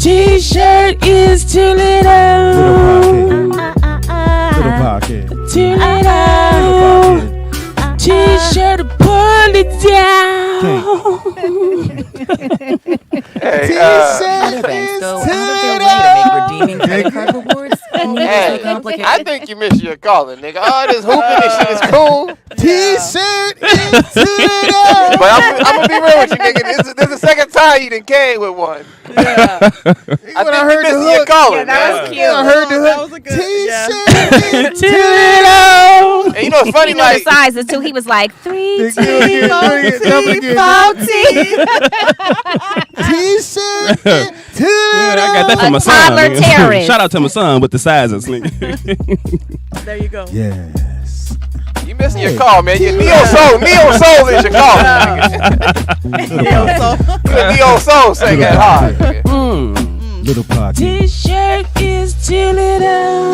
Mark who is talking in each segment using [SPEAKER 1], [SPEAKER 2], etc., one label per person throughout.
[SPEAKER 1] T-shirt is too little.
[SPEAKER 2] Little pocket.
[SPEAKER 1] Too little. T-shirt, pull it down.
[SPEAKER 3] Hey,
[SPEAKER 4] Banks go out of their way to make redeeming credit card rewards. And needlessly complicated.
[SPEAKER 3] I think you missed your calling, nigga. All this hooping and shit is cool.
[SPEAKER 2] T-shirt is too little.
[SPEAKER 3] But I'm gonna be real with you, nigga. This is the second time you done came with one.
[SPEAKER 4] Yeah.
[SPEAKER 3] I think you missed your calling,
[SPEAKER 4] That was
[SPEAKER 3] man.
[SPEAKER 4] cute.
[SPEAKER 2] I heard the
[SPEAKER 4] That
[SPEAKER 2] hook.
[SPEAKER 4] was a good.
[SPEAKER 2] T-shirt is
[SPEAKER 1] Too little.
[SPEAKER 3] And you know what's funny,
[SPEAKER 5] You know
[SPEAKER 3] like
[SPEAKER 5] the sizes too. He was like 3
[SPEAKER 2] Again, again, again.
[SPEAKER 5] 40.
[SPEAKER 2] T-shirt is too
[SPEAKER 1] I
[SPEAKER 2] little.
[SPEAKER 1] got that from
[SPEAKER 5] A
[SPEAKER 1] my son.
[SPEAKER 5] toddler
[SPEAKER 1] nigga.
[SPEAKER 5] terrorist.
[SPEAKER 1] Shout out to my son with the sizes. Nigga.
[SPEAKER 4] There you go.
[SPEAKER 2] Yes.
[SPEAKER 3] you missing your call, man. Your Neo Soul is your call. Neo Soul sang that hard. nigga.
[SPEAKER 2] Little pocket.
[SPEAKER 1] T-shirt is too little.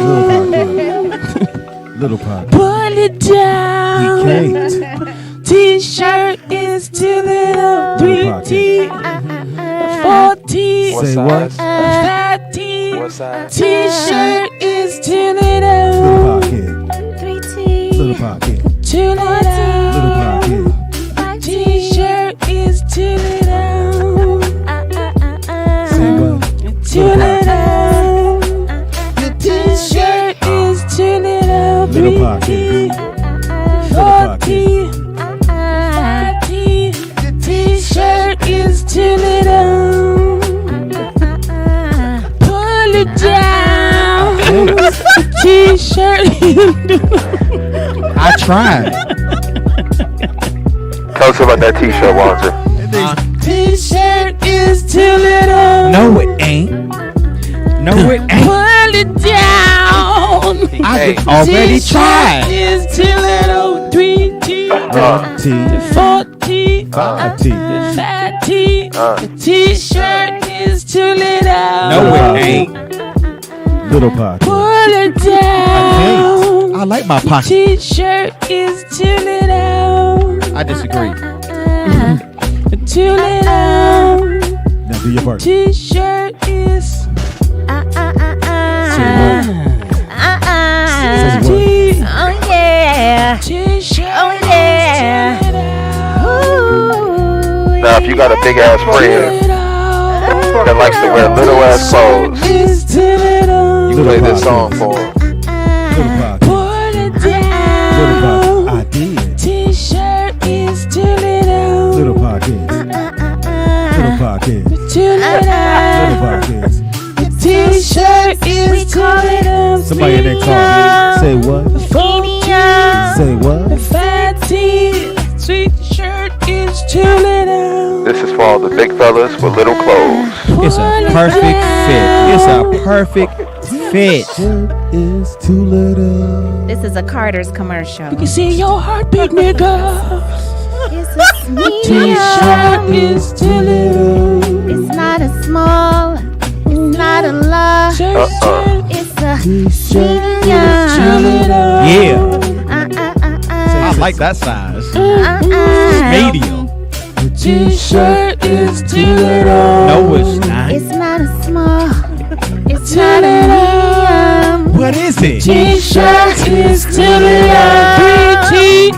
[SPEAKER 2] Little pocket.
[SPEAKER 1] Pull it down.
[SPEAKER 2] He can't.
[SPEAKER 1] T-shirt is too little.
[SPEAKER 2] Little
[SPEAKER 1] 3T,
[SPEAKER 2] pocket.
[SPEAKER 1] 4T,
[SPEAKER 3] What
[SPEAKER 2] Say what?
[SPEAKER 3] size?
[SPEAKER 1] 5T.
[SPEAKER 3] What size?
[SPEAKER 1] T-shirt is too
[SPEAKER 2] Little
[SPEAKER 1] little.
[SPEAKER 2] pocket.
[SPEAKER 5] 3T.
[SPEAKER 2] Little pocket.
[SPEAKER 1] Too
[SPEAKER 2] Little
[SPEAKER 1] little.
[SPEAKER 2] pocket.
[SPEAKER 1] T-shirt is too little.
[SPEAKER 2] Say what?
[SPEAKER 1] Too little. Your T-shirt is too little.
[SPEAKER 2] Little pocket.
[SPEAKER 1] 4T, 5T. Your T-shirt is too little. Pull it down. T-shirt.
[SPEAKER 2] I tried.
[SPEAKER 3] Tell us about that T-shirt, Walter.
[SPEAKER 1] T-shirt is too little.
[SPEAKER 2] No, it ain't. No, it ain't.
[SPEAKER 1] Pull it down.
[SPEAKER 2] I
[SPEAKER 3] Hey.
[SPEAKER 2] already
[SPEAKER 1] T-shirt
[SPEAKER 2] tried.
[SPEAKER 1] is too little. 3T,
[SPEAKER 2] 1T,
[SPEAKER 1] 4T,
[SPEAKER 2] 5T.
[SPEAKER 1] 5T. The T-shirt is too little.
[SPEAKER 2] No, it ain't. Little pocket.
[SPEAKER 1] Pull it down.
[SPEAKER 2] I like my pocket.
[SPEAKER 1] T-shirt is too little.
[SPEAKER 2] I disagree.
[SPEAKER 1] Too little.
[SPEAKER 2] Now do your part.
[SPEAKER 1] T-shirt is.
[SPEAKER 2] Say what?
[SPEAKER 5] Oh yeah.
[SPEAKER 1] T-shirt.
[SPEAKER 5] Oh yeah. Ooh,
[SPEAKER 3] Now, if you got a big ass friend that likes to wear little ass clothes, you play this song for him.
[SPEAKER 2] Little pocket.
[SPEAKER 1] Pull it
[SPEAKER 2] Little
[SPEAKER 1] down.
[SPEAKER 2] pocket. I did.
[SPEAKER 1] T-shirt is too little.
[SPEAKER 2] Little pockets. Little pockets.
[SPEAKER 1] Too
[SPEAKER 2] Little
[SPEAKER 1] little.
[SPEAKER 2] pockets.
[SPEAKER 1] T-shirt is too little.
[SPEAKER 2] Somebody in that car. Say what? Say what?
[SPEAKER 1] Fatty. Sweet shirt is too little.
[SPEAKER 3] This is for all the big fellas with little clothes.
[SPEAKER 6] It's a perfect fit. It's a perfect fit.
[SPEAKER 2] Shirt is too little.
[SPEAKER 5] This is a Carter's commercial.
[SPEAKER 1] You can see your heartbeat, nigga.
[SPEAKER 5] It's a
[SPEAKER 1] T-shirt
[SPEAKER 5] medium.
[SPEAKER 1] is too little.
[SPEAKER 5] It's not a small. It's not a large. It's a medium.
[SPEAKER 6] Yeah,
[SPEAKER 5] Uh,
[SPEAKER 6] I like that size.
[SPEAKER 5] uh.
[SPEAKER 6] Medium.
[SPEAKER 1] T-shirt is too little.
[SPEAKER 6] No, it's not.
[SPEAKER 5] It's not a small. It's not a medium.
[SPEAKER 6] What is it?
[SPEAKER 1] T-shirt is too little. 3T,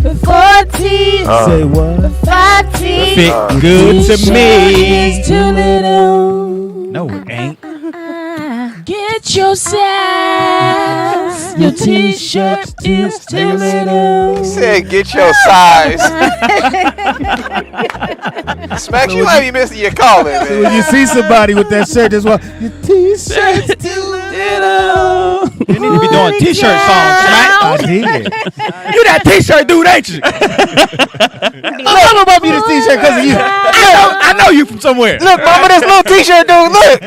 [SPEAKER 5] 4T,
[SPEAKER 2] Say what?
[SPEAKER 5] 5T.
[SPEAKER 6] Fit good to me.
[SPEAKER 1] is too little.
[SPEAKER 6] No, it ain't.
[SPEAKER 1] Get your size. Your T-shirt is too little.
[SPEAKER 3] He said, get your size. Smacks, you might be missing your calling, man.
[SPEAKER 2] When you see somebody with that shirt, that's why your T-shirt's too
[SPEAKER 1] Little.
[SPEAKER 6] You need to be doing t-shirt songs, right?
[SPEAKER 2] I did.
[SPEAKER 6] You that t-shirt dude, ain't you?
[SPEAKER 2] I'm about me this T-shirt because of you.
[SPEAKER 6] I know you from somewhere.
[SPEAKER 3] Look, mama, this little T-shirt dude, look.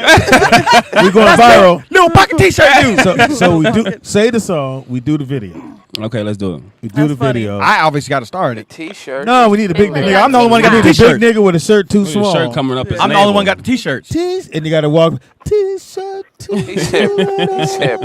[SPEAKER 2] We're going viral.
[SPEAKER 6] Little pocket t-shirt dude.
[SPEAKER 2] So we do say the song, we do the video.
[SPEAKER 1] Okay, let's do it.
[SPEAKER 2] We do the video.
[SPEAKER 6] I obviously got to start it.
[SPEAKER 3] T-shirt.
[SPEAKER 2] No, we need a big nigga.
[SPEAKER 6] Nigga, I'm the only one that got the
[SPEAKER 2] Big
[SPEAKER 6] t-shirt.
[SPEAKER 2] nigga with a shirt too
[SPEAKER 1] Your
[SPEAKER 2] small.
[SPEAKER 1] shirt coming up. his
[SPEAKER 6] I'm the only
[SPEAKER 1] navel.
[SPEAKER 6] one got the t-shirts.
[SPEAKER 2] And you gotta walk T-shirt too
[SPEAKER 3] He said,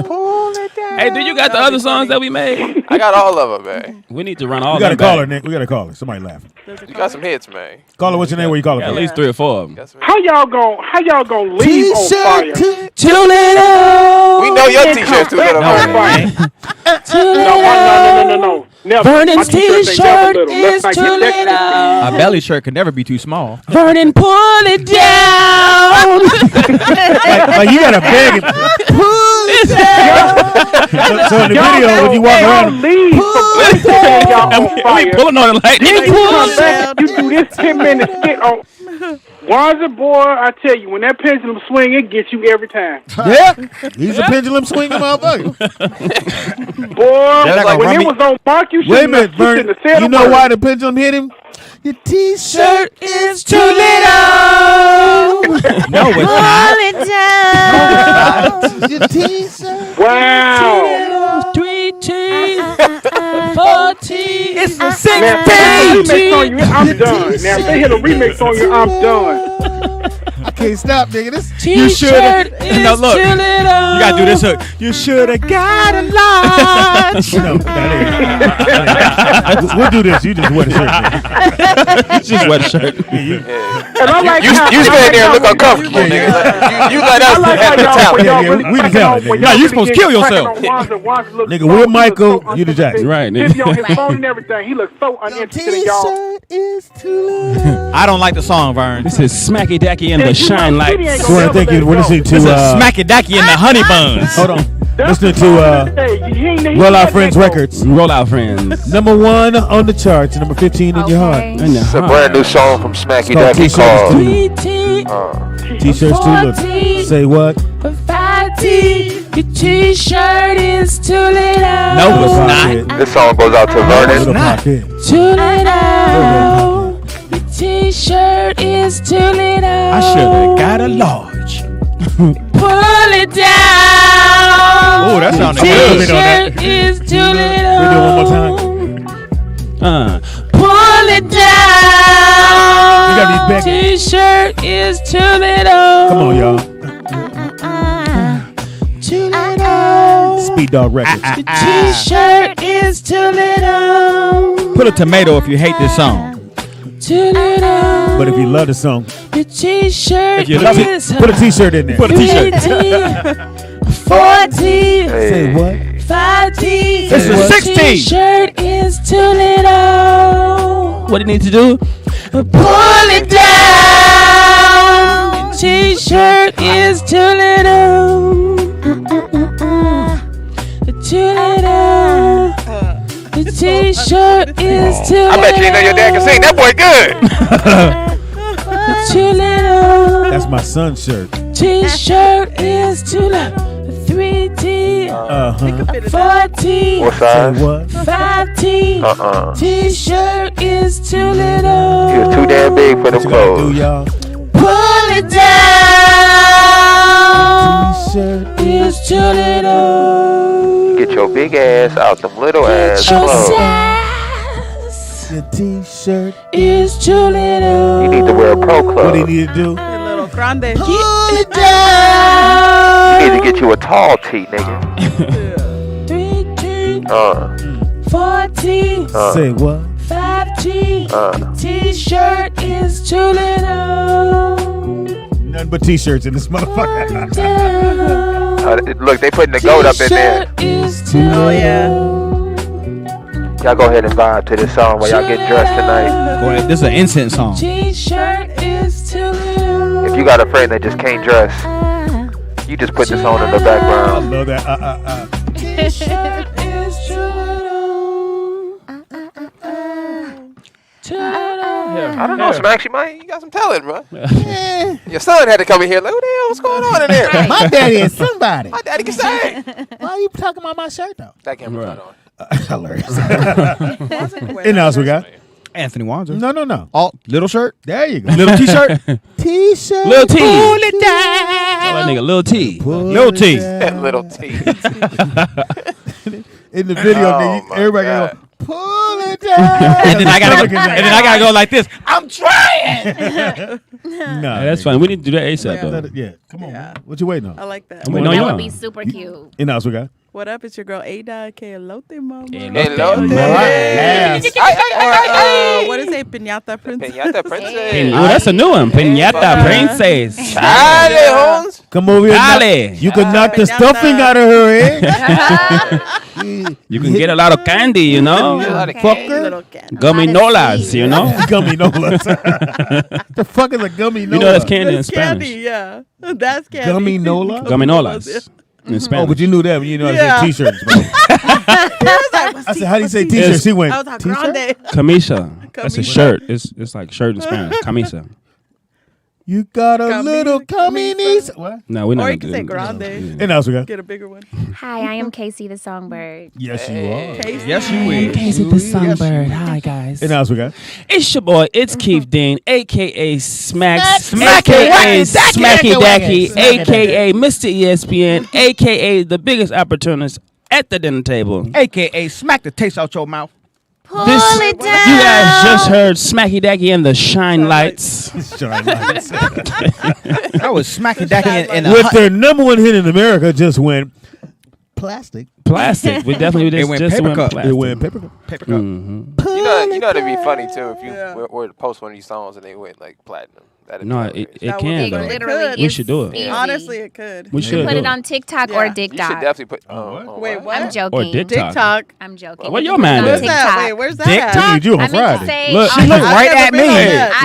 [SPEAKER 3] pull it down.
[SPEAKER 1] Hey, do you got the other songs that we made?
[SPEAKER 3] I got all of them, man.
[SPEAKER 1] We need to run all
[SPEAKER 2] We got a
[SPEAKER 1] them
[SPEAKER 2] caller,
[SPEAKER 1] back.
[SPEAKER 2] Nick. We got a caller. Somebody laughing.
[SPEAKER 3] You got some hits, man.
[SPEAKER 2] Caller, what's your name? Where you calling
[SPEAKER 1] At
[SPEAKER 2] from?
[SPEAKER 1] least 3 or 4 of them.
[SPEAKER 3] Got some
[SPEAKER 7] How y'all gonna leave on fire?
[SPEAKER 1] Too little.
[SPEAKER 3] We know your t-shirt's too little. man.
[SPEAKER 7] No. Never.
[SPEAKER 1] Vernon's
[SPEAKER 7] My t-shirt ain't never
[SPEAKER 1] t-shirt
[SPEAKER 7] little.
[SPEAKER 1] is
[SPEAKER 7] Let's
[SPEAKER 1] too
[SPEAKER 7] not get that
[SPEAKER 1] little.
[SPEAKER 6] A belly shirt could never be too small.
[SPEAKER 1] Vernon, pull it down.
[SPEAKER 2] Like you got to beg it.
[SPEAKER 1] Pull it down.
[SPEAKER 2] So in the video, when you walk around,
[SPEAKER 7] leave y'all on
[SPEAKER 1] We
[SPEAKER 7] fire.
[SPEAKER 1] pulling on it like
[SPEAKER 7] Then
[SPEAKER 1] this.
[SPEAKER 7] you come back, you do this 10-minute skit on. Wanza, boy, I tell you, when that pendulum swing, it gets you every time.
[SPEAKER 2] yeah, he's a pendulum swinging motherfucker.
[SPEAKER 7] Boy,
[SPEAKER 3] like
[SPEAKER 7] when
[SPEAKER 6] Rummy-
[SPEAKER 7] it was on Mark, you
[SPEAKER 2] Wait a
[SPEAKER 7] shouldn't
[SPEAKER 2] minute,
[SPEAKER 7] have
[SPEAKER 2] Vern.
[SPEAKER 7] said
[SPEAKER 2] You
[SPEAKER 7] a
[SPEAKER 2] know
[SPEAKER 7] word.
[SPEAKER 2] why the pendulum hit him? Your t-shirt
[SPEAKER 1] is too little.
[SPEAKER 6] No, it's not.
[SPEAKER 5] Pull it down.
[SPEAKER 2] Your t-shirt.
[SPEAKER 7] Wow.
[SPEAKER 1] 3 T, 4 T. It's a
[SPEAKER 7] Now, if they hit a remix on you, I'm done. Now, if they hit a remix on you, I'm done.
[SPEAKER 2] I can't stop, nigga. This
[SPEAKER 1] T-shirt is
[SPEAKER 6] No, look.
[SPEAKER 1] too little.
[SPEAKER 6] You gotta do this hook. You should have got a large.
[SPEAKER 2] no, that ain't. We'll do this. You just wear the shirt. Nigga.
[SPEAKER 1] Just wear the shirt.
[SPEAKER 7] And I like how
[SPEAKER 3] You stand there and look uncomfortable, nigga. You let us
[SPEAKER 7] I like
[SPEAKER 3] have the
[SPEAKER 7] how y'all, when
[SPEAKER 3] talent.
[SPEAKER 7] y'all
[SPEAKER 2] Yeah,
[SPEAKER 7] really
[SPEAKER 2] we the
[SPEAKER 7] cracking
[SPEAKER 2] talent,
[SPEAKER 7] on- when
[SPEAKER 2] nigga.
[SPEAKER 7] y'all
[SPEAKER 6] Nah, you
[SPEAKER 7] really
[SPEAKER 6] supposed to
[SPEAKER 7] get
[SPEAKER 6] kill
[SPEAKER 7] cracking
[SPEAKER 6] yourself.
[SPEAKER 7] on Wanza look
[SPEAKER 2] Nigga,
[SPEAKER 7] so-
[SPEAKER 2] we're
[SPEAKER 7] he look
[SPEAKER 2] Michael,
[SPEAKER 7] so
[SPEAKER 2] you the Jackson.
[SPEAKER 1] Right,
[SPEAKER 7] He
[SPEAKER 1] nigga.
[SPEAKER 7] be on his phone and everything. He looks so uninterested in y'all.
[SPEAKER 2] is too little.
[SPEAKER 6] I don't like the song, Vern.
[SPEAKER 1] This is Smacky Dacky and the
[SPEAKER 7] And you know,
[SPEAKER 1] Shine
[SPEAKER 7] Speedy ain't
[SPEAKER 1] Lights.
[SPEAKER 7] gonna
[SPEAKER 2] So I
[SPEAKER 7] never
[SPEAKER 2] think
[SPEAKER 7] let
[SPEAKER 2] you're
[SPEAKER 7] it go.
[SPEAKER 2] listening
[SPEAKER 6] This is
[SPEAKER 2] to
[SPEAKER 6] Smacky Dacky and the Honey Buns.
[SPEAKER 2] hold on.
[SPEAKER 7] That's
[SPEAKER 2] Listening
[SPEAKER 7] the song
[SPEAKER 2] to
[SPEAKER 7] today. He ain't
[SPEAKER 2] Roll Out
[SPEAKER 7] let
[SPEAKER 2] Friends
[SPEAKER 7] that go.
[SPEAKER 2] Records.
[SPEAKER 1] Roll out, friends.
[SPEAKER 2] Number 1 on the charts, number 15 in your heart.
[SPEAKER 5] Okay.
[SPEAKER 1] In the
[SPEAKER 3] It's a
[SPEAKER 1] heart.
[SPEAKER 3] brand new song from Smacky
[SPEAKER 2] called
[SPEAKER 3] Dacky
[SPEAKER 2] T-shirts
[SPEAKER 3] called.
[SPEAKER 1] 3 T,
[SPEAKER 2] T-shirts too little. Say what?
[SPEAKER 1] 5 T. Your T-shirt is too little.
[SPEAKER 6] No, it's
[SPEAKER 2] Pocket.
[SPEAKER 6] not.
[SPEAKER 3] This song goes out to
[SPEAKER 2] Little
[SPEAKER 3] Vernon.
[SPEAKER 2] pocket.
[SPEAKER 1] Too little. Your T-shirt is too little.
[SPEAKER 6] I should have got a large.
[SPEAKER 1] Pull it down.
[SPEAKER 6] Oh, that sounded good.
[SPEAKER 1] T-shirt is too little.
[SPEAKER 2] We do it one more time.
[SPEAKER 1] Pull it down.
[SPEAKER 2] You gotta be back.
[SPEAKER 1] T-shirt is too little.
[SPEAKER 2] Come on, y'all.
[SPEAKER 1] Too little.
[SPEAKER 2] Speed Dog Records.
[SPEAKER 1] The T-shirt is too little.
[SPEAKER 6] Put a tomato if you hate this song.
[SPEAKER 1] Too little.
[SPEAKER 2] But if you love the song,
[SPEAKER 1] The T-shirt
[SPEAKER 6] If you love
[SPEAKER 1] is
[SPEAKER 2] put a T-shirt in there.
[SPEAKER 6] Put a t-shirt.
[SPEAKER 1] 40,
[SPEAKER 2] Say what?
[SPEAKER 1] 5 T.
[SPEAKER 6] This is 16.
[SPEAKER 1] T-shirt is too little. What do you need to do? Pull it down. T-shirt is too little. Too little. The T-shirt is too little.
[SPEAKER 3] I bet you didn't know your dad can sing. That boy good.
[SPEAKER 1] Too little.
[SPEAKER 2] That's my son's shirt.
[SPEAKER 1] T-shirt is too little. 3 T. 4 T.
[SPEAKER 3] What
[SPEAKER 2] Say
[SPEAKER 3] size?
[SPEAKER 2] what?
[SPEAKER 1] 5 T. T-shirt is too
[SPEAKER 3] He
[SPEAKER 1] little.
[SPEAKER 3] was too damn big for them
[SPEAKER 2] What you gotta do,
[SPEAKER 3] clothes.
[SPEAKER 2] y'all?
[SPEAKER 1] Pull it down.
[SPEAKER 2] T-shirt.
[SPEAKER 1] Is too little.
[SPEAKER 3] Get your big ass out them little ass
[SPEAKER 1] Your
[SPEAKER 3] clothes.
[SPEAKER 1] size
[SPEAKER 2] Your T-shirt.
[SPEAKER 1] is too little.
[SPEAKER 3] You need to wear a pro
[SPEAKER 2] What do you
[SPEAKER 3] club.
[SPEAKER 2] need to do?
[SPEAKER 4] Little grande.
[SPEAKER 1] Pull it down.
[SPEAKER 3] You need to get you a tall tee, nigga.
[SPEAKER 1] 3 T. 4 T.
[SPEAKER 2] Say what?
[SPEAKER 1] 5 T. T-shirt is too little.
[SPEAKER 2] Nothing but T-shirts in this motherfucker.
[SPEAKER 3] Look, they putting the goat up in there.
[SPEAKER 4] Oh, yeah.
[SPEAKER 3] Y'all go ahead and vibe to this song while y'all get dressed tonight.
[SPEAKER 6] Boy, this is an incense song.
[SPEAKER 1] T-shirt is too little.
[SPEAKER 3] If you got a friend that just can't dress, you just put this on in the
[SPEAKER 2] I
[SPEAKER 3] background.
[SPEAKER 2] love that.
[SPEAKER 1] T-shirt is too little. Too little.
[SPEAKER 3] I don't know, Smacks, you got some talent, bro. Your son had to come in here like, what the hell, what's going on in there?
[SPEAKER 2] My daddy is somebody.
[SPEAKER 3] My daddy can sing.
[SPEAKER 2] Why are you talking about my shirt though?
[SPEAKER 3] That camera's not on.
[SPEAKER 2] Hilarious. And else we got?
[SPEAKER 6] Anthony Wanzer.
[SPEAKER 2] No.
[SPEAKER 6] Oh, little shirt.
[SPEAKER 2] There you go.
[SPEAKER 6] Little t-shirt.
[SPEAKER 2] T-shirt.
[SPEAKER 1] Lil T.
[SPEAKER 6] Pull it
[SPEAKER 1] Call that
[SPEAKER 6] down.
[SPEAKER 1] nigga Lil T.
[SPEAKER 6] Lil T.
[SPEAKER 3] That little T.
[SPEAKER 2] In the video,
[SPEAKER 3] Oh,
[SPEAKER 2] nigga,
[SPEAKER 3] my
[SPEAKER 2] everybody
[SPEAKER 3] God.
[SPEAKER 2] go, pull it down.
[SPEAKER 6] And then I gotta go like this. I'm trying.
[SPEAKER 2] Nah,
[SPEAKER 1] Hey, that's fine. We need to do that ASAP, though.
[SPEAKER 2] Yeah, come on, man. What you waiting on?
[SPEAKER 4] I like that.
[SPEAKER 1] I'm waiting on
[SPEAKER 5] That
[SPEAKER 1] y'all.
[SPEAKER 5] would be super cute.
[SPEAKER 2] And else we got?
[SPEAKER 8] What up? It's your girl Ada Kelote Mama. What is it? Piñata Princess.
[SPEAKER 3] Piñata Princess.
[SPEAKER 1] Oh, that's a new one. Piñata Princess.
[SPEAKER 3] Dale, Holmes.
[SPEAKER 2] Come over here.
[SPEAKER 1] Dale.
[SPEAKER 2] You can knock the stuffing out of her head.
[SPEAKER 1] You can get a lot of candy, you know.
[SPEAKER 2] Fucker.
[SPEAKER 1] Guminolas, you know.
[SPEAKER 2] Guminolas. The fuck is a guminola?
[SPEAKER 1] You know that's candy in Spanish.
[SPEAKER 8] Candy, yeah. That's candy.
[SPEAKER 2] Guminola?
[SPEAKER 1] Guminolas. In Spanish.
[SPEAKER 2] Oh, but you knew that when you know how to say t-shirts. I said, how do you say t-shirts? He went,
[SPEAKER 8] t-shirt?
[SPEAKER 1] Camisa. That's a shirt. It's like shirt in Spanish. Camisa.
[SPEAKER 2] You got a little caminisa. What?
[SPEAKER 1] No, we're not.
[SPEAKER 8] Or you can say grande.
[SPEAKER 2] And else we got.
[SPEAKER 8] Get a bigger one.
[SPEAKER 5] Hi, I am Casey the Songbird.
[SPEAKER 2] Yes, you are.
[SPEAKER 8] Casey.
[SPEAKER 6] Yes, you will.
[SPEAKER 1] Casey the Songbird. Hi, guys.
[SPEAKER 2] And else we got.
[SPEAKER 1] It's your boy. It's Keith Dean, a.k.a. Smacks,
[SPEAKER 6] Smacky
[SPEAKER 1] a.k.a.
[SPEAKER 6] Wacky,
[SPEAKER 1] Smacky
[SPEAKER 6] Dacky,
[SPEAKER 1] Dacky, a.k.a. Mr. ESPN, a.k.a. the biggest opportunist at the dinner table.
[SPEAKER 6] AKA smack the taste out your mouth.
[SPEAKER 5] Pull
[SPEAKER 1] This,
[SPEAKER 5] it down.
[SPEAKER 1] you guys just heard Smacky Dacky and the Shine Lights.
[SPEAKER 2] Shine lights.
[SPEAKER 6] That was smacking Dacky in
[SPEAKER 2] With their number one hit in America just went plastic.
[SPEAKER 1] Plastic. We definitely
[SPEAKER 6] It went
[SPEAKER 1] just
[SPEAKER 6] paper
[SPEAKER 1] went
[SPEAKER 6] cup.
[SPEAKER 1] plastic.
[SPEAKER 2] It went paper.
[SPEAKER 6] paper cup.
[SPEAKER 1] Mm-hmm.
[SPEAKER 3] You know it'd be funny too if you were to post one of these songs and they went like platinum. That'd
[SPEAKER 1] No,
[SPEAKER 3] be
[SPEAKER 1] it
[SPEAKER 8] That
[SPEAKER 1] can
[SPEAKER 8] would
[SPEAKER 1] though.
[SPEAKER 8] be
[SPEAKER 5] Literally,
[SPEAKER 1] We should do it.
[SPEAKER 5] easy.
[SPEAKER 8] Honestly, it could.
[SPEAKER 1] We should
[SPEAKER 5] Put
[SPEAKER 1] do
[SPEAKER 5] it on TikTok
[SPEAKER 8] Yeah.
[SPEAKER 5] or
[SPEAKER 8] You should
[SPEAKER 3] You should
[SPEAKER 5] TikTok.
[SPEAKER 3] definitely put.
[SPEAKER 8] Wait, what?
[SPEAKER 5] I'm joking.
[SPEAKER 1] Or TikTok.
[SPEAKER 8] TikTok.
[SPEAKER 5] I'm joking.
[SPEAKER 1] What
[SPEAKER 5] You
[SPEAKER 1] your
[SPEAKER 5] can
[SPEAKER 1] man
[SPEAKER 5] put it on
[SPEAKER 1] is?
[SPEAKER 8] Where's that?
[SPEAKER 5] TikTok.
[SPEAKER 8] Wait, where's that?
[SPEAKER 2] Dick
[SPEAKER 8] at?
[SPEAKER 2] talk? We need you on
[SPEAKER 5] I meant to
[SPEAKER 2] Friday.
[SPEAKER 5] say,
[SPEAKER 1] Look,
[SPEAKER 6] She
[SPEAKER 5] on
[SPEAKER 6] looked
[SPEAKER 5] the-
[SPEAKER 6] right at me.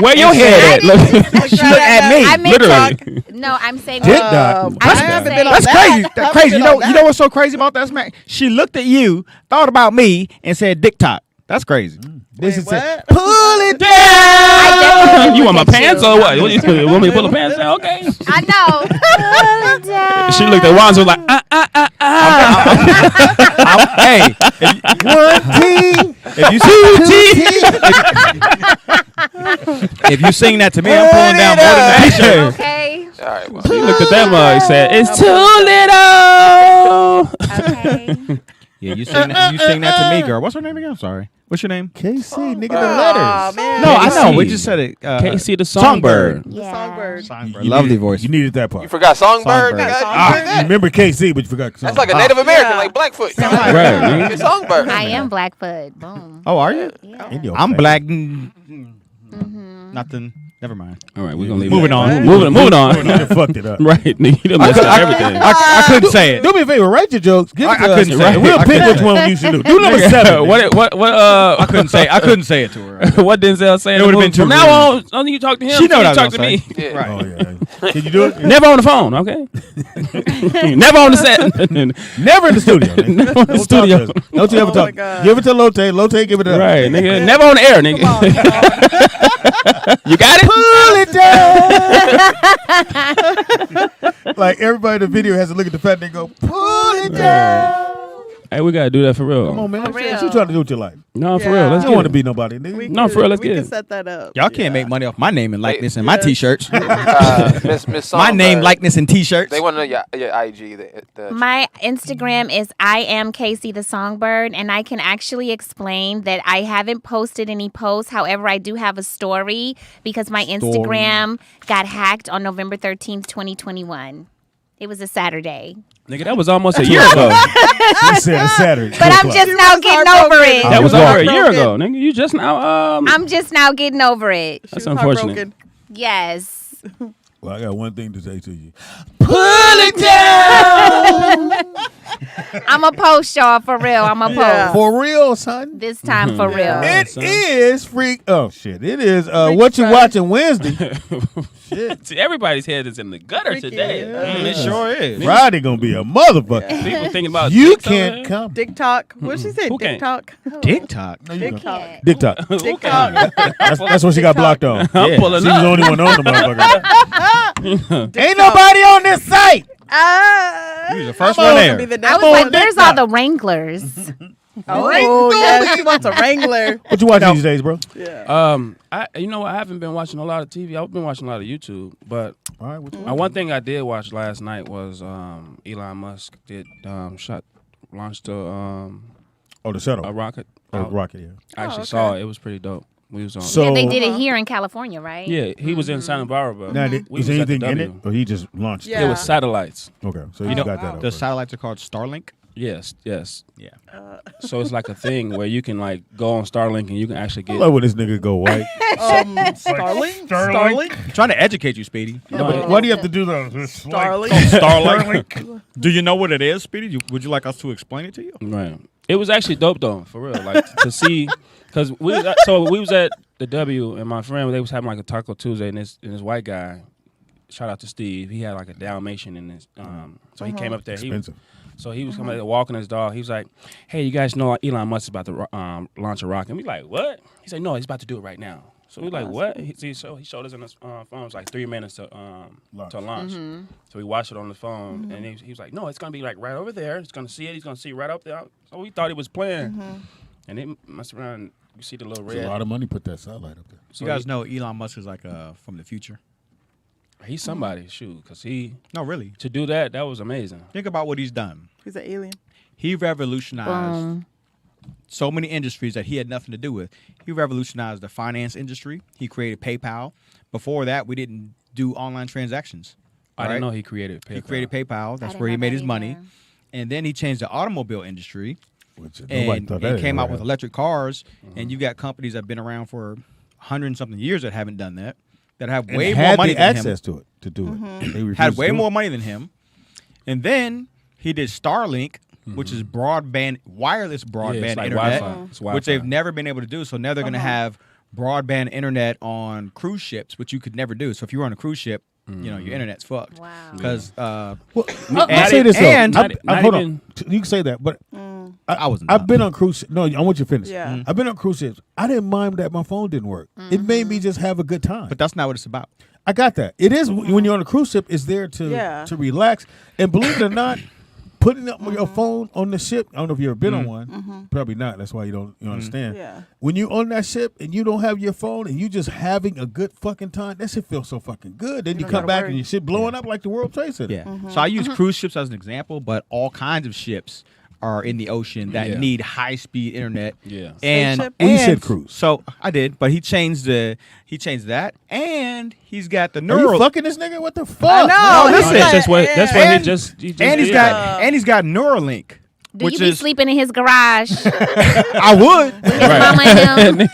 [SPEAKER 1] Where your head at? Look.
[SPEAKER 6] She looked at me.
[SPEAKER 5] I meant
[SPEAKER 1] Literally.
[SPEAKER 5] No, I'm saying.
[SPEAKER 2] Dick dot.
[SPEAKER 5] I haven't been on
[SPEAKER 6] That's crazy. That's
[SPEAKER 8] Haven't
[SPEAKER 6] crazy.
[SPEAKER 8] been
[SPEAKER 6] You know,
[SPEAKER 8] on that.
[SPEAKER 6] you know what's so crazy about that smack? She looked at you, thought about me, and said dick talk. That's crazy.
[SPEAKER 2] This is it.
[SPEAKER 8] What?
[SPEAKER 2] Pull it down.
[SPEAKER 5] definitely
[SPEAKER 1] You want my
[SPEAKER 5] looked at
[SPEAKER 1] pants
[SPEAKER 5] you.
[SPEAKER 1] or what? What you want me to pull the pants down? Okay.
[SPEAKER 5] I know.
[SPEAKER 1] She looked at Juan and was like,
[SPEAKER 6] Hey,
[SPEAKER 2] One team.
[SPEAKER 6] if you if you sing that to me, I'm pulling down more than the t-shirt.
[SPEAKER 5] Okay.
[SPEAKER 3] All right, well.
[SPEAKER 1] She looked at that mug and said, it's too little.
[SPEAKER 5] Okay.
[SPEAKER 6] Yeah, you sing that to me, girl. What's her name again? I'm sorry. What's your name?
[SPEAKER 2] KC, nigga, the
[SPEAKER 8] Oh,
[SPEAKER 2] letters.
[SPEAKER 8] man.
[SPEAKER 6] No, I know.
[SPEAKER 1] KC.
[SPEAKER 6] We just said it.
[SPEAKER 1] Casey the Songbird.
[SPEAKER 5] Yeah.
[SPEAKER 8] Songbird.
[SPEAKER 6] Lovely
[SPEAKER 2] needed-
[SPEAKER 6] voice.
[SPEAKER 2] You needed that part.
[SPEAKER 3] You forgot Songbird?
[SPEAKER 6] Songbird.
[SPEAKER 3] Nigga?
[SPEAKER 2] You remember KC, but you forgot Songbird.
[SPEAKER 3] That's like a Native American,
[SPEAKER 8] Yeah.
[SPEAKER 3] like Blackfoot.
[SPEAKER 1] Right, nigga.
[SPEAKER 3] It's Songbird.
[SPEAKER 5] I am Blackfoot. Boom.
[SPEAKER 6] Oh, are you?
[SPEAKER 5] Yeah.
[SPEAKER 2] In your
[SPEAKER 6] I'm
[SPEAKER 2] face.
[SPEAKER 6] black.
[SPEAKER 5] Mm-hmm.
[SPEAKER 6] Nothing. Never mind.
[SPEAKER 1] All right, we're going to leave
[SPEAKER 6] Moving
[SPEAKER 1] it.
[SPEAKER 6] on.
[SPEAKER 1] Moving
[SPEAKER 2] You
[SPEAKER 1] on.
[SPEAKER 2] done fucked it up.
[SPEAKER 1] Right, nigga. You done messed up everything.
[SPEAKER 6] I couldn't say it.
[SPEAKER 2] Do me a favor, write your jokes. Give it
[SPEAKER 6] I
[SPEAKER 2] to us.
[SPEAKER 6] couldn't say
[SPEAKER 2] Right.
[SPEAKER 6] it.
[SPEAKER 2] We'll
[SPEAKER 6] I
[SPEAKER 2] pick
[SPEAKER 6] couldn't
[SPEAKER 2] which
[SPEAKER 6] say
[SPEAKER 2] one you should do. Do number 7.
[SPEAKER 1] What
[SPEAKER 6] I couldn't say it to her.
[SPEAKER 1] what Denzel saying?
[SPEAKER 6] It would've been too
[SPEAKER 1] From now
[SPEAKER 6] rude.
[SPEAKER 1] on, only you talk to him.
[SPEAKER 6] She know what I
[SPEAKER 1] you
[SPEAKER 6] was
[SPEAKER 1] talk to
[SPEAKER 6] gonna
[SPEAKER 1] me.
[SPEAKER 6] say.
[SPEAKER 3] Yeah.
[SPEAKER 6] Right.
[SPEAKER 2] Oh, yeah. Can you do it?
[SPEAKER 1] Never on the phone, okay? Never on the set.
[SPEAKER 2] Never in the studio. nigga.
[SPEAKER 1] Never on the
[SPEAKER 2] Don't
[SPEAKER 1] studio.
[SPEAKER 2] talk to us. Don't you ever
[SPEAKER 8] Oh,
[SPEAKER 2] talk.
[SPEAKER 8] my God.
[SPEAKER 2] Give it to Lotte. Lotte, give it up.
[SPEAKER 1] Right, nigga. Never on the air, nigga. You got it?
[SPEAKER 2] Pull it down. Like everybody in the video has to look at the fat and go, pull it down.
[SPEAKER 1] Hey, we gotta do that for real.
[SPEAKER 2] Come on, man.
[SPEAKER 5] For
[SPEAKER 2] What
[SPEAKER 5] real.
[SPEAKER 2] you trying to do with your life?
[SPEAKER 1] No, for
[SPEAKER 8] Yeah.
[SPEAKER 1] real. Let's
[SPEAKER 2] You don't
[SPEAKER 1] get
[SPEAKER 2] want to
[SPEAKER 1] it.
[SPEAKER 2] be nobody, nigga.
[SPEAKER 1] No, for real, let's
[SPEAKER 8] we
[SPEAKER 1] get
[SPEAKER 8] can
[SPEAKER 1] it.
[SPEAKER 8] set that up.
[SPEAKER 6] Y'all can't make money off my name and likeness and my
[SPEAKER 8] Yeah.
[SPEAKER 6] t-shirts.
[SPEAKER 3] Miss
[SPEAKER 6] My
[SPEAKER 3] Songbird.
[SPEAKER 6] name, likeness, and t-shirts.
[SPEAKER 3] They want to know your IG.
[SPEAKER 5] My Instagram is I am Casey the Songbird, and I can actually explain that I haven't posted any posts. However, I do have a story because my Instagram got hacked on November 13th, 2021. It was a Saturday.
[SPEAKER 1] Nigga, that was almost a year ago.
[SPEAKER 2] He said it's Saturday.
[SPEAKER 5] But I'm just now getting over it.
[SPEAKER 1] That was over a year
[SPEAKER 8] heartbroken.
[SPEAKER 1] ago, nigga. You just now.
[SPEAKER 5] I'm just now getting over it.
[SPEAKER 1] That's
[SPEAKER 8] She was
[SPEAKER 1] unfortunate.
[SPEAKER 8] heartbroken.
[SPEAKER 5] Yes.
[SPEAKER 2] Well, I got one thing to say to you.
[SPEAKER 5] I'm a post, y'all, for real. I'm a post.
[SPEAKER 8] Yeah.
[SPEAKER 2] For real, son.
[SPEAKER 5] This time for real.
[SPEAKER 8] Yeah.
[SPEAKER 2] It is freak. Oh shit! It is what you watching Wednesday. Shit.
[SPEAKER 1] See, everybody's head is in the gutter
[SPEAKER 8] Freaky.
[SPEAKER 1] today.
[SPEAKER 8] Yeah.
[SPEAKER 6] It sure is.
[SPEAKER 2] Friday gonna be a motherfucker.
[SPEAKER 1] People thinking about
[SPEAKER 2] You
[SPEAKER 1] dicks over
[SPEAKER 2] can't
[SPEAKER 1] there.
[SPEAKER 2] come.
[SPEAKER 8] Dick talk. What she say?
[SPEAKER 1] Who
[SPEAKER 8] Dick
[SPEAKER 1] can't?
[SPEAKER 8] talk.
[SPEAKER 6] TikTok.
[SPEAKER 2] No, you
[SPEAKER 8] Dick
[SPEAKER 2] can't.
[SPEAKER 8] talk.
[SPEAKER 2] Dick talk.
[SPEAKER 8] Dick talk.
[SPEAKER 2] That's what she got blocked on.
[SPEAKER 1] I'm
[SPEAKER 6] Yeah.
[SPEAKER 1] pulling
[SPEAKER 2] She was the
[SPEAKER 1] up.
[SPEAKER 2] only one on the motherfucker.
[SPEAKER 8] Dick
[SPEAKER 2] Ain't
[SPEAKER 8] talk.
[SPEAKER 2] nobody on this site.
[SPEAKER 6] You was the first
[SPEAKER 2] I'm
[SPEAKER 6] one
[SPEAKER 2] on
[SPEAKER 6] there.
[SPEAKER 8] Be the
[SPEAKER 5] I
[SPEAKER 8] next
[SPEAKER 5] was like,
[SPEAKER 8] one.
[SPEAKER 5] where's all the Wranglers?
[SPEAKER 8] Oh, yeah, she wants a Wrangler.
[SPEAKER 2] What you watching these days, bro?
[SPEAKER 8] Yeah.
[SPEAKER 1] You know, I haven't been watching a lot of TV. I've been watching a lot of YouTube, but
[SPEAKER 2] All right. What you
[SPEAKER 1] one thing I did watch last night was Elon Musk launched
[SPEAKER 2] Oh, the shuttle.
[SPEAKER 1] a rocket.
[SPEAKER 2] Oh,
[SPEAKER 1] out.
[SPEAKER 2] rocket. Yeah.
[SPEAKER 1] I actually
[SPEAKER 8] okay.
[SPEAKER 1] saw it. It was pretty dope. We was on.
[SPEAKER 2] So
[SPEAKER 5] Yeah, they did it here in California, right?
[SPEAKER 1] yeah, he was in Santa Barbara.
[SPEAKER 2] now,
[SPEAKER 1] We
[SPEAKER 2] is
[SPEAKER 1] was
[SPEAKER 2] there
[SPEAKER 1] at the
[SPEAKER 2] anything in it,
[SPEAKER 1] W.
[SPEAKER 2] or he just launched?
[SPEAKER 8] Yeah.
[SPEAKER 1] It was satellites.
[SPEAKER 2] Okay, so
[SPEAKER 6] You
[SPEAKER 2] you
[SPEAKER 6] know,
[SPEAKER 2] got that.
[SPEAKER 6] the
[SPEAKER 2] over.
[SPEAKER 6] satellites are called Starlink.
[SPEAKER 1] Yes.
[SPEAKER 6] Yeah.
[SPEAKER 1] So it's like a thing where you can like go on Starlink and you can actually
[SPEAKER 2] I
[SPEAKER 1] get.
[SPEAKER 2] love when this nigga go white.
[SPEAKER 8] Starlink? Starlink?
[SPEAKER 6] I'm trying to educate you, Speedy.
[SPEAKER 2] Why do you have to do those?
[SPEAKER 8] Starlink?
[SPEAKER 6] Starlink. Do you know what it is, Speedy? Would you like us to explain it to you?
[SPEAKER 1] Right. It was actually dope though, for real. Like to see, because we was at the W and my friend they was having like a Taco Tuesday and this white guy, shout out to Steve, he had like a Dalmatian in his so he came up there.
[SPEAKER 2] Expensive.
[SPEAKER 1] So he was coming there walking his dog. He was like, "Hey, you guys know Elon Musk is about to launch a rocket?" And we like, "What?" He said, "No, he's about to do it right now." So we like, "What?" He showed us on his phone. It was like 3 minutes to launch. So we watched it on the phone, and he was like, "No, it's gonna be like right over there. He's gonna see it. He's gonna see it right up there." So we thought he was playing, and it must around. You see the little red.
[SPEAKER 2] It's a lot of money put that satellite up there.
[SPEAKER 6] So you guys know Elon Musk is like from the future.
[SPEAKER 1] He's somebody, shoot, because
[SPEAKER 6] No, really.
[SPEAKER 1] to do that was amazing.
[SPEAKER 6] Think about what he's done.
[SPEAKER 8] He's an alien.
[SPEAKER 6] He revolutionized so many industries that he had nothing to do with. He revolutionized the finance industry. He created PayPal. Before that, we didn't do online transactions.
[SPEAKER 1] I didn't know he created PayPal.
[SPEAKER 6] He created PayPal. That's
[SPEAKER 5] didn't
[SPEAKER 6] where he
[SPEAKER 5] know
[SPEAKER 6] made
[SPEAKER 5] that
[SPEAKER 6] his money.
[SPEAKER 5] either.
[SPEAKER 6] And then he changed the automobile industry
[SPEAKER 2] Which nobody
[SPEAKER 6] and
[SPEAKER 2] thought that
[SPEAKER 6] came
[SPEAKER 2] ever
[SPEAKER 6] out with
[SPEAKER 2] happened.
[SPEAKER 6] electric cars. And you got companies that have been around for 100 and something years that haven't done that, that have
[SPEAKER 2] And
[SPEAKER 6] way
[SPEAKER 2] had
[SPEAKER 6] more money
[SPEAKER 2] the
[SPEAKER 6] than
[SPEAKER 2] access
[SPEAKER 6] him.
[SPEAKER 2] to it to do it. They refused
[SPEAKER 6] Had
[SPEAKER 2] to
[SPEAKER 6] way
[SPEAKER 2] do
[SPEAKER 6] more
[SPEAKER 2] it.
[SPEAKER 6] money than him. And then he did Starlink, which is wireless broadband
[SPEAKER 1] it's like
[SPEAKER 6] internet,
[SPEAKER 1] Wi-Fi. It's
[SPEAKER 6] which they've
[SPEAKER 1] Wi-Fi.
[SPEAKER 6] never been able to do. So now they're going to have broadband internet on cruise ships, which you could never do. So if you were on a cruise ship, you know, your internet's fucked.
[SPEAKER 5] Wow.
[SPEAKER 6] Because
[SPEAKER 2] Well, I'll say this
[SPEAKER 6] and-
[SPEAKER 2] though.
[SPEAKER 1] not
[SPEAKER 2] Hold
[SPEAKER 1] even-
[SPEAKER 2] on. You can say that, but
[SPEAKER 6] I wasn't.
[SPEAKER 2] I've been on cruise. No, I want you to finish.
[SPEAKER 8] Yeah.
[SPEAKER 2] I've been on cruise ships. I didn't mind that my phone didn't work. It made me just have a good time.
[SPEAKER 6] But that's not what it's about.
[SPEAKER 2] I got that. It is when you're on a cruise ship. It's there to relax. And believe it or not, putting up your phone on the ship. I don't know if you've ever been on one. Probably not. That's why you don't understand.
[SPEAKER 8] Yeah.
[SPEAKER 2] When you're on that ship and you don't have your phone and you just having a good fucking time, that shit feels so fucking good. Then you
[SPEAKER 8] don't
[SPEAKER 2] come
[SPEAKER 8] gotta
[SPEAKER 2] back
[SPEAKER 8] worry.
[SPEAKER 2] and your shit blowing up like the World Trade Center.
[SPEAKER 6] Yeah. So I use cruise ships as an example, but all kinds of ships are in the ocean that
[SPEAKER 1] Yeah.
[SPEAKER 6] need high-speed internet.
[SPEAKER 1] Yeah.
[SPEAKER 6] And,
[SPEAKER 8] Spaceship?
[SPEAKER 2] Well, you said
[SPEAKER 6] and
[SPEAKER 2] cruise.
[SPEAKER 6] So I did, but he changed that, and he's got the
[SPEAKER 2] Are you
[SPEAKER 6] neural.
[SPEAKER 2] fucking this nigga? What the fuck?
[SPEAKER 8] I know.
[SPEAKER 6] No, listen.
[SPEAKER 1] That's just what
[SPEAKER 6] And-
[SPEAKER 1] he just
[SPEAKER 6] and he's
[SPEAKER 1] did.
[SPEAKER 6] got Neuralink.
[SPEAKER 5] Do
[SPEAKER 6] which
[SPEAKER 5] you be
[SPEAKER 6] is
[SPEAKER 5] sleeping in his garage?
[SPEAKER 6] I would.
[SPEAKER 5] His mama and him?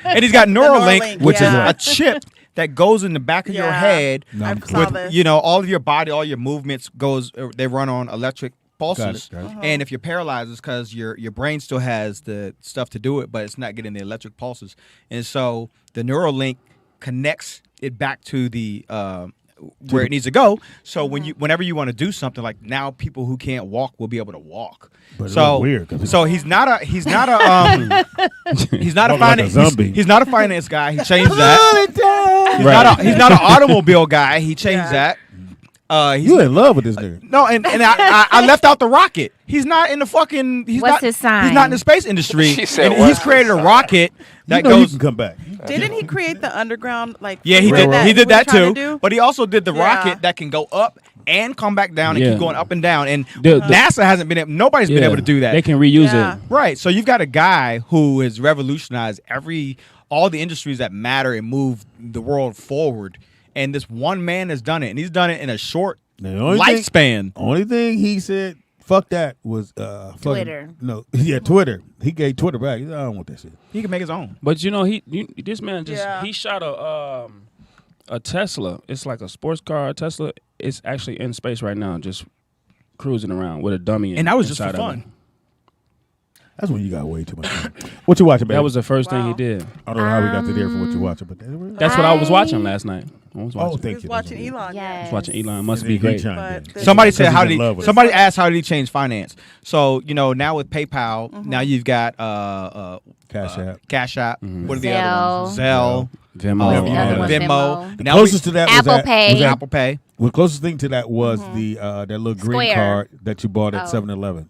[SPEAKER 6] and he's got Neuralink,
[SPEAKER 8] Neuralink,
[SPEAKER 6] which
[SPEAKER 8] yeah.
[SPEAKER 6] is a chip that goes in the back of your
[SPEAKER 8] Yeah.
[SPEAKER 6] head.
[SPEAKER 8] I saw
[SPEAKER 6] With
[SPEAKER 8] this.
[SPEAKER 6] all of your body, all your movements they run on electric pulses.
[SPEAKER 2] Got it.
[SPEAKER 6] And if you're paralyzed, it's because your brain still has the stuff to do it, but it's not getting the electric pulses. And so the Neuralink connects it back to the where it needs to go. So whenever you want to do something, like now, people who can't walk will be able to walk.
[SPEAKER 2] But it
[SPEAKER 6] So
[SPEAKER 2] look weird 'cause
[SPEAKER 6] so he's not a he's not a
[SPEAKER 2] Walk like a zombie.
[SPEAKER 6] he's not a finance guy. He changed that. He's
[SPEAKER 1] Right.
[SPEAKER 6] he's not an automobile guy. He changed that. He's
[SPEAKER 2] You in love with this nigga?
[SPEAKER 6] no, and I left out the rocket. He's not in the fucking. He's
[SPEAKER 5] What's
[SPEAKER 6] not,
[SPEAKER 5] his sign?
[SPEAKER 6] He's not in the space industry.
[SPEAKER 3] She said,
[SPEAKER 6] And he's
[SPEAKER 3] "What's
[SPEAKER 6] created a
[SPEAKER 3] his sign?"
[SPEAKER 6] rocket that
[SPEAKER 2] You know you
[SPEAKER 6] goes.
[SPEAKER 2] can come back.
[SPEAKER 8] Didn't he create the underground? Like
[SPEAKER 6] Yeah, he
[SPEAKER 2] Railroad.
[SPEAKER 6] did. He did
[SPEAKER 8] we're
[SPEAKER 6] that
[SPEAKER 8] trying
[SPEAKER 6] too.
[SPEAKER 8] to do?
[SPEAKER 6] But he also did the
[SPEAKER 8] Yeah.
[SPEAKER 6] rocket that can go up and come back down and
[SPEAKER 1] Yeah.
[SPEAKER 6] keep going up and down. And
[SPEAKER 1] The-
[SPEAKER 6] NASA hasn't been able. Nobody's been
[SPEAKER 1] Yeah.
[SPEAKER 6] able to do that.
[SPEAKER 1] They can reuse
[SPEAKER 8] Yeah.
[SPEAKER 1] it.
[SPEAKER 6] Right. So you've got a guy who has revolutionized all the industries that matter and move the world forward. And this one man has done it, and he's done it in a short
[SPEAKER 2] The only thing-
[SPEAKER 6] lifespan.
[SPEAKER 2] Only thing he said, fuck that, was fucking-
[SPEAKER 5] Twitter.
[SPEAKER 2] No, yeah, Twitter. He gave Twitter back. He said, I don't want that shit.
[SPEAKER 6] He can make his own.
[SPEAKER 1] But this man just
[SPEAKER 8] Yeah.
[SPEAKER 1] he shot a Tesla. It's like a sports car. Tesla. It's actually in space right now, just cruising around with a dummy.
[SPEAKER 6] And that was just for
[SPEAKER 1] inside of
[SPEAKER 6] fun.
[SPEAKER 1] it.
[SPEAKER 2] That's when you got way too much time. What you watching, baby?
[SPEAKER 1] That was the first thing
[SPEAKER 8] Wow.
[SPEAKER 1] he did.
[SPEAKER 2] I don't know how we got to there for what you watching, but
[SPEAKER 1] That's what I was watching last night. I was
[SPEAKER 2] oh,
[SPEAKER 1] watching.
[SPEAKER 2] thank
[SPEAKER 8] He
[SPEAKER 2] you.
[SPEAKER 8] was watching Elon.
[SPEAKER 5] Yes.
[SPEAKER 1] I was watching Elon. Must
[SPEAKER 2] And
[SPEAKER 1] be
[SPEAKER 2] then he
[SPEAKER 1] great.
[SPEAKER 2] chimed
[SPEAKER 8] But
[SPEAKER 2] in.
[SPEAKER 8] the-
[SPEAKER 6] Somebody
[SPEAKER 2] Because
[SPEAKER 6] said,
[SPEAKER 2] he's
[SPEAKER 6] "How
[SPEAKER 2] in
[SPEAKER 6] did he?"
[SPEAKER 2] love with it.
[SPEAKER 6] Somebody asked, "How did he change finance?" So now with PayPal, now you've got
[SPEAKER 2] Cash App.
[SPEAKER 6] Cash App.
[SPEAKER 1] Mm-hmm.
[SPEAKER 6] What are the other ones?
[SPEAKER 2] Zelle.
[SPEAKER 6] Zelle,
[SPEAKER 1] Venmo.
[SPEAKER 2] Whatever you
[SPEAKER 5] The other
[SPEAKER 2] want.
[SPEAKER 5] one's
[SPEAKER 6] Venmo.
[SPEAKER 2] The
[SPEAKER 6] Now
[SPEAKER 2] closest to that
[SPEAKER 5] Apple
[SPEAKER 2] was
[SPEAKER 5] Pay.
[SPEAKER 6] was Apple Pay.
[SPEAKER 2] The closest thing to that was the that little green
[SPEAKER 5] Square.
[SPEAKER 2] card that you bought at
[SPEAKER 5] Oh.
[SPEAKER 2] 7-Eleven.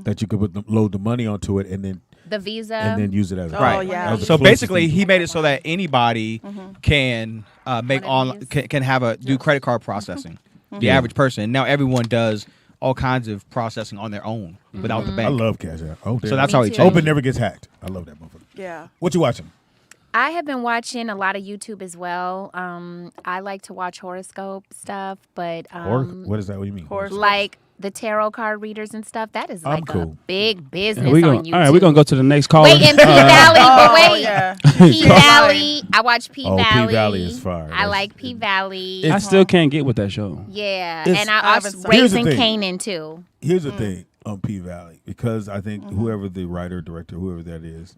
[SPEAKER 2] That you could load the money onto it and
[SPEAKER 5] The Visa.
[SPEAKER 2] then use it as a
[SPEAKER 8] Oh,
[SPEAKER 2] card.
[SPEAKER 8] yeah.
[SPEAKER 2] That was the
[SPEAKER 6] So
[SPEAKER 2] closest
[SPEAKER 6] basically,
[SPEAKER 2] thing.
[SPEAKER 6] he made it so that anybody can make
[SPEAKER 5] Whatever
[SPEAKER 6] on
[SPEAKER 5] it is.
[SPEAKER 6] can have do credit card processing. The average person. Now everyone does all kinds of processing on their own without the
[SPEAKER 2] I
[SPEAKER 6] bank.
[SPEAKER 2] love Cash App. Oh,
[SPEAKER 6] So that's how he
[SPEAKER 5] Me
[SPEAKER 6] changed.
[SPEAKER 5] too.
[SPEAKER 2] Hope it never gets hacked. I love that motherfucker.
[SPEAKER 8] Yeah.
[SPEAKER 2] What you watching?
[SPEAKER 5] I have been watching a lot of YouTube as well. I like to watch horoscope stuff, but
[SPEAKER 2] What is that? What do you mean?
[SPEAKER 8] Horoscope.
[SPEAKER 5] like the tarot card readers and stuff. That is like
[SPEAKER 2] cool.
[SPEAKER 5] a big business
[SPEAKER 1] We gonna,
[SPEAKER 5] on YouTube.
[SPEAKER 1] all right, we're gonna go to the next caller.
[SPEAKER 5] Wait, in P Valley, but wait.
[SPEAKER 8] yeah.
[SPEAKER 5] P Valley. I watch P
[SPEAKER 2] Oh,
[SPEAKER 5] Valley.
[SPEAKER 2] P Valley is fire.
[SPEAKER 5] I like P Valley.
[SPEAKER 1] I still can't get with that show.
[SPEAKER 5] Yeah,
[SPEAKER 2] It's-
[SPEAKER 5] and
[SPEAKER 8] I
[SPEAKER 5] I
[SPEAKER 8] haven't
[SPEAKER 5] watched
[SPEAKER 8] seen-
[SPEAKER 2] Here's the
[SPEAKER 5] Raising
[SPEAKER 2] thing.
[SPEAKER 5] Kanan too.
[SPEAKER 2] Here's the thing on P Valley, because I think whoever the writer, director, whoever that is,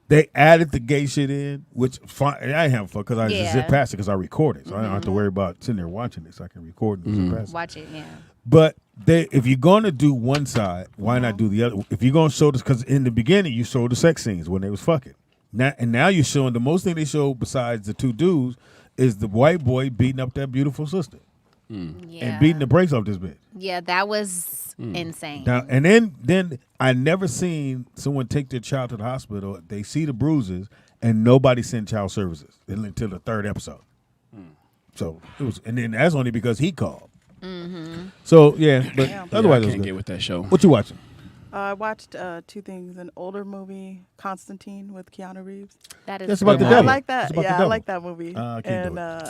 [SPEAKER 2] they added the gay shit in, which fine. I have fun because I just zip past it because I record it, so I don't have to worry about sitting there watching it. So I can record and zip past it.
[SPEAKER 5] Watch it, yeah.
[SPEAKER 2] But if you're going to do one side, why not do the other? If you're going to show this, because in the beginning you showed the sex scenes when they was fucking. Now you're showing the most thing they show besides the two dudes is the white boy beating up that beautiful sister and beating the brakes off this bitch.
[SPEAKER 5] Yeah, that was insane.
[SPEAKER 2] Now and then I never seen someone take their child to the hospital. They see the bruises and nobody sent child services until the third episode. So it was, and then that's only because he called. So yeah, but otherwise
[SPEAKER 1] I
[SPEAKER 2] it was
[SPEAKER 1] can't
[SPEAKER 2] good.
[SPEAKER 1] get with that show.
[SPEAKER 2] What you watching?
[SPEAKER 8] I watched two things: an older movie, Constantine, with Keanu Reeves.
[SPEAKER 5] That is
[SPEAKER 2] That's about the
[SPEAKER 5] good.
[SPEAKER 8] I
[SPEAKER 2] devil.
[SPEAKER 8] like that.
[SPEAKER 2] It's about the
[SPEAKER 8] Yeah, I
[SPEAKER 2] devil.
[SPEAKER 8] like that movie.
[SPEAKER 2] I can't do
[SPEAKER 8] and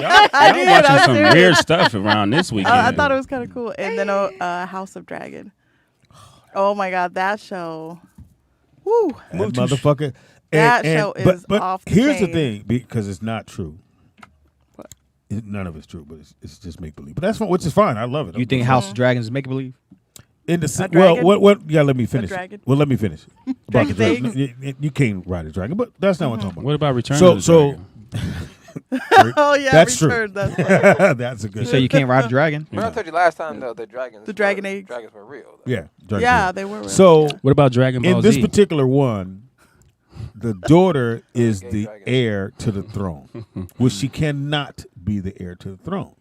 [SPEAKER 1] Y'all watching some weird stuff around this weekend.
[SPEAKER 8] I thought it was kind of cool. And then House of Dragon. Oh my God, that show! Woo!
[SPEAKER 2] That motherfucker.
[SPEAKER 8] That show is
[SPEAKER 2] but
[SPEAKER 8] off the
[SPEAKER 2] here's the
[SPEAKER 8] chain.
[SPEAKER 2] thing, because it's not true. None of it's true, but it's just make believe. But that's fine, which is fine. I love it.
[SPEAKER 6] You think House of Dragons is make believe?
[SPEAKER 2] in the
[SPEAKER 8] A dragon?
[SPEAKER 2] what? Yeah, let me finish.
[SPEAKER 8] dragon?
[SPEAKER 2] Well, let me finish. About the
[SPEAKER 8] Dragon's
[SPEAKER 2] dragon. You can't ride a dragon, but that's not what I'm talking about.
[SPEAKER 1] What about Return
[SPEAKER 2] So
[SPEAKER 1] of the Dragon?
[SPEAKER 8] Oh yeah,
[SPEAKER 2] That's
[SPEAKER 8] Return.
[SPEAKER 2] true.
[SPEAKER 8] That's
[SPEAKER 2] That's a good.
[SPEAKER 6] You say you can't ride a dragon?
[SPEAKER 3] But I told you last time though, the dragons.
[SPEAKER 8] The dragon eggs.
[SPEAKER 3] Dragons were real. Though.
[SPEAKER 2] Yeah, dragon.
[SPEAKER 8] yeah, they were. Real.
[SPEAKER 2] So
[SPEAKER 1] What about Dragon Ball
[SPEAKER 2] in this
[SPEAKER 1] Z?
[SPEAKER 2] particular one, the daughter is
[SPEAKER 3] Gay
[SPEAKER 2] the
[SPEAKER 3] dragon.
[SPEAKER 2] heir to the throne, which she cannot be the heir to the throne.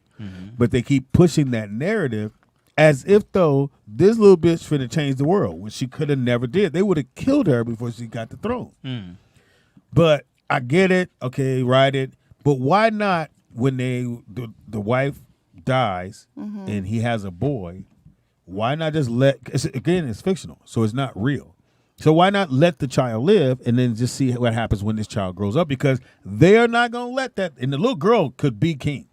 [SPEAKER 2] But they keep pushing that narrative as if though this little bitch finna change the world, which she could have never did. They would have killed her before she got the throne. But I get it. Okay, ride it. But why not when the wife dies and he has a boy? Why not just it's fictional, so it's not real. So why not let the child live and then just see what happens when this child grows up? Because they are not going to let that. And the little girl could be king.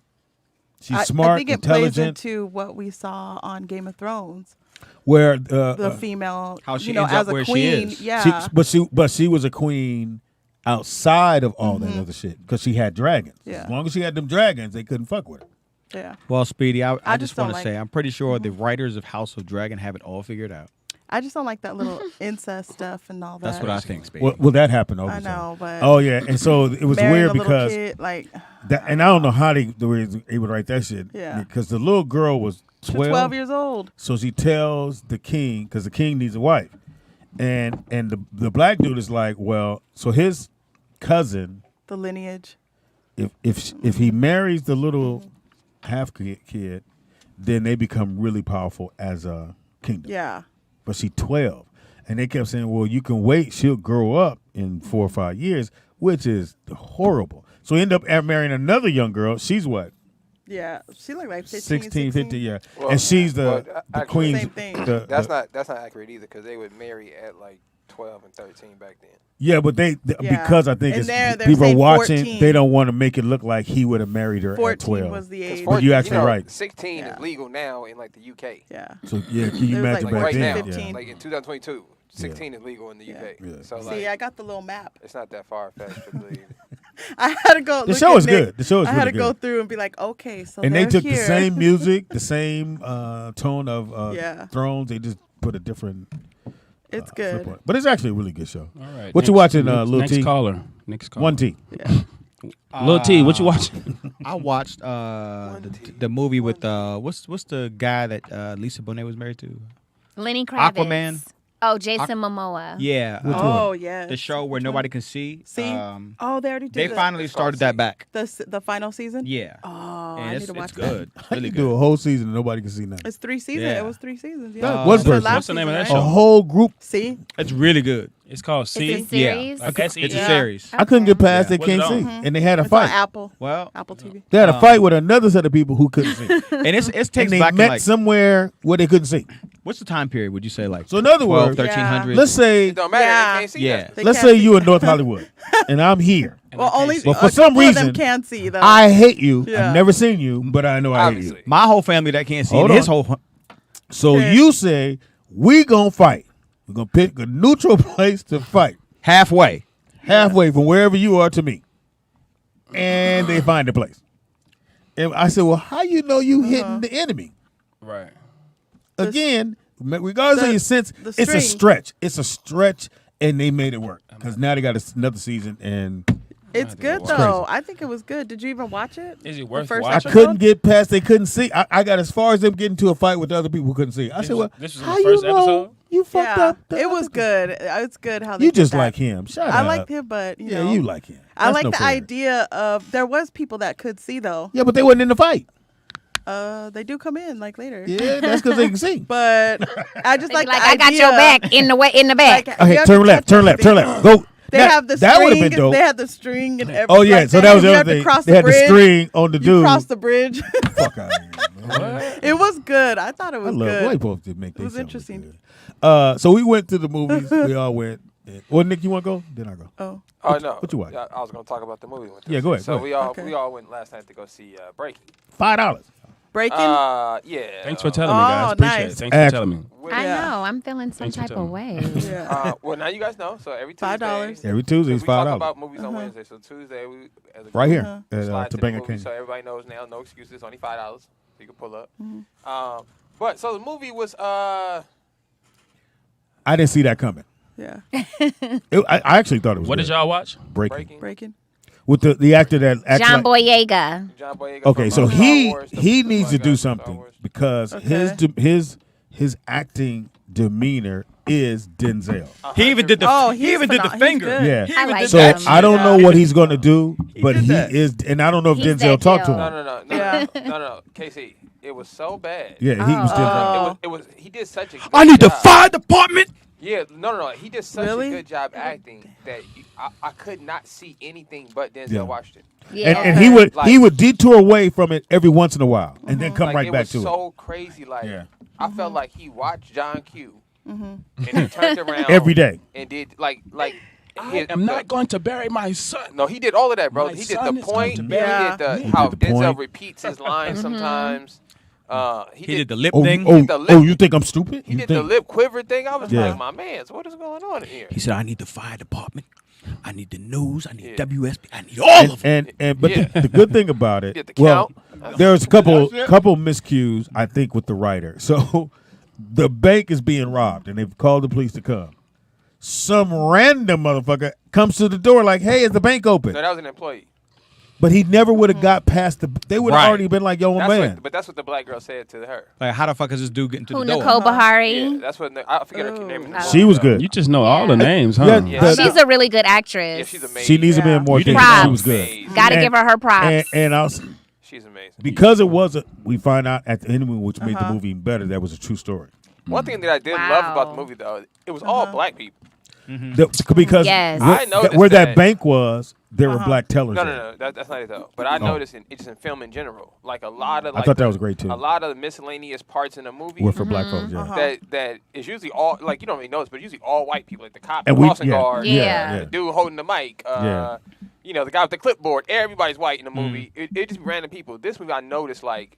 [SPEAKER 2] She's smart,
[SPEAKER 8] I think it plays
[SPEAKER 2] intelligent.
[SPEAKER 8] into what we saw on Game of Thrones.
[SPEAKER 2] Where
[SPEAKER 8] The female,
[SPEAKER 6] how she
[SPEAKER 8] you know,
[SPEAKER 6] ends up
[SPEAKER 8] as a
[SPEAKER 6] where she
[SPEAKER 8] queen.
[SPEAKER 6] is.
[SPEAKER 8] Yeah.
[SPEAKER 2] but she was a queen outside of all that other shit because she had dragons.
[SPEAKER 8] Yeah.
[SPEAKER 2] As long as she had them dragons, they couldn't fuck with her.
[SPEAKER 8] yeah.
[SPEAKER 6] Well, Speedy, I
[SPEAKER 8] I
[SPEAKER 6] just
[SPEAKER 8] just
[SPEAKER 6] want
[SPEAKER 8] don't
[SPEAKER 6] to
[SPEAKER 8] like
[SPEAKER 6] say
[SPEAKER 8] it.
[SPEAKER 6] I'm pretty sure the writers of House of Dragon have it all figured out.
[SPEAKER 8] I just don't like that little incest stuff and all that.
[SPEAKER 6] That's what I think, Speedy.
[SPEAKER 2] Well, that happened over
[SPEAKER 8] I
[SPEAKER 2] time.
[SPEAKER 8] know, but
[SPEAKER 2] Oh yeah, and so it was
[SPEAKER 8] marrying
[SPEAKER 2] weird
[SPEAKER 8] a little
[SPEAKER 2] because
[SPEAKER 8] kid, like
[SPEAKER 2] and I don't know how they were able to write that shit.
[SPEAKER 8] Yeah.
[SPEAKER 2] Because the little girl was
[SPEAKER 8] she's
[SPEAKER 2] 12
[SPEAKER 8] years old.
[SPEAKER 2] So she tells the king, because the king needs a wife, and the black dude is like, well, so his cousin,
[SPEAKER 8] The lineage.
[SPEAKER 2] if he marries the little half kid, then they become really powerful as a kingdom.
[SPEAKER 8] Yeah.
[SPEAKER 2] But she's 12, and they kept saying, well, you can wait; she'll grow up in 4 or 5 years, which is horrible. So he ended up marrying another young girl. She's what?
[SPEAKER 8] Yeah. She looked like 15,
[SPEAKER 2] 16, 15, yeah.
[SPEAKER 3] Well,
[SPEAKER 2] and she's
[SPEAKER 3] well,
[SPEAKER 2] the
[SPEAKER 3] actually-
[SPEAKER 2] queen's.
[SPEAKER 8] Same thing.
[SPEAKER 3] That's not accurate either because they would marry at like 12 and 13 back then.
[SPEAKER 2] Yeah, but
[SPEAKER 8] Yeah.
[SPEAKER 2] because I think
[SPEAKER 8] And
[SPEAKER 2] it's,
[SPEAKER 8] they're
[SPEAKER 2] people are
[SPEAKER 8] saying
[SPEAKER 2] watching,
[SPEAKER 8] 14.
[SPEAKER 2] they don't want to make it look like he would have married her at
[SPEAKER 8] 14
[SPEAKER 2] 12.
[SPEAKER 8] was the age.
[SPEAKER 2] But you actually right.
[SPEAKER 3] 16
[SPEAKER 8] Yeah.
[SPEAKER 3] is legal now in like the UK.
[SPEAKER 8] Yeah.
[SPEAKER 2] So yeah, can you
[SPEAKER 8] It was
[SPEAKER 2] imagine
[SPEAKER 8] like
[SPEAKER 2] back
[SPEAKER 3] right
[SPEAKER 2] then?
[SPEAKER 3] now,
[SPEAKER 8] 15.
[SPEAKER 2] Yeah.
[SPEAKER 3] like in 2022, 16 is legal in the UK.
[SPEAKER 2] Yeah.
[SPEAKER 3] So
[SPEAKER 8] See,
[SPEAKER 3] like,
[SPEAKER 8] I got the little map.
[SPEAKER 3] it's not that far fetched to believe.
[SPEAKER 8] I had to go.
[SPEAKER 2] The
[SPEAKER 8] look
[SPEAKER 2] show
[SPEAKER 8] at
[SPEAKER 2] is
[SPEAKER 8] Nick.
[SPEAKER 2] good. The show is
[SPEAKER 8] I had
[SPEAKER 2] really
[SPEAKER 8] to go
[SPEAKER 2] good.
[SPEAKER 8] through and be like, okay, so
[SPEAKER 2] And they
[SPEAKER 8] they're
[SPEAKER 2] took
[SPEAKER 8] here.
[SPEAKER 2] the same music, the same tone of
[SPEAKER 8] Yeah.
[SPEAKER 2] Thrones. They just put a different.
[SPEAKER 8] It's
[SPEAKER 2] flip
[SPEAKER 8] good.
[SPEAKER 2] on it. But it's actually a really good show.
[SPEAKER 1] All right.
[SPEAKER 2] What you watching, Lil
[SPEAKER 1] next
[SPEAKER 2] T?
[SPEAKER 1] caller. Next caller.
[SPEAKER 2] 1T.
[SPEAKER 8] Yeah.
[SPEAKER 1] Lil T, what you watching?
[SPEAKER 6] I watched the movie with what's the guy that Lisa Bonet was married to?
[SPEAKER 5] Lenny Kravitz.
[SPEAKER 6] Aquaman.
[SPEAKER 5] Oh, Jason Momoa.
[SPEAKER 6] Yeah,
[SPEAKER 8] Oh yeah.
[SPEAKER 6] the show where nobody can see.
[SPEAKER 8] See? Oh, they already did.
[SPEAKER 6] They
[SPEAKER 8] it.
[SPEAKER 6] finally started that back.
[SPEAKER 8] the final season.
[SPEAKER 6] Yeah,
[SPEAKER 8] Oh,
[SPEAKER 6] and
[SPEAKER 8] I need
[SPEAKER 6] it's
[SPEAKER 8] to watch
[SPEAKER 6] good.
[SPEAKER 8] that.
[SPEAKER 2] How
[SPEAKER 6] Really
[SPEAKER 2] you do a
[SPEAKER 6] good.
[SPEAKER 2] whole season and nobody can see nothing?
[SPEAKER 8] It's 3 seasons.
[SPEAKER 6] Yeah.
[SPEAKER 8] It was 3 seasons.
[SPEAKER 2] That
[SPEAKER 8] Yeah.
[SPEAKER 2] was
[SPEAKER 8] It's the
[SPEAKER 2] versus.
[SPEAKER 8] last
[SPEAKER 1] What's the name of that
[SPEAKER 8] season,
[SPEAKER 2] A
[SPEAKER 1] show?
[SPEAKER 8] right?
[SPEAKER 2] whole group.
[SPEAKER 8] See,
[SPEAKER 6] It's really good.
[SPEAKER 1] It's called
[SPEAKER 5] It's
[SPEAKER 1] C.
[SPEAKER 5] a series.
[SPEAKER 1] Like SE.
[SPEAKER 6] It's a series.
[SPEAKER 2] I couldn't get past
[SPEAKER 1] Yeah.
[SPEAKER 2] They Can't
[SPEAKER 1] Was it
[SPEAKER 2] See,
[SPEAKER 1] on?
[SPEAKER 2] and they had a
[SPEAKER 8] It's on
[SPEAKER 2] fight.
[SPEAKER 8] Apple.
[SPEAKER 6] Well,
[SPEAKER 8] Apple TV.
[SPEAKER 2] They had a fight with another set of people who couldn't see,
[SPEAKER 6] and it
[SPEAKER 2] and
[SPEAKER 6] takes
[SPEAKER 2] they
[SPEAKER 6] back in
[SPEAKER 2] met
[SPEAKER 6] like
[SPEAKER 2] somewhere where they couldn't see.
[SPEAKER 6] what's the time period? Would you say like
[SPEAKER 2] So in other
[SPEAKER 6] 12,
[SPEAKER 2] words,
[SPEAKER 6] 1300?
[SPEAKER 2] let's say
[SPEAKER 3] It don't matter.
[SPEAKER 8] Yeah.
[SPEAKER 3] They can't see
[SPEAKER 6] Yeah.
[SPEAKER 3] that.
[SPEAKER 8] They
[SPEAKER 2] let's
[SPEAKER 8] can't
[SPEAKER 2] say
[SPEAKER 8] see.
[SPEAKER 2] you in North Hollywood, and I'm here.
[SPEAKER 8] Well, only
[SPEAKER 1] see.
[SPEAKER 2] But for
[SPEAKER 8] a
[SPEAKER 2] some
[SPEAKER 8] couple of them
[SPEAKER 2] reason,
[SPEAKER 8] can see though.
[SPEAKER 2] I hate you.
[SPEAKER 8] Yeah.
[SPEAKER 2] I've never seen you, but I know I hate
[SPEAKER 3] Obviously.
[SPEAKER 2] you.
[SPEAKER 6] my whole family that can't see
[SPEAKER 2] Hold
[SPEAKER 6] and his
[SPEAKER 2] on.
[SPEAKER 6] whole
[SPEAKER 2] So
[SPEAKER 8] Okay.
[SPEAKER 2] you say we gonna fight. We're gonna pick a neutral place to fight,
[SPEAKER 6] halfway.
[SPEAKER 2] halfway from wherever you are to me, and they find a place. And I said, well, how you know you hitting the enemy?
[SPEAKER 1] Right.
[SPEAKER 2] Again, regardless of
[SPEAKER 8] the-
[SPEAKER 2] your sense,
[SPEAKER 8] the
[SPEAKER 2] it's a
[SPEAKER 8] string.
[SPEAKER 2] stretch. It's a stretch, and they made it work because now they got another season, and
[SPEAKER 8] It's good
[SPEAKER 2] It's
[SPEAKER 8] though.
[SPEAKER 2] crazy.
[SPEAKER 8] I think it was good. Did you even watch it?
[SPEAKER 1] Is it
[SPEAKER 8] The
[SPEAKER 1] worth
[SPEAKER 8] first
[SPEAKER 1] watching?
[SPEAKER 2] I
[SPEAKER 8] episode?
[SPEAKER 2] couldn't get past. They couldn't see. I got as far as them getting to a fight with the other people who couldn't see. I
[SPEAKER 1] This
[SPEAKER 2] said,
[SPEAKER 1] was-
[SPEAKER 2] well,
[SPEAKER 1] this was in
[SPEAKER 2] how
[SPEAKER 1] the first
[SPEAKER 2] you know
[SPEAKER 1] episode?
[SPEAKER 2] you fucked
[SPEAKER 8] Yeah,
[SPEAKER 2] up? the
[SPEAKER 8] it was
[SPEAKER 2] other
[SPEAKER 8] good. It's good how they
[SPEAKER 2] You
[SPEAKER 8] did
[SPEAKER 2] just
[SPEAKER 8] that.
[SPEAKER 2] like him. Shut
[SPEAKER 8] I
[SPEAKER 2] up.
[SPEAKER 8] liked him, but you
[SPEAKER 2] Yeah,
[SPEAKER 8] know,
[SPEAKER 2] you like him.
[SPEAKER 8] I
[SPEAKER 2] That's
[SPEAKER 8] like
[SPEAKER 2] no
[SPEAKER 8] the
[SPEAKER 2] fair.
[SPEAKER 8] idea of there was people that could see though.
[SPEAKER 2] Yeah, but they wasn't in the fight.
[SPEAKER 8] They do come in like later.
[SPEAKER 2] Yeah, that's because they can see.
[SPEAKER 8] But I just
[SPEAKER 5] They be
[SPEAKER 8] like
[SPEAKER 5] like,
[SPEAKER 8] the
[SPEAKER 5] I got your
[SPEAKER 8] idea,
[SPEAKER 5] back in the back.
[SPEAKER 8] Like,
[SPEAKER 2] Okay,
[SPEAKER 8] you have
[SPEAKER 2] turn
[SPEAKER 8] to
[SPEAKER 2] left,
[SPEAKER 8] catch
[SPEAKER 2] turn left, turn
[SPEAKER 8] everything.
[SPEAKER 2] left. Go.
[SPEAKER 8] They
[SPEAKER 2] That-
[SPEAKER 8] have the
[SPEAKER 2] that would have
[SPEAKER 8] string.
[SPEAKER 2] been dope.
[SPEAKER 8] They had the string and everything.
[SPEAKER 2] Oh yeah,
[SPEAKER 8] like
[SPEAKER 2] so that was
[SPEAKER 8] you
[SPEAKER 2] the
[SPEAKER 8] have
[SPEAKER 2] other
[SPEAKER 8] to
[SPEAKER 2] thing.
[SPEAKER 8] cross
[SPEAKER 2] They
[SPEAKER 8] the
[SPEAKER 2] had the
[SPEAKER 8] bridge.
[SPEAKER 2] string on the
[SPEAKER 8] You
[SPEAKER 2] dude.
[SPEAKER 8] cross the bridge.
[SPEAKER 2] Fuck out of here, man.
[SPEAKER 8] It was good. I thought it
[SPEAKER 2] I
[SPEAKER 8] was
[SPEAKER 2] love
[SPEAKER 8] good.
[SPEAKER 2] white folks to make
[SPEAKER 8] It was
[SPEAKER 2] themselves look
[SPEAKER 8] interesting.
[SPEAKER 2] good. So we went to the movies. We all went. Well, Nick, you want to go? Then I go.
[SPEAKER 8] Oh,
[SPEAKER 3] Oh no.
[SPEAKER 2] what you watch?
[SPEAKER 3] Yeah, I was gonna talk about the movie.
[SPEAKER 2] Yeah, go ahead,
[SPEAKER 3] So
[SPEAKER 2] go
[SPEAKER 3] we
[SPEAKER 8] Okay.
[SPEAKER 3] all went last night to go see Breaking.
[SPEAKER 2] $5.
[SPEAKER 8] breaking.
[SPEAKER 3] Yeah.
[SPEAKER 1] Thanks for telling me, guys.
[SPEAKER 8] Oh,
[SPEAKER 1] Appreciate
[SPEAKER 8] nice.
[SPEAKER 1] it. Thanks
[SPEAKER 2] Act-
[SPEAKER 1] for telling me.
[SPEAKER 5] I
[SPEAKER 8] Yeah.
[SPEAKER 5] know. I'm feeling some
[SPEAKER 1] Thanks for
[SPEAKER 5] type of
[SPEAKER 1] telling
[SPEAKER 5] way.
[SPEAKER 8] yeah.
[SPEAKER 3] Well, now you guys know. So every Tuesday,
[SPEAKER 8] $5.
[SPEAKER 2] Every Tuesday
[SPEAKER 3] we
[SPEAKER 2] is
[SPEAKER 3] talk
[SPEAKER 2] $5.
[SPEAKER 3] about movies on Wednesday. So Tuesday, we as a
[SPEAKER 2] Right
[SPEAKER 3] group,
[SPEAKER 2] here
[SPEAKER 3] we
[SPEAKER 2] at
[SPEAKER 3] slide to the
[SPEAKER 2] Topanga
[SPEAKER 3] movie,
[SPEAKER 2] Canyon.
[SPEAKER 3] so everybody knows now. No excuses. Only $5. So you can pull up. But so the movie was
[SPEAKER 2] I didn't see that coming.
[SPEAKER 8] Yeah.
[SPEAKER 2] I actually thought it was
[SPEAKER 1] What
[SPEAKER 2] good.
[SPEAKER 1] did y'all watch?
[SPEAKER 2] Breaking.
[SPEAKER 3] Breaking.
[SPEAKER 8] Breaking.
[SPEAKER 2] With the actor that acts
[SPEAKER 5] John
[SPEAKER 2] like,
[SPEAKER 5] Boyega.
[SPEAKER 3] John Boyega
[SPEAKER 2] Okay,
[SPEAKER 3] from,
[SPEAKER 2] so
[SPEAKER 3] Star
[SPEAKER 2] he
[SPEAKER 3] Wars, the
[SPEAKER 2] needs to
[SPEAKER 3] black guy
[SPEAKER 2] do
[SPEAKER 3] from Star
[SPEAKER 2] something
[SPEAKER 3] Wars.
[SPEAKER 2] because his acting demeanor is Denzel.
[SPEAKER 6] He even did the
[SPEAKER 8] Oh,
[SPEAKER 6] he
[SPEAKER 8] he's
[SPEAKER 6] even did the
[SPEAKER 8] phenomenal. He's
[SPEAKER 6] finger.
[SPEAKER 8] good.
[SPEAKER 2] Yeah.
[SPEAKER 6] He
[SPEAKER 5] I
[SPEAKER 6] even
[SPEAKER 5] like
[SPEAKER 6] did
[SPEAKER 2] So
[SPEAKER 6] that.
[SPEAKER 5] him.
[SPEAKER 2] I don't know what he's going to do, but
[SPEAKER 6] did
[SPEAKER 2] he
[SPEAKER 6] that.
[SPEAKER 2] is, and I don't know if
[SPEAKER 5] He's
[SPEAKER 2] Denzel
[SPEAKER 5] that
[SPEAKER 2] talked to
[SPEAKER 5] dude.
[SPEAKER 2] him.
[SPEAKER 3] No,
[SPEAKER 8] Yeah.
[SPEAKER 3] no. Casey, it was so bad.
[SPEAKER 2] Yeah, he was still.
[SPEAKER 8] Oh.
[SPEAKER 3] It was. He did such a. Good
[SPEAKER 6] I need the
[SPEAKER 3] job.
[SPEAKER 6] fire department.
[SPEAKER 3] Yeah, no. He did such
[SPEAKER 8] Really?
[SPEAKER 3] a good job acting that I could not see anything but Denzel
[SPEAKER 2] Yeah.
[SPEAKER 3] Washington.
[SPEAKER 5] Yeah.
[SPEAKER 2] And he would detour away from it every once in a while, and then come
[SPEAKER 3] Like,
[SPEAKER 2] right
[SPEAKER 3] it
[SPEAKER 2] back
[SPEAKER 3] was
[SPEAKER 2] to
[SPEAKER 3] so crazy. Like
[SPEAKER 2] Yeah.
[SPEAKER 3] I felt like he watched John Q. And he turned around
[SPEAKER 2] Every day.
[SPEAKER 3] and did like.
[SPEAKER 1] I am not going to bury my son.
[SPEAKER 3] No, he did all of that, bro.
[SPEAKER 1] My
[SPEAKER 3] He did
[SPEAKER 1] son
[SPEAKER 3] the
[SPEAKER 1] is
[SPEAKER 3] point.
[SPEAKER 1] going
[SPEAKER 3] He
[SPEAKER 1] to
[SPEAKER 8] marry-
[SPEAKER 3] did the
[SPEAKER 2] He
[SPEAKER 3] how
[SPEAKER 2] did the
[SPEAKER 3] Denzel
[SPEAKER 2] point.
[SPEAKER 3] repeats his lines sometimes.
[SPEAKER 6] He did the lip
[SPEAKER 2] Oh,
[SPEAKER 6] thing.
[SPEAKER 2] oh,
[SPEAKER 3] did the
[SPEAKER 2] oh,
[SPEAKER 3] lip-
[SPEAKER 2] you think I'm stupid?
[SPEAKER 3] He
[SPEAKER 2] You
[SPEAKER 3] did the
[SPEAKER 2] think-
[SPEAKER 3] lip quiver thing. I was
[SPEAKER 2] Yeah.
[SPEAKER 3] like, my man, what is going on in here?
[SPEAKER 6] He said, "I need the fire department. I need the news. I need
[SPEAKER 3] Yeah.
[SPEAKER 6] WSB. I need all of them."
[SPEAKER 2] But
[SPEAKER 3] Yeah.
[SPEAKER 2] the good thing about it,
[SPEAKER 3] Did the
[SPEAKER 2] well,
[SPEAKER 3] count.
[SPEAKER 2] there's a couple miscues I think with the writer. So the bank is being robbed, and they've called the police to come. Some random motherfucker comes to the door like, "Hey, is the bank open?"
[SPEAKER 3] No, that was an employee.
[SPEAKER 2] But he never would have got past the. They would have
[SPEAKER 6] Right.
[SPEAKER 2] already been like, "Yo, my man."
[SPEAKER 3] But that's what the black girl said to her.
[SPEAKER 6] Like, how the fuck is this dude getting to
[SPEAKER 5] Who,
[SPEAKER 6] the door?
[SPEAKER 5] Nicole
[SPEAKER 3] Yeah,
[SPEAKER 5] Bahari?
[SPEAKER 3] that's what I forget her name. in the
[SPEAKER 2] She
[SPEAKER 3] movie,
[SPEAKER 2] was
[SPEAKER 3] though.
[SPEAKER 2] good.
[SPEAKER 1] You just know all the names, huh?
[SPEAKER 2] Yeah,
[SPEAKER 3] Yeah.
[SPEAKER 5] She's a really good actress.
[SPEAKER 3] Yeah, she's amazing.
[SPEAKER 2] She needs to be in more
[SPEAKER 1] You
[SPEAKER 2] things.
[SPEAKER 1] didn't
[SPEAKER 2] She
[SPEAKER 1] know.
[SPEAKER 2] was good.
[SPEAKER 3] Amazing.
[SPEAKER 5] Gotta
[SPEAKER 2] And-
[SPEAKER 5] give her props.
[SPEAKER 2] And I'll,
[SPEAKER 3] She's amazing.
[SPEAKER 2] because it was we find out at the end, which made the movie even better. That was a true story.
[SPEAKER 3] One thing that I did love about
[SPEAKER 5] Wow.
[SPEAKER 3] the movie, though, it was all black people.
[SPEAKER 2] Because
[SPEAKER 5] Yes.
[SPEAKER 3] I noticed
[SPEAKER 2] where that
[SPEAKER 3] that-
[SPEAKER 2] bank was, there were black tellers.
[SPEAKER 3] No,
[SPEAKER 2] there.
[SPEAKER 3] that's not it though. But I noticed it's just in film in general. Like a lot of,
[SPEAKER 2] I thought that was great too.
[SPEAKER 3] a lot of the miscellaneous parts in the movie
[SPEAKER 2] Were for black folks, yeah.
[SPEAKER 3] that is usually all like you don't really notice, but usually all white people, like the cop,
[SPEAKER 2] And
[SPEAKER 3] the
[SPEAKER 2] we,
[SPEAKER 3] crossing guard,
[SPEAKER 5] Yeah.
[SPEAKER 3] the dude holding the mic,
[SPEAKER 2] Yeah.
[SPEAKER 3] you know, the guy with the clipboard. Everybody's white in the movie. It just be random people. This movie I noticed like.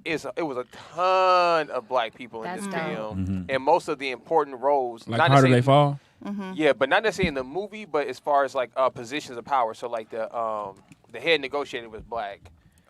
[SPEAKER 3] It was a ton of black people in
[SPEAKER 5] That's
[SPEAKER 3] this
[SPEAKER 5] dope.
[SPEAKER 3] film, and most of the important roles.
[SPEAKER 1] Like
[SPEAKER 3] not
[SPEAKER 1] How Do
[SPEAKER 3] necessarily-
[SPEAKER 1] They Fall?
[SPEAKER 3] Yeah, but not necessarily in the movie, but as far as like positions of power. So like the head negotiator was black.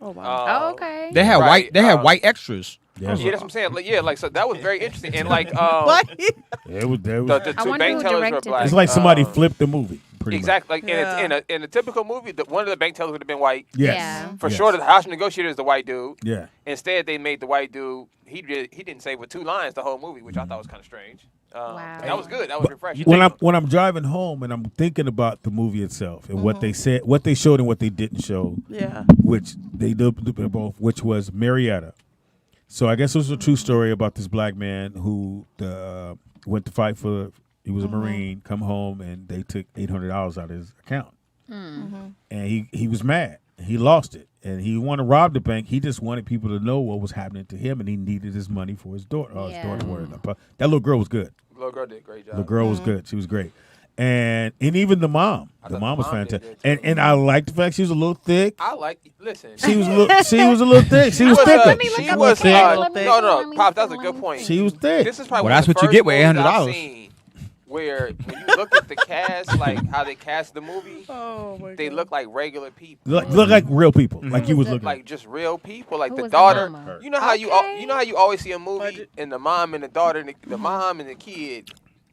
[SPEAKER 8] Oh wow.
[SPEAKER 5] Oh, okay.
[SPEAKER 6] They had
[SPEAKER 3] Right,
[SPEAKER 6] They had white extras.
[SPEAKER 2] Yeah,
[SPEAKER 3] Yeah, that's what I'm saying. Like, yeah, like so that was very interesting. And like
[SPEAKER 8] What?
[SPEAKER 2] it was. There was
[SPEAKER 3] the
[SPEAKER 5] I
[SPEAKER 3] two
[SPEAKER 5] wonder
[SPEAKER 3] bank
[SPEAKER 5] who
[SPEAKER 3] tellers were
[SPEAKER 5] directed
[SPEAKER 3] black.
[SPEAKER 2] it's like somebody flipped the movie. Pretty
[SPEAKER 3] Exactly. Like
[SPEAKER 8] Yeah.
[SPEAKER 3] in a typical movie, one of the bank tellers would have been white.
[SPEAKER 2] Much. Yes.
[SPEAKER 5] Yeah.
[SPEAKER 3] For
[SPEAKER 2] Yes.
[SPEAKER 3] sure, the house negotiator is the white dude.
[SPEAKER 2] Yeah.
[SPEAKER 3] Instead, they made the white dude. He didn't say with 2 lines the whole movie, which I thought was kind of strange.
[SPEAKER 5] Wow.
[SPEAKER 3] That was good. That was refreshing.
[SPEAKER 2] When I'm driving home and I'm thinking about the movie itself and what they said, what they showed and what they didn't show,
[SPEAKER 8] Yeah.
[SPEAKER 2] which they did both, which was Marietta. So I guess it was a true story about this black man who went to fight for He was a Marine. Come home and they took $800 out of his account, and he was mad. He lost it, and he wanted to rob the bank. He just wanted people to know what was happening to him, and he needed his money for his daughter. His daughter that little girl was good.
[SPEAKER 3] Little girl did a great job.
[SPEAKER 2] The girl was good. She was great. And even the mom. The mom was fantastic. And I liked the fact she was a little thick.
[SPEAKER 3] Listen.
[SPEAKER 2] She was a little thick. She was thicker.
[SPEAKER 3] She was no, Pop, that's a good point.
[SPEAKER 2] She was thick.
[SPEAKER 3] This is probably
[SPEAKER 6] Well, that's what you get with $800.
[SPEAKER 3] Where when you look at the cast, like how they cast the movie, they look like regular people.
[SPEAKER 2] Look like real people. Like you was looking
[SPEAKER 3] like just real people. Like
[SPEAKER 5] Who
[SPEAKER 3] the
[SPEAKER 5] was
[SPEAKER 3] daughter.
[SPEAKER 5] the mama?
[SPEAKER 3] You know how you always see a movie and the mom and the daughter and the mom and the kid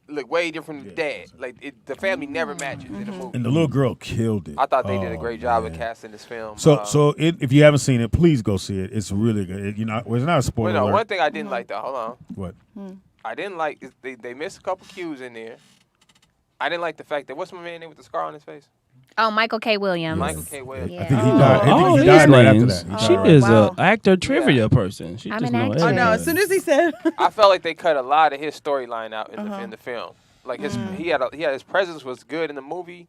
[SPEAKER 3] look way different than the dad. Like the family never matches in the movie.
[SPEAKER 2] And the little girl killed it.
[SPEAKER 3] I thought they did a great job of casting this film.
[SPEAKER 2] If you haven't seen it, please go see it. It's really good. It's not a spoiler alert.
[SPEAKER 3] One thing I didn't like though. Hold on.
[SPEAKER 2] What?
[SPEAKER 3] I didn't like is they missed a couple cues in there. I didn't like the fact that what's my man name with the scar on his face?
[SPEAKER 5] Oh, Michael K. Williams.
[SPEAKER 3] Michael K. Williams.
[SPEAKER 5] Yeah.
[SPEAKER 2] I think he died.
[SPEAKER 1] Oh,
[SPEAKER 2] He died right after that.
[SPEAKER 1] She is
[SPEAKER 8] Wow.
[SPEAKER 1] an actor trivia person. She
[SPEAKER 5] I'm
[SPEAKER 1] just
[SPEAKER 5] an
[SPEAKER 1] know
[SPEAKER 5] actor.
[SPEAKER 8] Oh no! As
[SPEAKER 1] everything.
[SPEAKER 8] soon as he said,
[SPEAKER 3] I felt like they cut a lot of his storyline out in the film. Like he had his presence was good in the movie,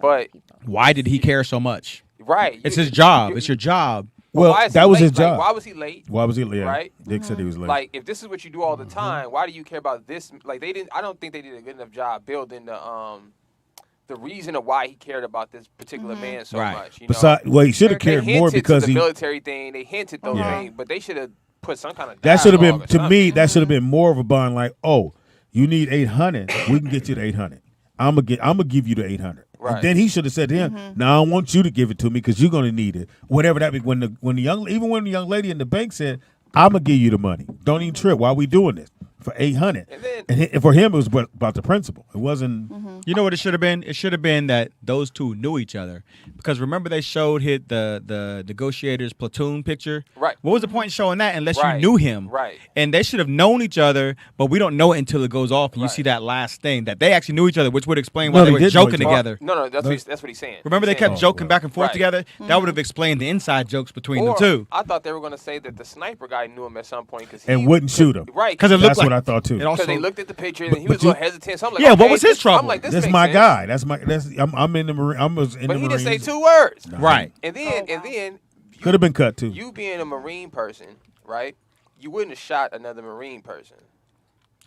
[SPEAKER 3] but
[SPEAKER 6] Why did he care so much?
[SPEAKER 3] right,
[SPEAKER 6] It's his job. It's your job.
[SPEAKER 2] Well,
[SPEAKER 3] why is
[SPEAKER 2] that
[SPEAKER 3] he
[SPEAKER 2] was
[SPEAKER 3] late?
[SPEAKER 2] his job.
[SPEAKER 3] Like, why was he late?
[SPEAKER 2] Why was he late?
[SPEAKER 3] Right?
[SPEAKER 2] Dick said he was late.
[SPEAKER 3] Like if this is what you do all the time, why do you care about this? Like they didn't. I don't think they did a good enough job building the reason of why he cared about this particular man so
[SPEAKER 6] Right.
[SPEAKER 3] much. You know?
[SPEAKER 2] Besides, well, he should have
[SPEAKER 3] They
[SPEAKER 2] cared
[SPEAKER 3] hinted
[SPEAKER 2] more
[SPEAKER 3] to
[SPEAKER 2] because
[SPEAKER 3] the
[SPEAKER 2] he.
[SPEAKER 3] military thing. They hinted those
[SPEAKER 2] Yeah.
[SPEAKER 3] things, but they should have put some kind of.
[SPEAKER 2] That should have been
[SPEAKER 3] dialogue or
[SPEAKER 2] to me.
[SPEAKER 3] something.
[SPEAKER 2] That should have been more of a bond. Like, oh, you need 800. We can get you the 800. I'm gonna give you the 800.
[SPEAKER 3] Right.
[SPEAKER 2] And then he should have said to him, "Now I want you to give it to me because you're gonna need it. Whatever that be." When the young lady in the bank said, "I'm gonna give you the money. Don't even trip. Why we doing this for 800?" And for him, it was about the principle. It wasn't.
[SPEAKER 6] You know what it should have been? It should have been that those two knew each other. Because remember they showed the negotiators platoon picture?
[SPEAKER 3] Right.
[SPEAKER 6] What was the point in showing that unless
[SPEAKER 3] Right.
[SPEAKER 6] you knew him?
[SPEAKER 3] Right.
[SPEAKER 6] And they should have known each other, but we don't know it until it goes off and you see that last thing that they actually knew each other, which would explain why
[SPEAKER 2] No,
[SPEAKER 6] they
[SPEAKER 2] they
[SPEAKER 6] were
[SPEAKER 2] did know
[SPEAKER 6] joking
[SPEAKER 2] each other.
[SPEAKER 6] together.
[SPEAKER 3] No, that's what he's saying.
[SPEAKER 6] Remember they
[SPEAKER 3] He's saying
[SPEAKER 6] kept
[SPEAKER 3] that.
[SPEAKER 6] joking back and forth
[SPEAKER 3] Right.
[SPEAKER 6] together? That would have explained the inside jokes between them
[SPEAKER 3] Or
[SPEAKER 6] two.
[SPEAKER 3] I thought they were going to say that the sniper guy knew him at some point
[SPEAKER 2] And wouldn't shoot him.
[SPEAKER 3] Right.
[SPEAKER 6] Because it looked
[SPEAKER 2] That's
[SPEAKER 6] like
[SPEAKER 2] what I thought too.
[SPEAKER 6] it also
[SPEAKER 3] Because they looked at the picture and he
[SPEAKER 2] but
[SPEAKER 3] was a little hesitant. So I'm like,
[SPEAKER 6] Yeah, what
[SPEAKER 3] okay,
[SPEAKER 6] was his
[SPEAKER 3] this-
[SPEAKER 6] trouble?
[SPEAKER 3] I'm like, this
[SPEAKER 2] That's
[SPEAKER 3] makes
[SPEAKER 2] my
[SPEAKER 3] sense.
[SPEAKER 2] guy. I'm in the Marine. I was in
[SPEAKER 3] But
[SPEAKER 2] the
[SPEAKER 3] he
[SPEAKER 2] Marines.
[SPEAKER 3] didn't say 2 words.
[SPEAKER 6] right.
[SPEAKER 3] And then
[SPEAKER 2] Could have been cut too.
[SPEAKER 3] you being a Marine person, right? You wouldn't have shot another Marine person.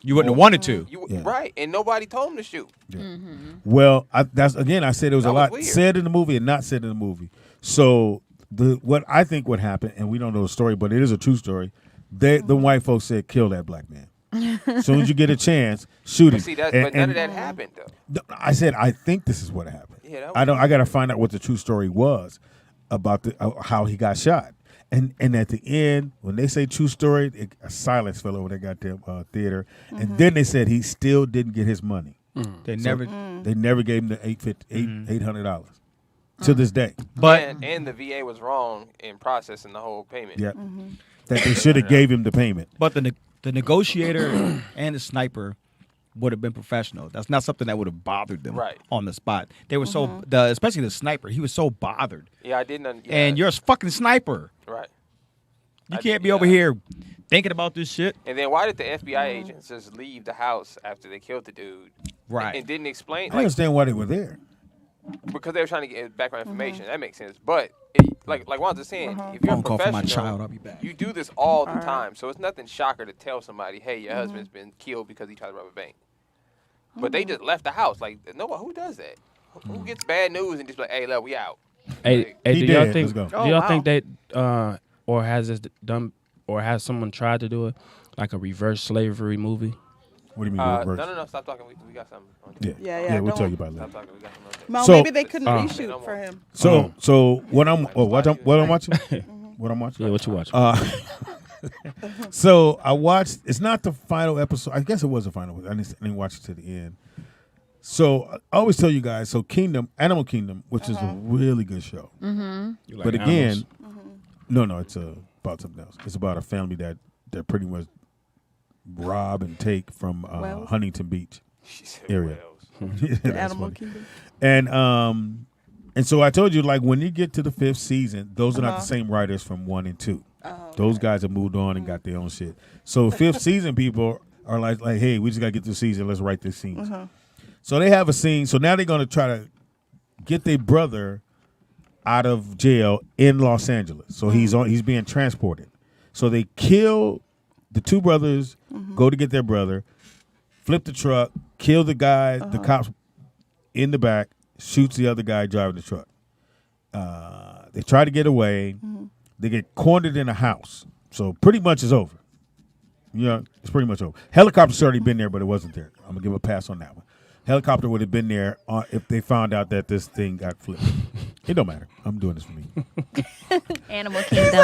[SPEAKER 6] You wouldn't have wanted to.
[SPEAKER 3] Right, and nobody told him to shoot.
[SPEAKER 2] Well, I said it was
[SPEAKER 3] That
[SPEAKER 2] a
[SPEAKER 3] was
[SPEAKER 2] lot
[SPEAKER 3] weird.
[SPEAKER 2] said in the movie and not said in the movie. So what I think would happen, and we don't know the story, but it is a true story. The white folks said, "Kill that black man." As soon as you get a chance, shoot him.
[SPEAKER 3] But see, but none of that happened though.
[SPEAKER 2] I said, I think this is what happened.
[SPEAKER 3] Yeah, that
[SPEAKER 2] I don't. I got to find out what the true story was about how he got shot. And at the end, when they say true story, a silence fell over that goddamn theater. And then they said he still didn't get his money.
[SPEAKER 6] They
[SPEAKER 2] So
[SPEAKER 6] never.
[SPEAKER 2] They never gave him the $800 to this day.
[SPEAKER 6] But
[SPEAKER 3] and the VA was wrong in processing the whole payment.
[SPEAKER 2] Yeah, that they should have gave him the payment.
[SPEAKER 6] But the negotiator and the sniper would have been professional. That's not something that would have bothered them
[SPEAKER 3] Right.
[SPEAKER 6] on the spot. They were so especially the sniper. He was so bothered.
[SPEAKER 3] Yeah, I didn't. Yeah,
[SPEAKER 6] And you're a fucking sniper.
[SPEAKER 3] right.
[SPEAKER 6] You can't be over here thinking about this shit.
[SPEAKER 3] And then why did the FBI agents just leave the house after they killed the dude?
[SPEAKER 6] Right.
[SPEAKER 3] And didn't explain.
[SPEAKER 2] I understand why they were there.
[SPEAKER 3] Because they were trying to get background information. That makes sense. But like Juan was saying, if you're
[SPEAKER 6] Phone
[SPEAKER 3] a
[SPEAKER 6] call for my
[SPEAKER 3] professional,
[SPEAKER 6] child. I'll be back.
[SPEAKER 3] you do this all the time. So it's nothing shocker to tell somebody, hey, your husband's been killed because he tried to rob a bank. But they just left the house. Like, no one, who does that? Who gets bad news and just like, hey, look, we out.
[SPEAKER 1] Hey,
[SPEAKER 2] He
[SPEAKER 1] do y'all
[SPEAKER 2] did.
[SPEAKER 1] think?
[SPEAKER 2] Let's
[SPEAKER 1] Do
[SPEAKER 2] go.
[SPEAKER 1] y'all
[SPEAKER 8] Oh,
[SPEAKER 1] think that, or has this done, or has someone tried to do it, like a reverse slavery movie?
[SPEAKER 2] What do you mean? reverse?
[SPEAKER 3] No, stop talking. We got something. On
[SPEAKER 2] Yeah,
[SPEAKER 8] Yeah,
[SPEAKER 2] we'll
[SPEAKER 8] don't-
[SPEAKER 2] tell you about it
[SPEAKER 3] Stop
[SPEAKER 2] later.
[SPEAKER 3] talking. We got something. On
[SPEAKER 8] Well,
[SPEAKER 2] So-
[SPEAKER 8] maybe they couldn't
[SPEAKER 1] Uh,
[SPEAKER 8] reshoot for him.
[SPEAKER 2] So what I'm watching? What I'm watching?
[SPEAKER 1] Yeah, what you watching?
[SPEAKER 2] So I watched. It's not the final episode. I guess it was the final. I didn't watch it to the end. So I always tell you guys. So Animal Kingdom, which is a really good show.
[SPEAKER 1] You like
[SPEAKER 2] But
[SPEAKER 1] animals?
[SPEAKER 2] again, no, it's about something else. It's about a family that pretty much rob and take from
[SPEAKER 8] Wells?
[SPEAKER 2] Huntington Beach
[SPEAKER 3] She said,
[SPEAKER 2] area.
[SPEAKER 3] Wells.
[SPEAKER 8] The
[SPEAKER 2] That's
[SPEAKER 8] Animal
[SPEAKER 2] funny.
[SPEAKER 8] Kingdom.
[SPEAKER 2] And so I told you, like, when you get to the 5th season, those are not the same writers from 1 and 2. Those guys have moved on and got their own shit. So 5th season people are like, hey, we just got to get through the season. Let's write this scene. So they have a scene. So now they're going to try to get their brother out of jail in Los Angeles. So he's being transported. So they kill the two brothers, go to get their brother, flip the truck, kill the guy, the cops in the back, shoots the other guy driving the truck. They try to get away. They get cornered in a house. So pretty much it's over. Yeah, it's pretty much over. Helicopter's already been there, but it wasn't there. I'm going to give a pass on that one. Helicopter would have been there if they found out that this thing got flipped. It don't matter. I'm doing this for me.
[SPEAKER 5] Animal Kingdom.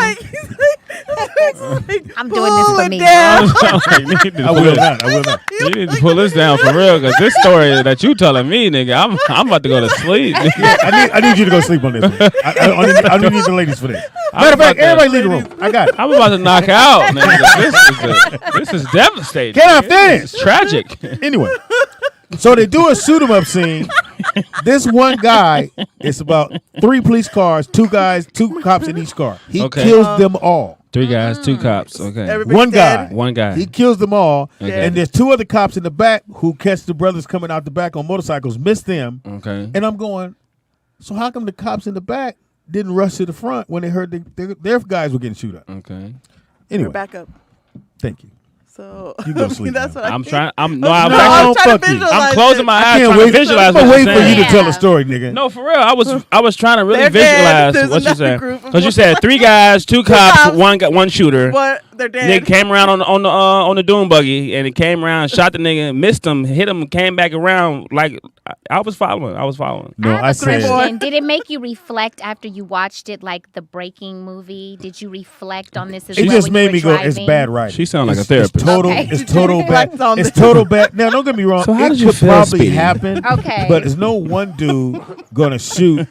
[SPEAKER 5] I'm doing
[SPEAKER 8] pull
[SPEAKER 5] this for
[SPEAKER 8] it
[SPEAKER 5] me.
[SPEAKER 8] down.
[SPEAKER 2] I will not.
[SPEAKER 1] You need to pull this down for real, because this story that you telling me, nigga, I'm about to go to sleep. Nigga.
[SPEAKER 2] I need you to go sleep on this one. I need the ladies for this. Matter of fact, everybody leave the room. I got it.
[SPEAKER 1] I'm about to knock out, nigga. This is devastating.
[SPEAKER 2] Can I finish?
[SPEAKER 1] It's tragic.
[SPEAKER 2] Anyway, so they do a shoot 'em up scene. This one guy, it's about 3 police cars, 2 cops in each car. He kills them all.
[SPEAKER 1] 3 guys, 2 cops. Okay.
[SPEAKER 8] Everybody's
[SPEAKER 2] One guy.
[SPEAKER 8] dead.
[SPEAKER 2] He kills them all.
[SPEAKER 1] Okay.
[SPEAKER 2] And there's 2 other cops in the back who catch the brothers coming out the back on motorcycles, miss them.
[SPEAKER 1] Okay.
[SPEAKER 2] And I'm going, so how come the cops in the back didn't rush to the front when they heard their guys were getting shoot up?
[SPEAKER 1] Okay.
[SPEAKER 2] Anyway,
[SPEAKER 8] Back up.
[SPEAKER 2] thank you.
[SPEAKER 8] So
[SPEAKER 2] You go sleep
[SPEAKER 8] that's
[SPEAKER 2] now.
[SPEAKER 8] what
[SPEAKER 1] I'm
[SPEAKER 8] think.
[SPEAKER 1] trying. I'm
[SPEAKER 8] I'm
[SPEAKER 1] actually,
[SPEAKER 8] trying
[SPEAKER 2] fuck
[SPEAKER 8] to
[SPEAKER 2] you.
[SPEAKER 8] visualize
[SPEAKER 1] I'm closing
[SPEAKER 8] it.
[SPEAKER 1] my
[SPEAKER 2] I
[SPEAKER 1] eyes
[SPEAKER 2] can't
[SPEAKER 1] trying to
[SPEAKER 2] wait.
[SPEAKER 1] visualize
[SPEAKER 2] I'm
[SPEAKER 1] what you're
[SPEAKER 2] waiting for you
[SPEAKER 1] saying.
[SPEAKER 2] to tell a story, nigga.
[SPEAKER 1] No, for real. I was trying to really
[SPEAKER 8] They're dead.
[SPEAKER 1] visualize
[SPEAKER 8] There's
[SPEAKER 1] what you
[SPEAKER 8] another
[SPEAKER 1] said.
[SPEAKER 8] group of
[SPEAKER 1] Because you said 3 guys, 2 cops,
[SPEAKER 8] cops.
[SPEAKER 1] one shooter.
[SPEAKER 8] What? They're dead.
[SPEAKER 1] Nigga came around on the doom buggy, and he came around, shot the nigga, missed him, hit him, came back around. Like I was following.
[SPEAKER 2] No, I
[SPEAKER 5] I
[SPEAKER 2] said.
[SPEAKER 5] have a question. Did it make you reflect after you watched it, like the Breaking movie? Did you reflect on this as
[SPEAKER 2] It
[SPEAKER 5] well?
[SPEAKER 2] just
[SPEAKER 5] when
[SPEAKER 2] made
[SPEAKER 5] you
[SPEAKER 2] me
[SPEAKER 5] were
[SPEAKER 2] go, it's
[SPEAKER 5] driving?
[SPEAKER 2] bad writing.
[SPEAKER 1] She sound like a
[SPEAKER 2] It's
[SPEAKER 1] therapist.
[SPEAKER 2] total,
[SPEAKER 5] Okay.
[SPEAKER 2] it's total bad.
[SPEAKER 8] Reflect on
[SPEAKER 2] It's
[SPEAKER 8] this.
[SPEAKER 2] total bad. Now, don't get me wrong.
[SPEAKER 1] So how
[SPEAKER 2] it
[SPEAKER 1] did you
[SPEAKER 2] could
[SPEAKER 1] feel,
[SPEAKER 2] probably
[SPEAKER 1] Speedy?
[SPEAKER 2] happen.
[SPEAKER 5] Okay.
[SPEAKER 2] But there's no one dude going to shoot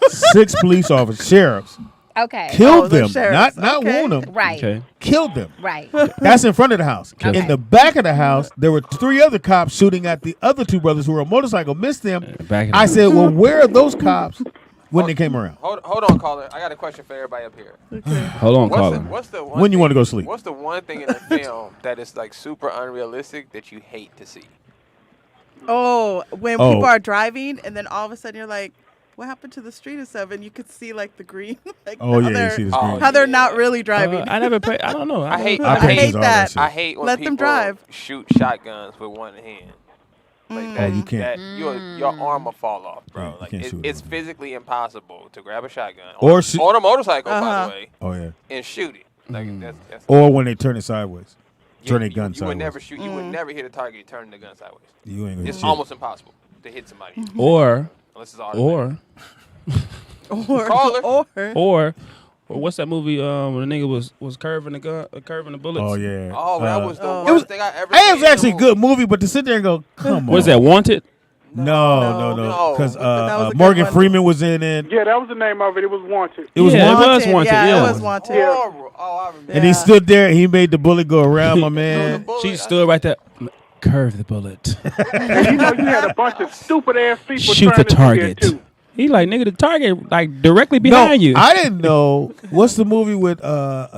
[SPEAKER 2] 6 police officers, sheriffs,
[SPEAKER 5] Okay.
[SPEAKER 2] kill
[SPEAKER 8] Oh, they're
[SPEAKER 2] them,
[SPEAKER 8] sheriffs.
[SPEAKER 2] not
[SPEAKER 8] Okay.
[SPEAKER 2] wound them,
[SPEAKER 5] Right.
[SPEAKER 1] Okay.
[SPEAKER 2] kill them.
[SPEAKER 5] Right.
[SPEAKER 2] That's in front of the house.
[SPEAKER 5] Okay.
[SPEAKER 2] In the back of the house, there were 3 other cops shooting at the other 2 brothers who were on a motorcycle, missed them.
[SPEAKER 1] Back in
[SPEAKER 2] I
[SPEAKER 1] the-
[SPEAKER 2] said, well, where are those cops when they came around?
[SPEAKER 3] Hold on, caller. I got a question for everybody up here.
[SPEAKER 1] Hold on, caller.
[SPEAKER 3] What's the one
[SPEAKER 2] When you
[SPEAKER 3] thing-
[SPEAKER 2] want to go sleep?
[SPEAKER 3] What's the one thing in the film that is like super unrealistic that you hate to see?
[SPEAKER 8] Oh, when
[SPEAKER 2] Oh.
[SPEAKER 8] people are driving and then all of a sudden you're like, what happened to the street and stuff? And you could see like the green. Like
[SPEAKER 2] Oh,
[SPEAKER 8] how
[SPEAKER 2] yeah, you
[SPEAKER 8] they're-
[SPEAKER 2] see the
[SPEAKER 3] Oh,
[SPEAKER 2] screen.
[SPEAKER 8] How they're not really driving.
[SPEAKER 1] I never pay. I don't know.
[SPEAKER 3] I hate-
[SPEAKER 2] I
[SPEAKER 8] I
[SPEAKER 2] pay
[SPEAKER 8] hate
[SPEAKER 2] attention to all
[SPEAKER 8] that.
[SPEAKER 2] shit.
[SPEAKER 3] I hate when
[SPEAKER 8] Let them
[SPEAKER 3] people
[SPEAKER 8] drive.
[SPEAKER 3] shoot shotguns with one hand. Like that,
[SPEAKER 2] you can't.
[SPEAKER 3] That your arm will fall off, bro.
[SPEAKER 2] Yeah, you
[SPEAKER 3] like
[SPEAKER 2] can't shoot
[SPEAKER 3] it's
[SPEAKER 2] it.
[SPEAKER 3] physically impossible to grab a shotgun
[SPEAKER 2] Or
[SPEAKER 3] on a motorcycle, by
[SPEAKER 8] Uh-huh.
[SPEAKER 3] the way,
[SPEAKER 2] Oh, yeah.
[SPEAKER 3] and shoot it. Like that's
[SPEAKER 2] Or when they turn it sideways. Turn their gun
[SPEAKER 3] you
[SPEAKER 2] sideways.
[SPEAKER 3] would never shoot. You would never hit a target turning the gun sideways.
[SPEAKER 2] You ain't gonna
[SPEAKER 3] It's
[SPEAKER 2] shit.
[SPEAKER 3] almost impossible to hit somebody
[SPEAKER 1] Or
[SPEAKER 3] unless it's automatic.
[SPEAKER 1] or what's that movie? When the nigga was curving the gun, curving the bullets.
[SPEAKER 2] Oh, yeah.
[SPEAKER 3] Oh, that was the
[SPEAKER 8] Oh.
[SPEAKER 3] worst
[SPEAKER 2] It was-
[SPEAKER 3] thing I ever.
[SPEAKER 2] It
[SPEAKER 3] seen
[SPEAKER 2] was
[SPEAKER 3] in
[SPEAKER 2] actually a
[SPEAKER 3] the
[SPEAKER 2] good movie, but to sit there and go, come on.
[SPEAKER 1] Was that Wanted?
[SPEAKER 2] No.
[SPEAKER 3] No.
[SPEAKER 2] Because
[SPEAKER 8] But that was a good
[SPEAKER 2] Morgan
[SPEAKER 8] one.
[SPEAKER 2] Freeman was in it.
[SPEAKER 7] Yeah, that was the name of it. It was Wanted.
[SPEAKER 2] It was
[SPEAKER 1] Yeah,
[SPEAKER 2] one.
[SPEAKER 1] it was Wanted.
[SPEAKER 8] Yeah,
[SPEAKER 1] Yeah.
[SPEAKER 8] it was wanted.
[SPEAKER 3] Horrible. Oh, I remember.
[SPEAKER 2] And he
[SPEAKER 8] Yeah.
[SPEAKER 2] stood there. He made the bullet go around, my man.
[SPEAKER 3] Bullet,
[SPEAKER 1] She stood right there. Curve the bullet.
[SPEAKER 7] And you know, you had a bunch of stupid ass people
[SPEAKER 1] Shoot
[SPEAKER 7] trying
[SPEAKER 1] the
[SPEAKER 7] to do
[SPEAKER 1] target.
[SPEAKER 7] that too.
[SPEAKER 1] He like, nigga, the target like directly behind you.
[SPEAKER 2] I didn't know. What's the movie with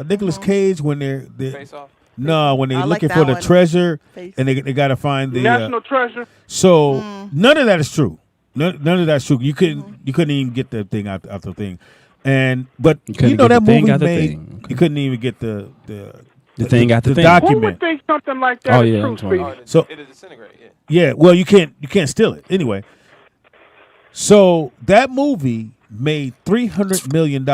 [SPEAKER 2] Nicolas Cage when they're
[SPEAKER 3] Face off.
[SPEAKER 2] no when they're
[SPEAKER 8] I like
[SPEAKER 2] looking
[SPEAKER 8] that
[SPEAKER 2] for the
[SPEAKER 8] one.
[SPEAKER 2] treasure
[SPEAKER 8] Face.
[SPEAKER 2] and they got to find the
[SPEAKER 7] National Treasure.
[SPEAKER 2] so none of that is true. None of that's true. You couldn't even get the thing out the thing, but
[SPEAKER 1] You couldn't
[SPEAKER 2] you know
[SPEAKER 1] get
[SPEAKER 2] that
[SPEAKER 1] the thing
[SPEAKER 2] movie
[SPEAKER 1] out the
[SPEAKER 2] made
[SPEAKER 1] thing. Okay.
[SPEAKER 2] you couldn't even get the
[SPEAKER 1] thing out the thing.
[SPEAKER 7] Who
[SPEAKER 2] document.
[SPEAKER 7] would think something like that
[SPEAKER 1] Oh,
[SPEAKER 7] is
[SPEAKER 1] yeah,
[SPEAKER 7] true,
[SPEAKER 1] I'm sorry.
[SPEAKER 7] Speedy?
[SPEAKER 2] So-
[SPEAKER 3] It'll disintegrate. Yeah.
[SPEAKER 2] Yeah, well you can't steal it anyway. So that movie made $300 million,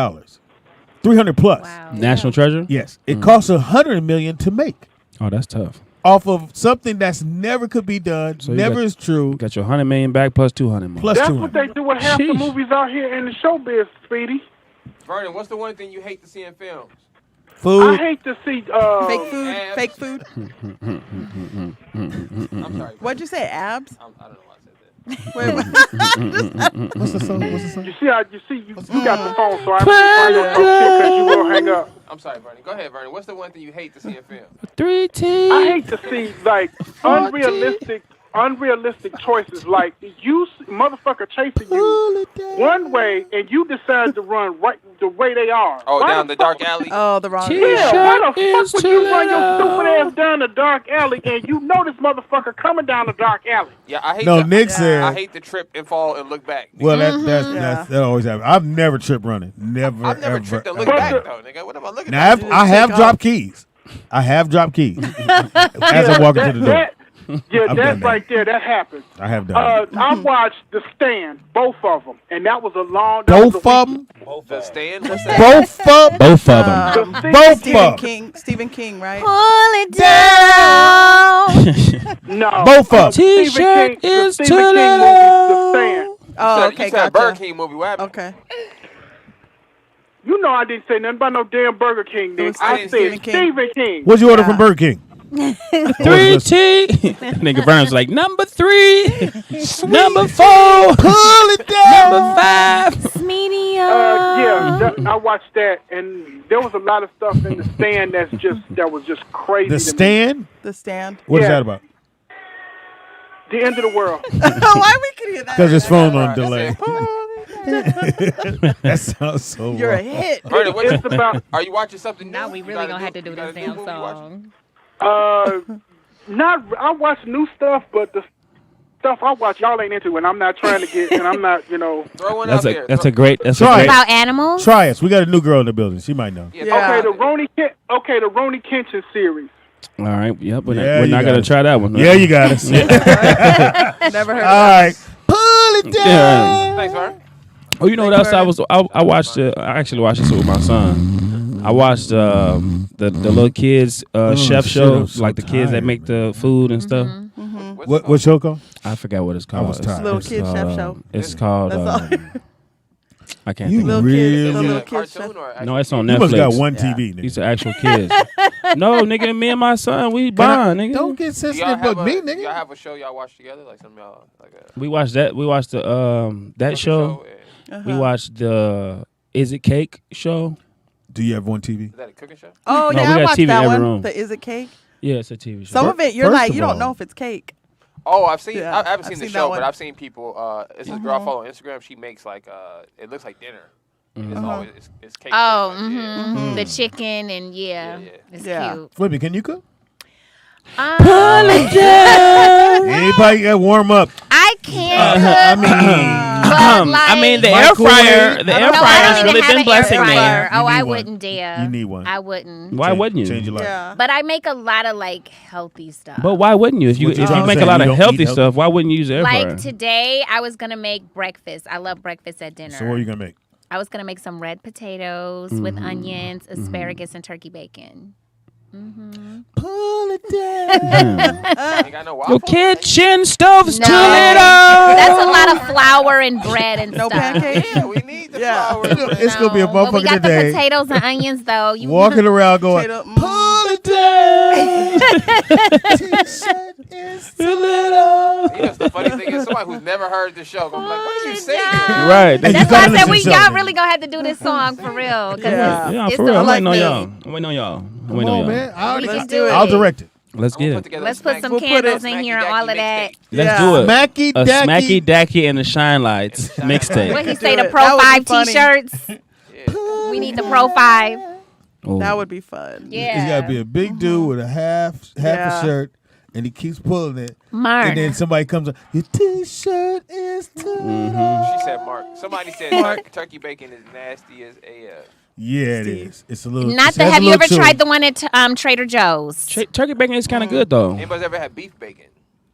[SPEAKER 2] 300 plus.
[SPEAKER 5] Wow.
[SPEAKER 1] National Treasure.
[SPEAKER 2] Yes, it cost $100 million to make.
[SPEAKER 1] Oh, that's tough.
[SPEAKER 2] Off of something that's never could be done,
[SPEAKER 1] So you
[SPEAKER 2] never
[SPEAKER 1] got-
[SPEAKER 2] is true.
[SPEAKER 1] You got your 100 million back plus 200 more.
[SPEAKER 2] Plus
[SPEAKER 7] That's
[SPEAKER 2] 200.
[SPEAKER 7] what they do with half the
[SPEAKER 1] Sheesh.
[SPEAKER 7] movies out here in the showbiz, Speedy.
[SPEAKER 3] Vernon, what's the one thing you hate to see in films?
[SPEAKER 7] I
[SPEAKER 2] Food.
[SPEAKER 7] hate to see.
[SPEAKER 8] Fake food.
[SPEAKER 3] Abs.
[SPEAKER 8] Fake food.
[SPEAKER 3] I'm sorry.
[SPEAKER 8] What'd you say? Abs?
[SPEAKER 3] I don't know why I said that.
[SPEAKER 8] Wait, what?
[SPEAKER 2] What's the song? What's the song?
[SPEAKER 7] You see how you got the phone, so I'm going to talk shit because you will hang up.
[SPEAKER 3] I'm sorry, Vernon. Go ahead, Vernon. What's the one thing you hate to see in films?
[SPEAKER 1] 3
[SPEAKER 7] I hate to see like unrealistic unrealistic choices. Like you motherfucker chasing you one way, and you decide to run right the way they are.
[SPEAKER 3] Oh,
[SPEAKER 7] Why
[SPEAKER 3] down the dark alley.
[SPEAKER 8] Oh, the wrong.
[SPEAKER 7] Yeah, why the fuck would you run your stupid ass down the dark alley, and you know this motherfucker coming down the dark alley?
[SPEAKER 3] Yeah, I hate.
[SPEAKER 2] No, Nick said.
[SPEAKER 3] I hate to trip and fall and look back.
[SPEAKER 2] Well, that always happens. I've never tripped running. Never.
[SPEAKER 3] I've never
[SPEAKER 2] ever,
[SPEAKER 3] tripped and
[SPEAKER 2] ever.
[SPEAKER 3] looked back though, nigga. What am I looking
[SPEAKER 2] Now
[SPEAKER 3] at?
[SPEAKER 2] I have dropped keys. I have dropped keys as I'm walking to the door.
[SPEAKER 7] That's right there. That happens.
[SPEAKER 2] I have done.
[SPEAKER 7] I watched The Stand, both of them, and that was a long.
[SPEAKER 2] Both of them.
[SPEAKER 3] The Stand. What's that?
[SPEAKER 2] Both of them. Both of them.
[SPEAKER 8] Stephen King, right?
[SPEAKER 5] Pull it down.
[SPEAKER 7] No.
[SPEAKER 2] Both of them.
[SPEAKER 1] T-shirt is
[SPEAKER 7] the
[SPEAKER 1] too
[SPEAKER 7] Stephen King movie, The
[SPEAKER 1] little.
[SPEAKER 7] Stand.
[SPEAKER 8] Oh,
[SPEAKER 3] You
[SPEAKER 8] okay,
[SPEAKER 3] said
[SPEAKER 8] gotcha.
[SPEAKER 3] Burger King movie. What happened?
[SPEAKER 8] Okay.
[SPEAKER 7] You know I didn't say nothing about no damn Burger King, Nick. I said
[SPEAKER 8] Stephen King.
[SPEAKER 7] Stephen King.
[SPEAKER 2] What'd you order from Burger King?
[SPEAKER 1] 3T. Nigga Burns like number 3, number 4,
[SPEAKER 2] Pull it down.
[SPEAKER 1] number 5.
[SPEAKER 5] Medium.
[SPEAKER 7] I watched that, and there was a lot of stuff in The Stand that was just crazy.
[SPEAKER 2] The
[SPEAKER 7] to me.
[SPEAKER 2] Stand.
[SPEAKER 8] The Stand.
[SPEAKER 2] What is
[SPEAKER 7] Yeah.
[SPEAKER 2] that about?
[SPEAKER 7] The end of the world.
[SPEAKER 8] Why we could hear that?
[SPEAKER 2] Because his phone on
[SPEAKER 3] Right,
[SPEAKER 2] delay. That sounds so
[SPEAKER 8] You're a
[SPEAKER 2] wrong.
[SPEAKER 8] hit.
[SPEAKER 3] Vernon, what
[SPEAKER 7] It's about
[SPEAKER 3] are you watching something new?
[SPEAKER 5] Now we
[SPEAKER 3] You
[SPEAKER 5] really
[SPEAKER 3] got a
[SPEAKER 5] gonna
[SPEAKER 3] new-
[SPEAKER 5] have to do
[SPEAKER 3] you got
[SPEAKER 5] this
[SPEAKER 3] a new
[SPEAKER 5] damn
[SPEAKER 3] movie you watching?
[SPEAKER 5] song.
[SPEAKER 7] not. I watch new stuff, but the stuff I watch y'all ain't into, and I'm not trying to get, and I'm not,
[SPEAKER 3] Throw one
[SPEAKER 1] That's
[SPEAKER 3] out
[SPEAKER 1] a
[SPEAKER 3] there.
[SPEAKER 1] that's a great that's
[SPEAKER 2] Try
[SPEAKER 1] a
[SPEAKER 2] it.
[SPEAKER 1] great.
[SPEAKER 5] About animals.
[SPEAKER 2] Try us. We got a new girl in the building. She might know.
[SPEAKER 3] Yeah,
[SPEAKER 8] Yeah.
[SPEAKER 7] Okay, the Ronnie Kenshin series.
[SPEAKER 1] All right, yep. We're
[SPEAKER 2] Yeah,
[SPEAKER 1] not
[SPEAKER 2] you got
[SPEAKER 1] gonna
[SPEAKER 2] it.
[SPEAKER 1] try that one.
[SPEAKER 2] Yeah, you got us.
[SPEAKER 8] Never heard
[SPEAKER 2] All
[SPEAKER 8] of
[SPEAKER 2] right. Pull it down.
[SPEAKER 1] Yeah.
[SPEAKER 3] Thanks, Vernon.
[SPEAKER 1] Oh, you know what else I watched? I actually watched this with my son. I watched the little kids chef
[SPEAKER 2] shit,
[SPEAKER 1] show,
[SPEAKER 2] I'm so
[SPEAKER 1] like the kids that
[SPEAKER 2] tired,
[SPEAKER 1] make the food and stuff.
[SPEAKER 2] What show called?
[SPEAKER 1] I forgot what it's called.
[SPEAKER 2] was tired.
[SPEAKER 8] Little
[SPEAKER 1] It's
[SPEAKER 8] Kids
[SPEAKER 1] called,
[SPEAKER 8] Chef Show.
[SPEAKER 1] It's called.
[SPEAKER 8] That's all.
[SPEAKER 1] I can't
[SPEAKER 2] You
[SPEAKER 1] think.
[SPEAKER 8] Little
[SPEAKER 1] of
[SPEAKER 8] kids,
[SPEAKER 2] really?
[SPEAKER 8] little
[SPEAKER 3] Is it a
[SPEAKER 8] kids chef.
[SPEAKER 3] cartoon or
[SPEAKER 1] No, it's on
[SPEAKER 2] You
[SPEAKER 1] Netflix.
[SPEAKER 2] must got one TV.
[SPEAKER 1] These
[SPEAKER 2] Nigga.
[SPEAKER 1] are actual kids. No, nigga, me and my son, we bond, nigga.
[SPEAKER 2] Don't get
[SPEAKER 3] Do y'all
[SPEAKER 2] sensitive,
[SPEAKER 3] have
[SPEAKER 2] but me,
[SPEAKER 3] y'all
[SPEAKER 2] nigga.
[SPEAKER 3] have a show y'all watch together, like some of y'all like a
[SPEAKER 1] We watched that. We watched the that
[SPEAKER 3] cooking
[SPEAKER 1] show.
[SPEAKER 3] and-
[SPEAKER 1] We watched the Is It Cake show.
[SPEAKER 2] Do you have one TV?
[SPEAKER 3] Is that a cooking show?
[SPEAKER 8] Oh,
[SPEAKER 1] No,
[SPEAKER 8] yeah,
[SPEAKER 1] we
[SPEAKER 8] I
[SPEAKER 1] got
[SPEAKER 8] watched
[SPEAKER 1] TV in
[SPEAKER 8] that
[SPEAKER 1] every
[SPEAKER 8] one.
[SPEAKER 1] room.
[SPEAKER 8] The Is It Cake?
[SPEAKER 1] Yeah, it's a TV show.
[SPEAKER 8] Some of it, you're
[SPEAKER 2] First
[SPEAKER 8] like,
[SPEAKER 2] of
[SPEAKER 8] you don't
[SPEAKER 2] all-
[SPEAKER 8] know if it's cake.
[SPEAKER 3] Oh, I've seen.
[SPEAKER 8] Yeah,
[SPEAKER 3] I haven't
[SPEAKER 8] I've
[SPEAKER 3] seen the
[SPEAKER 8] seen
[SPEAKER 3] show,
[SPEAKER 8] that
[SPEAKER 3] but
[SPEAKER 8] one.
[SPEAKER 3] I've seen people. It's this girl I follow on Instagram. She makes like it looks like dinner. It's always it's cake.
[SPEAKER 5] Oh,
[SPEAKER 3] pretty much, yeah.
[SPEAKER 5] the chicken and
[SPEAKER 3] Yeah.
[SPEAKER 5] it's
[SPEAKER 8] Yeah.
[SPEAKER 5] cute.
[SPEAKER 2] Flippy, can you cook?
[SPEAKER 5] Um,
[SPEAKER 2] Anybody got warm up?
[SPEAKER 5] I can't cook.
[SPEAKER 2] I mean,
[SPEAKER 5] but like,
[SPEAKER 1] I mean, the air
[SPEAKER 2] Microwave?
[SPEAKER 1] fryer, the
[SPEAKER 2] No,
[SPEAKER 1] air
[SPEAKER 5] no,
[SPEAKER 1] fryer
[SPEAKER 5] I
[SPEAKER 1] has
[SPEAKER 5] don't
[SPEAKER 1] really
[SPEAKER 5] even have
[SPEAKER 1] been
[SPEAKER 5] an
[SPEAKER 1] blessing
[SPEAKER 5] air
[SPEAKER 1] me.
[SPEAKER 5] fryer. Oh,
[SPEAKER 2] You
[SPEAKER 5] I
[SPEAKER 2] need one.
[SPEAKER 5] wouldn't dare.
[SPEAKER 2] You need one.
[SPEAKER 5] I wouldn't.
[SPEAKER 1] Why wouldn't you?
[SPEAKER 2] Change your life.
[SPEAKER 8] Yeah.
[SPEAKER 5] But I make a lot of like healthy stuff.
[SPEAKER 1] But why wouldn't you? If you
[SPEAKER 2] What you
[SPEAKER 1] if you
[SPEAKER 2] trying to
[SPEAKER 1] make
[SPEAKER 2] say?
[SPEAKER 1] a lot
[SPEAKER 2] You
[SPEAKER 1] of
[SPEAKER 2] don't
[SPEAKER 1] healthy
[SPEAKER 2] eat
[SPEAKER 1] stuff, why wouldn't you use the air fryer?
[SPEAKER 5] like today, I was gonna make breakfast. I love breakfast at dinner.
[SPEAKER 2] So what are you gonna make?
[SPEAKER 5] I was gonna make some red potatoes with onions, asparagus, and turkey bacon.
[SPEAKER 2] Pull it down.
[SPEAKER 3] Ain't got no
[SPEAKER 1] Your
[SPEAKER 3] waffle.
[SPEAKER 1] kitchen stove's
[SPEAKER 5] No.
[SPEAKER 1] too little.
[SPEAKER 5] That's a lot of flour and bread and
[SPEAKER 8] No
[SPEAKER 5] stuff.
[SPEAKER 8] pancakes?
[SPEAKER 3] Yeah, we need the
[SPEAKER 8] Yeah.
[SPEAKER 3] flour.
[SPEAKER 2] It's gonna be a
[SPEAKER 5] But we
[SPEAKER 2] motherfucker
[SPEAKER 5] got the
[SPEAKER 2] today.
[SPEAKER 5] potatoes and onions though. You
[SPEAKER 2] Walking around going,
[SPEAKER 8] Potato-
[SPEAKER 2] pull it down. T-shirt is too little.
[SPEAKER 3] You know, the funny thing is, somebody who's never heard the show gonna be like, "What did you say?"
[SPEAKER 5] down.
[SPEAKER 1] Right.
[SPEAKER 2] Hey,
[SPEAKER 5] That's
[SPEAKER 2] you
[SPEAKER 5] why
[SPEAKER 2] gotta
[SPEAKER 5] I said
[SPEAKER 2] listen to
[SPEAKER 5] y'all
[SPEAKER 2] something.
[SPEAKER 5] really gonna have to do this song for real. 'Cause
[SPEAKER 8] Yeah.
[SPEAKER 1] Yeah,
[SPEAKER 5] it's
[SPEAKER 1] for
[SPEAKER 5] the
[SPEAKER 1] real. I'm waiting on
[SPEAKER 5] like
[SPEAKER 1] y'all.
[SPEAKER 5] me.
[SPEAKER 1] I'm waiting on y'all. I'm
[SPEAKER 2] Come
[SPEAKER 1] waiting
[SPEAKER 2] on,
[SPEAKER 1] on
[SPEAKER 2] man.
[SPEAKER 1] y'all.
[SPEAKER 2] I'll,
[SPEAKER 5] We can
[SPEAKER 8] Let's
[SPEAKER 5] do
[SPEAKER 8] do it.
[SPEAKER 2] I'll direct it.
[SPEAKER 1] Let's get it.
[SPEAKER 5] Let's put some
[SPEAKER 8] We'll put
[SPEAKER 5] candles
[SPEAKER 8] it-
[SPEAKER 5] in here and all of that.
[SPEAKER 1] Let's
[SPEAKER 8] Yeah.
[SPEAKER 1] do it.
[SPEAKER 2] Smacky
[SPEAKER 1] A
[SPEAKER 2] Dacky.
[SPEAKER 1] Smacky Dacky and the Shine Lights mixtape.
[SPEAKER 5] What he
[SPEAKER 8] Do
[SPEAKER 5] say? The
[SPEAKER 8] it.
[SPEAKER 5] Pro
[SPEAKER 8] That would be
[SPEAKER 5] 5
[SPEAKER 8] funny.
[SPEAKER 5] t-shirts. We need the Pro 5.
[SPEAKER 1] Oh.
[SPEAKER 8] That would be fun.
[SPEAKER 5] Yeah.
[SPEAKER 2] He's got to be a big dude with a half
[SPEAKER 8] Yeah.
[SPEAKER 2] a shirt, and he keeps pulling it.
[SPEAKER 5] Mark.
[SPEAKER 2] And then somebody comes up, your T-shirt is too little.
[SPEAKER 3] She said, "Mark." Somebody said turkey bacon is nasty as AF.
[SPEAKER 2] Yeah, it
[SPEAKER 8] Steve.
[SPEAKER 2] is. It's a little.
[SPEAKER 5] Not
[SPEAKER 2] it
[SPEAKER 5] the.
[SPEAKER 2] has a
[SPEAKER 5] Have you
[SPEAKER 2] little
[SPEAKER 5] ever
[SPEAKER 2] chew.
[SPEAKER 5] tried the one at Trader Joe's?
[SPEAKER 1] Turkey bacon is kind of good though.
[SPEAKER 3] Anybody's ever had beef bacon?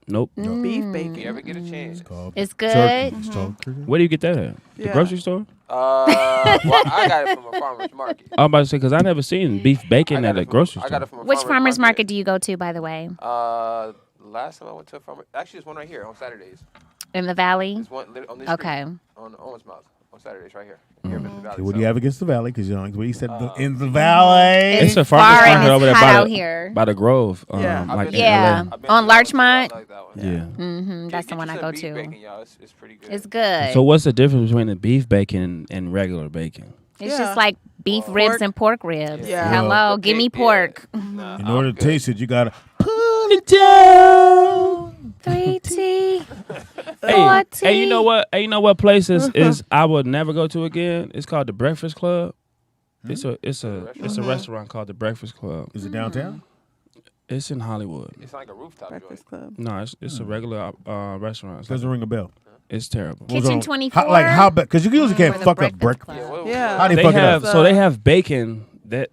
[SPEAKER 1] Nope.
[SPEAKER 8] Beef
[SPEAKER 3] If
[SPEAKER 8] bacon.
[SPEAKER 3] you ever get a chance.
[SPEAKER 2] Called
[SPEAKER 5] It's good.
[SPEAKER 2] turkey. It's called turkey.
[SPEAKER 1] Where do you get that at? The
[SPEAKER 8] Yeah.
[SPEAKER 1] grocery store?
[SPEAKER 3] Well, I got it from a farmer's market.
[SPEAKER 1] I'm about to say because I never seen beef bacon at a grocery
[SPEAKER 3] I
[SPEAKER 1] store.
[SPEAKER 3] got it from a
[SPEAKER 5] Which farmer's market do you go to, by the way?
[SPEAKER 3] Last time I went to a farmer, actually, there's one right here on Saturdays.
[SPEAKER 5] In the valley?
[SPEAKER 3] There's one on this
[SPEAKER 5] Okay.
[SPEAKER 3] street, on Owens Mouth on Saturdays right here. Here in the valley.
[SPEAKER 2] Okay, what do
[SPEAKER 3] So-
[SPEAKER 2] you have against the valley? Because you know what he said in the valley.
[SPEAKER 1] It's a
[SPEAKER 5] far
[SPEAKER 1] farmer's
[SPEAKER 5] and
[SPEAKER 1] market
[SPEAKER 5] it's
[SPEAKER 1] over there
[SPEAKER 5] hot
[SPEAKER 1] by
[SPEAKER 5] out
[SPEAKER 1] the,
[SPEAKER 5] here.
[SPEAKER 1] by the Grove.
[SPEAKER 8] Yeah.
[SPEAKER 3] I've
[SPEAKER 1] like
[SPEAKER 3] been
[SPEAKER 1] in
[SPEAKER 3] to
[SPEAKER 5] Yeah.
[SPEAKER 1] LA.
[SPEAKER 3] I've been
[SPEAKER 5] On
[SPEAKER 3] to that one, too.
[SPEAKER 5] Larchmont?
[SPEAKER 3] I like that one.
[SPEAKER 1] Yeah.
[SPEAKER 5] Mm-hmm. That's the
[SPEAKER 3] Get
[SPEAKER 5] one I
[SPEAKER 3] you
[SPEAKER 5] go
[SPEAKER 3] some beef
[SPEAKER 5] to.
[SPEAKER 3] Bacon, y'all. It's pretty good.
[SPEAKER 5] It's good.
[SPEAKER 1] So what's the difference between the beef bacon and regular bacon?
[SPEAKER 5] It's
[SPEAKER 8] Yeah.
[SPEAKER 5] just like beef ribs
[SPEAKER 8] Pork.
[SPEAKER 5] and pork ribs.
[SPEAKER 3] Yeah.
[SPEAKER 5] Hello,
[SPEAKER 3] Okay,
[SPEAKER 5] give me
[SPEAKER 3] yeah.
[SPEAKER 5] pork.
[SPEAKER 3] Nah,
[SPEAKER 2] In order
[SPEAKER 3] I'm
[SPEAKER 2] to
[SPEAKER 3] good.
[SPEAKER 2] taste it, you gotta pull
[SPEAKER 1] it down.
[SPEAKER 5] 3T.
[SPEAKER 1] Hey,
[SPEAKER 5] 4T.
[SPEAKER 1] hey, you know what? Hey, you know what place is I would never go to again? It's called the Breakfast Club. It's a restaurant called the Breakfast Club.
[SPEAKER 2] Is it downtown?
[SPEAKER 1] It's in Hollywood.
[SPEAKER 3] It's like a rooftop
[SPEAKER 8] Breakfast
[SPEAKER 3] joint.
[SPEAKER 8] Club.
[SPEAKER 1] No, it's a regular restaurant. It's,
[SPEAKER 2] Doesn't ring a bell.
[SPEAKER 1] it's terrible.
[SPEAKER 5] Kitchen 24.
[SPEAKER 2] How bad? Because you usually can't
[SPEAKER 5] Or the
[SPEAKER 2] fuck up
[SPEAKER 5] Breakfast
[SPEAKER 2] breakfast.
[SPEAKER 5] Club.
[SPEAKER 8] Yeah.
[SPEAKER 2] How do you
[SPEAKER 1] They
[SPEAKER 2] fuck
[SPEAKER 1] have
[SPEAKER 2] it up?
[SPEAKER 1] so they have bacon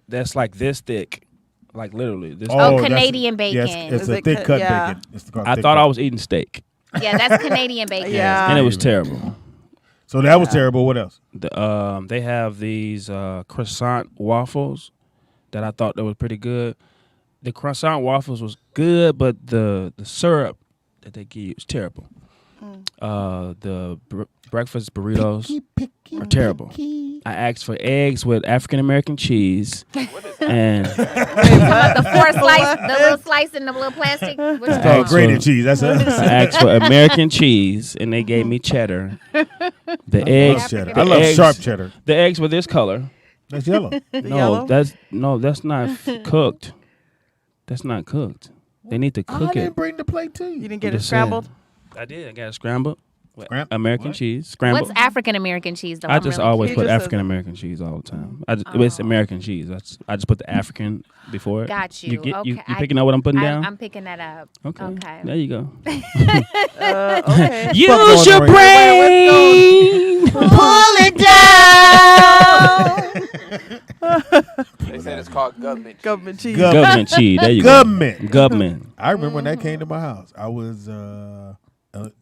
[SPEAKER 1] that's like this thick, like literally this.
[SPEAKER 5] Oh,
[SPEAKER 2] that's-
[SPEAKER 5] Canadian bacon.
[SPEAKER 2] Yes, it's
[SPEAKER 8] Is
[SPEAKER 2] a
[SPEAKER 8] it
[SPEAKER 2] thick cut
[SPEAKER 8] yeah.
[SPEAKER 2] bacon. It's called
[SPEAKER 1] I
[SPEAKER 2] thick
[SPEAKER 1] thought
[SPEAKER 2] cut.
[SPEAKER 1] I was eating steak,
[SPEAKER 5] Yeah, that's Canadian bacon.
[SPEAKER 8] Yeah.
[SPEAKER 1] and it was terrible.
[SPEAKER 2] So that was terrible. What else?
[SPEAKER 1] They have these croissant waffles that I thought that was pretty good. The croissant waffles was good, but the syrup that they give you is terrible. The breakfast burritos are terrible. I asked for eggs with African American cheese, and
[SPEAKER 5] The four slice, the little slice in the little plastic. What's it
[SPEAKER 2] Oh,
[SPEAKER 5] called?
[SPEAKER 2] grated cheese. That's
[SPEAKER 1] I
[SPEAKER 2] it.
[SPEAKER 1] asked for American cheese, and they gave me cheddar. The
[SPEAKER 2] I
[SPEAKER 1] eggs,
[SPEAKER 2] love cheddar.
[SPEAKER 1] the
[SPEAKER 2] I love
[SPEAKER 1] eggs-
[SPEAKER 2] sharp cheddar.
[SPEAKER 1] The eggs were this color.
[SPEAKER 2] That's yellow.
[SPEAKER 8] yellow?
[SPEAKER 1] That's not cooked. That's not cooked. They need to
[SPEAKER 2] I
[SPEAKER 1] cook
[SPEAKER 2] didn't
[SPEAKER 1] it.
[SPEAKER 2] bring the plate to
[SPEAKER 8] You
[SPEAKER 2] you.
[SPEAKER 8] didn't get
[SPEAKER 1] I'm
[SPEAKER 8] it
[SPEAKER 1] just saying.
[SPEAKER 8] scrambled?
[SPEAKER 1] I did. I got it scrambled. With
[SPEAKER 2] Scram-
[SPEAKER 1] American
[SPEAKER 2] what?
[SPEAKER 1] cheese. Scrambled.
[SPEAKER 5] What's African American cheese though?
[SPEAKER 1] I
[SPEAKER 5] I'm
[SPEAKER 1] just
[SPEAKER 5] really
[SPEAKER 1] always
[SPEAKER 8] He
[SPEAKER 1] put
[SPEAKER 8] just says
[SPEAKER 1] African American cheese all the time. It's American cheese. I just put the African before it.
[SPEAKER 5] Got you.
[SPEAKER 1] You get you
[SPEAKER 5] Okay,
[SPEAKER 1] picking up what I'm putting down?
[SPEAKER 5] I'm picking that up.
[SPEAKER 1] Okay.
[SPEAKER 5] Okay.
[SPEAKER 1] There you go.
[SPEAKER 8] Okay.
[SPEAKER 1] Use
[SPEAKER 2] going
[SPEAKER 1] your
[SPEAKER 2] on right
[SPEAKER 1] brain.
[SPEAKER 5] Pull it down.
[SPEAKER 3] They said it's called government.
[SPEAKER 8] Government cheese.
[SPEAKER 1] Government cheese. There you
[SPEAKER 2] Government.
[SPEAKER 1] go. Government.
[SPEAKER 2] I remember when that came to my house. I was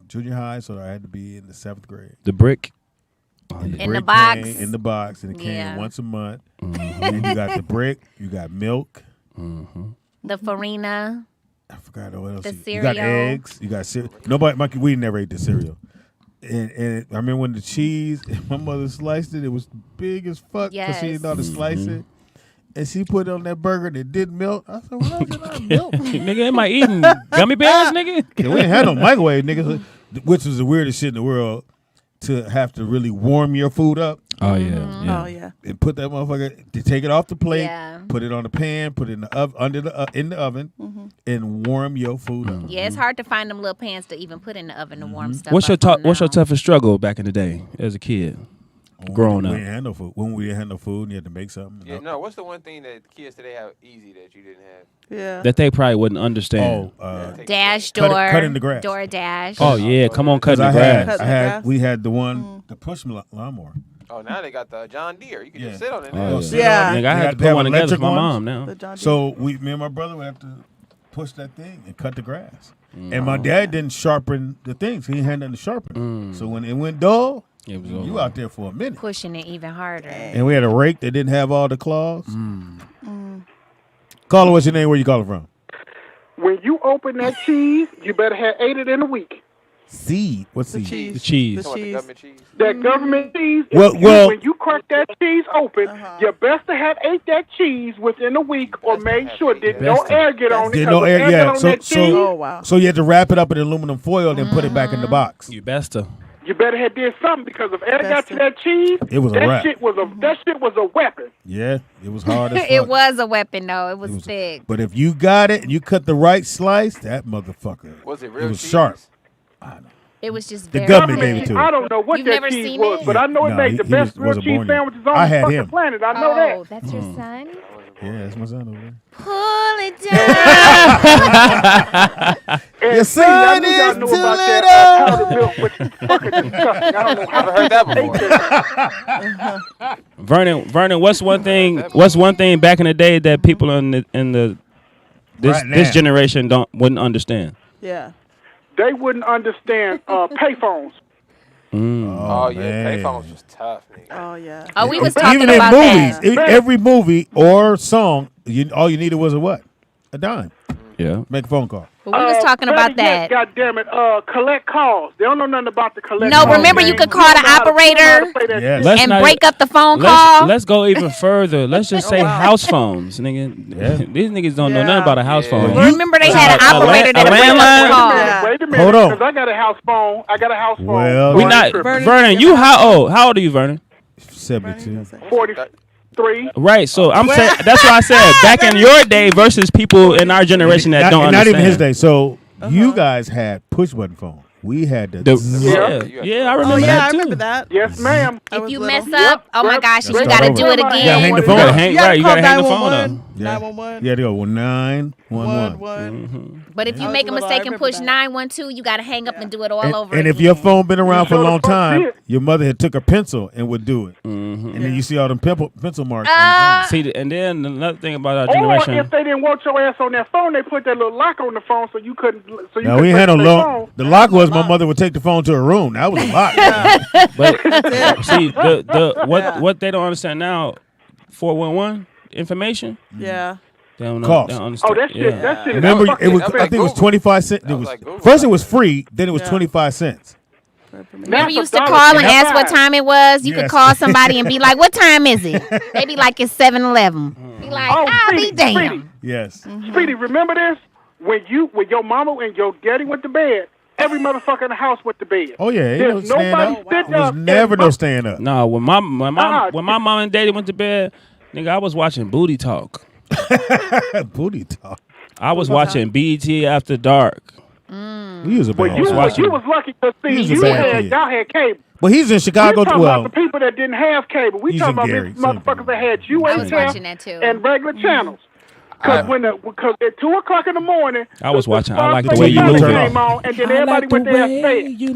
[SPEAKER 2] junior high, so I had to be in the 7th grade.
[SPEAKER 1] The brick.
[SPEAKER 2] And
[SPEAKER 5] In the
[SPEAKER 2] brick
[SPEAKER 5] box.
[SPEAKER 2] came in the box, and it came
[SPEAKER 5] Yeah.
[SPEAKER 2] once a month. And you got the brick, you got milk.
[SPEAKER 5] The farina.
[SPEAKER 2] I forgot what else.
[SPEAKER 5] The
[SPEAKER 2] You got
[SPEAKER 5] cereal.
[SPEAKER 2] eggs. You got cereal. We never ate the cereal. And I remember when the cheese, my mother sliced it. It was big as fuck because she didn't know how to slice it. And she put it on that burger and it didn't melt. I said, "Well, that's not milk."
[SPEAKER 1] Nigga, am I eating gummy bears, nigga?
[SPEAKER 2] Yeah, we didn't have no microwave, nigga, which was the weirdest shit in the world to have to really warm your food up
[SPEAKER 1] Oh yeah.
[SPEAKER 8] Oh, yeah.
[SPEAKER 2] and put that motherfucker to take it off the plate,
[SPEAKER 5] Yeah.
[SPEAKER 2] put it on the pan, put it in the in the oven, and warm your food up.
[SPEAKER 5] Yeah, it's hard to find them little pans to even put in the oven to warm stuff.
[SPEAKER 1] What's your
[SPEAKER 5] up on
[SPEAKER 1] What's your
[SPEAKER 5] now.
[SPEAKER 1] toughest struggle back in the day as a kid? Growing
[SPEAKER 2] we
[SPEAKER 1] up.
[SPEAKER 2] didn't have no food. When we didn't have no food, and you had to make something.
[SPEAKER 3] Yeah, no. What's the one thing that kids today have easy that you didn't have?
[SPEAKER 8] Yeah.
[SPEAKER 1] That they probably wouldn't understand.
[SPEAKER 5] Dash
[SPEAKER 2] Cut it-
[SPEAKER 5] door?
[SPEAKER 2] cut in the grass.
[SPEAKER 5] Door dash.
[SPEAKER 1] Oh yeah, come on, cut
[SPEAKER 2] Because
[SPEAKER 1] the
[SPEAKER 2] I had,
[SPEAKER 1] grass.
[SPEAKER 8] Cut the grass.
[SPEAKER 2] we had the one, the push lawnmower.
[SPEAKER 3] Oh, now they got the John Deere. You can
[SPEAKER 2] Yeah.
[SPEAKER 3] just sit on it.
[SPEAKER 1] Oh,
[SPEAKER 3] now.
[SPEAKER 1] yeah.
[SPEAKER 8] Yeah.
[SPEAKER 1] Nigga, I
[SPEAKER 2] They
[SPEAKER 1] had to
[SPEAKER 2] have
[SPEAKER 1] put one together
[SPEAKER 2] electric
[SPEAKER 1] for my
[SPEAKER 2] ones.
[SPEAKER 1] mom now.
[SPEAKER 8] The John Deere.
[SPEAKER 2] So me and my brother would have to push that thing and cut the grass. And my dad didn't sharpen the things. He had nothing to sharpen. So when it went dull,
[SPEAKER 1] It was
[SPEAKER 2] you
[SPEAKER 1] over.
[SPEAKER 2] out there for a minute.
[SPEAKER 5] Pushing it even harder.
[SPEAKER 2] And we had a rake that didn't have all the claws. Caller, what's your name? Where you calling from?
[SPEAKER 7] When you open that cheese, you better have ate it in a week.
[SPEAKER 2] Seed. What's
[SPEAKER 8] The
[SPEAKER 2] seed?
[SPEAKER 8] cheese.
[SPEAKER 1] The cheese.
[SPEAKER 3] You want the
[SPEAKER 8] cheese.
[SPEAKER 3] government cheese?
[SPEAKER 7] That government cheese,
[SPEAKER 2] Well-
[SPEAKER 7] when you crack that cheese open, you best to have ate that cheese within a week or make sure did no
[SPEAKER 1] Best to.
[SPEAKER 7] air get on it.
[SPEAKER 2] Did
[SPEAKER 7] 'cause
[SPEAKER 2] no
[SPEAKER 7] if
[SPEAKER 2] air,
[SPEAKER 7] get
[SPEAKER 2] yeah.
[SPEAKER 7] on
[SPEAKER 2] So
[SPEAKER 7] that cheese,
[SPEAKER 8] Oh, wow.
[SPEAKER 2] so you had to wrap it up in aluminum foil and then put it back in the box.
[SPEAKER 1] You best to.
[SPEAKER 7] you better have did something because if air got to that cheese,
[SPEAKER 2] It was a
[SPEAKER 7] that
[SPEAKER 2] wrap.
[SPEAKER 7] shit was a weapon.
[SPEAKER 2] Yeah, it was hard as fuck.
[SPEAKER 5] It was a weapon though. It was,
[SPEAKER 2] It was-
[SPEAKER 5] thick.
[SPEAKER 2] But if you got it and you cut the right slice, that motherfucker.
[SPEAKER 3] Was it real
[SPEAKER 2] was
[SPEAKER 3] cheese?
[SPEAKER 2] sharp.
[SPEAKER 5] It was just
[SPEAKER 2] The
[SPEAKER 5] very
[SPEAKER 2] government
[SPEAKER 5] thick.
[SPEAKER 2] gave it to
[SPEAKER 7] I
[SPEAKER 2] him.
[SPEAKER 7] don't know what
[SPEAKER 5] You've
[SPEAKER 7] that
[SPEAKER 5] never
[SPEAKER 7] cheese
[SPEAKER 5] seen
[SPEAKER 7] was,
[SPEAKER 5] it?
[SPEAKER 7] but I know it
[SPEAKER 2] No,
[SPEAKER 7] made the
[SPEAKER 2] he
[SPEAKER 7] best real
[SPEAKER 2] wasn't
[SPEAKER 7] cheese
[SPEAKER 2] born yet.
[SPEAKER 7] sandwiches on
[SPEAKER 2] I
[SPEAKER 7] the
[SPEAKER 2] had
[SPEAKER 7] fucking
[SPEAKER 2] him.
[SPEAKER 7] planet. I know
[SPEAKER 5] Oh,
[SPEAKER 7] that.
[SPEAKER 5] that's your son?
[SPEAKER 2] Yeah, that's my son over there.
[SPEAKER 5] Pull it down.
[SPEAKER 7] And
[SPEAKER 2] Your
[SPEAKER 7] see, I
[SPEAKER 2] son
[SPEAKER 7] knew y'all
[SPEAKER 2] is
[SPEAKER 7] knew
[SPEAKER 2] too
[SPEAKER 7] about
[SPEAKER 2] little.
[SPEAKER 7] that powdered milk, which is fucking disgusting. I don't know how
[SPEAKER 3] Never heard that before.
[SPEAKER 1] Vernon, what's one thing? What's one thing back in the day that people in the this
[SPEAKER 2] Right
[SPEAKER 1] this
[SPEAKER 2] now.
[SPEAKER 1] generation wouldn't understand?
[SPEAKER 8] Yeah.
[SPEAKER 7] They wouldn't understand payphones.
[SPEAKER 3] Oh, yeah,
[SPEAKER 2] man.
[SPEAKER 3] payphones was tough, nigga.
[SPEAKER 8] Oh, yeah.
[SPEAKER 5] Oh, we was talking
[SPEAKER 2] Even in
[SPEAKER 5] about
[SPEAKER 2] movies,
[SPEAKER 5] that.
[SPEAKER 2] every movie or song, all you needed was a what? A dime.
[SPEAKER 1] Yeah.
[SPEAKER 2] Make a phone call.
[SPEAKER 5] But we was talking about that.
[SPEAKER 7] God damn it, collect calls. They don't know nothing about the collect
[SPEAKER 5] No,
[SPEAKER 7] calls.
[SPEAKER 5] remember you could call the operator
[SPEAKER 2] Yes.
[SPEAKER 1] Let's
[SPEAKER 5] and
[SPEAKER 1] not-
[SPEAKER 5] break up the phone call.
[SPEAKER 1] Let's go even further. Let's just say house phones, nigga. These niggas don't know nothing about a house phone.
[SPEAKER 5] Well, remember they had an
[SPEAKER 1] a
[SPEAKER 5] operator that
[SPEAKER 1] a
[SPEAKER 5] would break up
[SPEAKER 1] landline?
[SPEAKER 5] the call.
[SPEAKER 8] Yeah.
[SPEAKER 7] Wait a minute,
[SPEAKER 2] Hold on.
[SPEAKER 7] because I got a house phone.
[SPEAKER 2] Well,
[SPEAKER 1] We
[SPEAKER 2] Oh,
[SPEAKER 1] not
[SPEAKER 8] Vernon,
[SPEAKER 1] Vernon. You how old? How old are you, Vernon?
[SPEAKER 2] 72.
[SPEAKER 7] 40. 3.
[SPEAKER 1] Right. So I'm saying that's why I said back in your day versus people in our generation that don't
[SPEAKER 2] not
[SPEAKER 1] understand.
[SPEAKER 2] even his day. So you guys had push button phone. We had the
[SPEAKER 1] Yeah, I remember
[SPEAKER 8] Oh yeah,
[SPEAKER 1] that
[SPEAKER 8] I
[SPEAKER 1] too.
[SPEAKER 8] remember that.
[SPEAKER 7] Yes, ma'am.
[SPEAKER 8] I
[SPEAKER 5] If
[SPEAKER 8] was
[SPEAKER 5] you
[SPEAKER 8] little.
[SPEAKER 5] mess up, oh my gosh, you
[SPEAKER 2] Start
[SPEAKER 5] gotta
[SPEAKER 2] over.
[SPEAKER 5] do it
[SPEAKER 7] You
[SPEAKER 5] again.
[SPEAKER 2] gotta hang the
[SPEAKER 1] You
[SPEAKER 2] phone
[SPEAKER 1] gotta
[SPEAKER 2] up.
[SPEAKER 1] hang,
[SPEAKER 8] You gotta
[SPEAKER 1] right, you
[SPEAKER 8] call
[SPEAKER 1] gotta hang the phone
[SPEAKER 8] 911.
[SPEAKER 1] up.
[SPEAKER 8] 911.
[SPEAKER 2] You had to go 911.
[SPEAKER 8] 111.
[SPEAKER 5] But if you
[SPEAKER 8] I
[SPEAKER 5] make a
[SPEAKER 8] was little, I
[SPEAKER 5] mistake and
[SPEAKER 8] remember
[SPEAKER 5] push
[SPEAKER 8] that.
[SPEAKER 5] 912, you gotta hang up and do it all over
[SPEAKER 2] And
[SPEAKER 5] again.
[SPEAKER 2] if your phone been around for a
[SPEAKER 7] So the
[SPEAKER 2] long
[SPEAKER 7] fuck
[SPEAKER 2] time,
[SPEAKER 7] did?
[SPEAKER 2] your mother had took a pencil and would do it. And then you see all them pencil marks.
[SPEAKER 1] See, and then another thing about our
[SPEAKER 7] Or
[SPEAKER 1] generation.
[SPEAKER 7] if they didn't want your ass on that phone, they put that little lock on the phone so you couldn't. So you
[SPEAKER 2] Now we
[SPEAKER 7] couldn't
[SPEAKER 2] had a
[SPEAKER 7] touch their
[SPEAKER 2] lock.
[SPEAKER 7] phone.
[SPEAKER 2] The lock was my mother would take the phone to her room. That was a lock.
[SPEAKER 1] But see, what they don't understand now, 411 information.
[SPEAKER 8] Yeah.
[SPEAKER 1] They don't know.
[SPEAKER 2] Cost.
[SPEAKER 1] They don't understand.
[SPEAKER 7] Oh, that shit. That shit.
[SPEAKER 2] Remember,
[SPEAKER 7] is
[SPEAKER 2] it was.
[SPEAKER 3] that was
[SPEAKER 2] I think it was
[SPEAKER 3] Google.
[SPEAKER 2] 25 cents. It
[SPEAKER 3] That was
[SPEAKER 2] was
[SPEAKER 3] like Google
[SPEAKER 2] first. It
[SPEAKER 3] back
[SPEAKER 2] was
[SPEAKER 3] then.
[SPEAKER 2] free. Then it was
[SPEAKER 8] Yeah.
[SPEAKER 2] 25 cents.
[SPEAKER 5] Remember you used to
[SPEAKER 7] $1
[SPEAKER 5] call and
[SPEAKER 7] and
[SPEAKER 5] ask what
[SPEAKER 7] $5.
[SPEAKER 5] time it was? You could
[SPEAKER 2] Yes.
[SPEAKER 5] call somebody and be like, what time is it? They be like, it's 7-Eleven. Be like,
[SPEAKER 7] Oh,
[SPEAKER 5] I'll be
[SPEAKER 7] Speedy,
[SPEAKER 5] damned.
[SPEAKER 2] Yes.
[SPEAKER 7] Speedy, remember this? When your mama and your daddy went to bed, every motherfucker in the house went to bed.
[SPEAKER 2] Oh yeah. Ain't no
[SPEAKER 7] There's
[SPEAKER 2] stand
[SPEAKER 7] nobody
[SPEAKER 2] up.
[SPEAKER 7] sitting
[SPEAKER 2] There was
[SPEAKER 7] up.
[SPEAKER 2] never no stand up.
[SPEAKER 1] No, when my mom
[SPEAKER 7] Ah,
[SPEAKER 1] when my mom and daddy went to bed, nigga, I was watching Booty Talk.
[SPEAKER 2] Booty talk.
[SPEAKER 1] I was watching BET After Dark.
[SPEAKER 2] He was a
[SPEAKER 7] Well,
[SPEAKER 2] bad.
[SPEAKER 7] you
[SPEAKER 2] kid.
[SPEAKER 1] watching-
[SPEAKER 7] was lucky because
[SPEAKER 2] He was a bad kid.
[SPEAKER 7] y'all had cable.
[SPEAKER 2] But he's in
[SPEAKER 7] We
[SPEAKER 2] Chicago.
[SPEAKER 7] talking
[SPEAKER 2] Well,
[SPEAKER 7] about the people that didn't have cable. We
[SPEAKER 2] He's
[SPEAKER 7] talking
[SPEAKER 2] in
[SPEAKER 7] about
[SPEAKER 2] Gary,
[SPEAKER 7] these motherfuckers that had
[SPEAKER 5] I was watching
[SPEAKER 7] UHF
[SPEAKER 5] that too.
[SPEAKER 7] and regular channels. Because at 2 o'clock in the morning,
[SPEAKER 1] I was watching I Like the
[SPEAKER 2] Way You Move.
[SPEAKER 7] came on, and then everybody went there and stayed.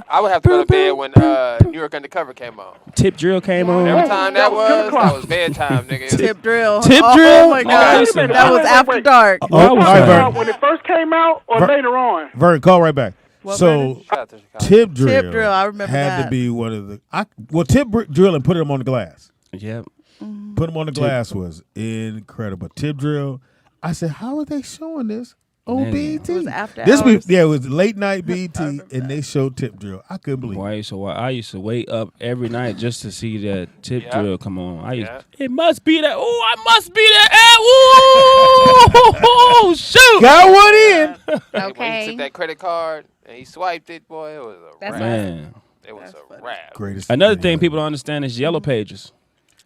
[SPEAKER 3] I would have to go to bed when New York Undercover came on.
[SPEAKER 1] Tip Drill came on.
[SPEAKER 3] Every time that
[SPEAKER 7] That was 10 o'clock.
[SPEAKER 3] was bedtime, nigga.
[SPEAKER 8] Tip drill.
[SPEAKER 1] Tip
[SPEAKER 8] Oh,
[SPEAKER 1] drill?
[SPEAKER 8] Oh my
[SPEAKER 1] Oh,
[SPEAKER 8] god.
[SPEAKER 1] I used to-
[SPEAKER 8] That was
[SPEAKER 7] Wait,
[SPEAKER 8] after
[SPEAKER 7] wait.
[SPEAKER 8] dark.
[SPEAKER 1] Oh, I was
[SPEAKER 2] all right, Vern.
[SPEAKER 7] When it first came out or later on?
[SPEAKER 2] Vern, call right back.
[SPEAKER 8] What,
[SPEAKER 2] So
[SPEAKER 3] Shout out to Chicago.
[SPEAKER 2] Tip Drill.
[SPEAKER 8] Tip drill, I remember
[SPEAKER 2] had
[SPEAKER 8] that.
[SPEAKER 2] to be one of the. Tip Drill and put him on the glass.
[SPEAKER 1] Yep.
[SPEAKER 2] Put him on the glass was incredible. Tip Drill. I said, how are they showing this on
[SPEAKER 1] Man.
[SPEAKER 2] BET?
[SPEAKER 8] It was after
[SPEAKER 2] This
[SPEAKER 8] hours.
[SPEAKER 2] it was late night BET, and they showed Tip Drill. I couldn't believe it.
[SPEAKER 1] Boy, I used to wake up every night just to see that Tip
[SPEAKER 3] Yeah.
[SPEAKER 1] Drill come on.
[SPEAKER 3] Yeah.
[SPEAKER 1] It must be that. Oh, I must be that. Ooh, shoot.
[SPEAKER 2] Got one in.
[SPEAKER 3] When he
[SPEAKER 5] Okay.
[SPEAKER 3] took that credit card and he swiped it, boy, it was a
[SPEAKER 5] That's
[SPEAKER 3] wrap.
[SPEAKER 1] Man.
[SPEAKER 3] It was a wrap.
[SPEAKER 2] Greatest.
[SPEAKER 1] Another thing people don't understand is Yellow Pages.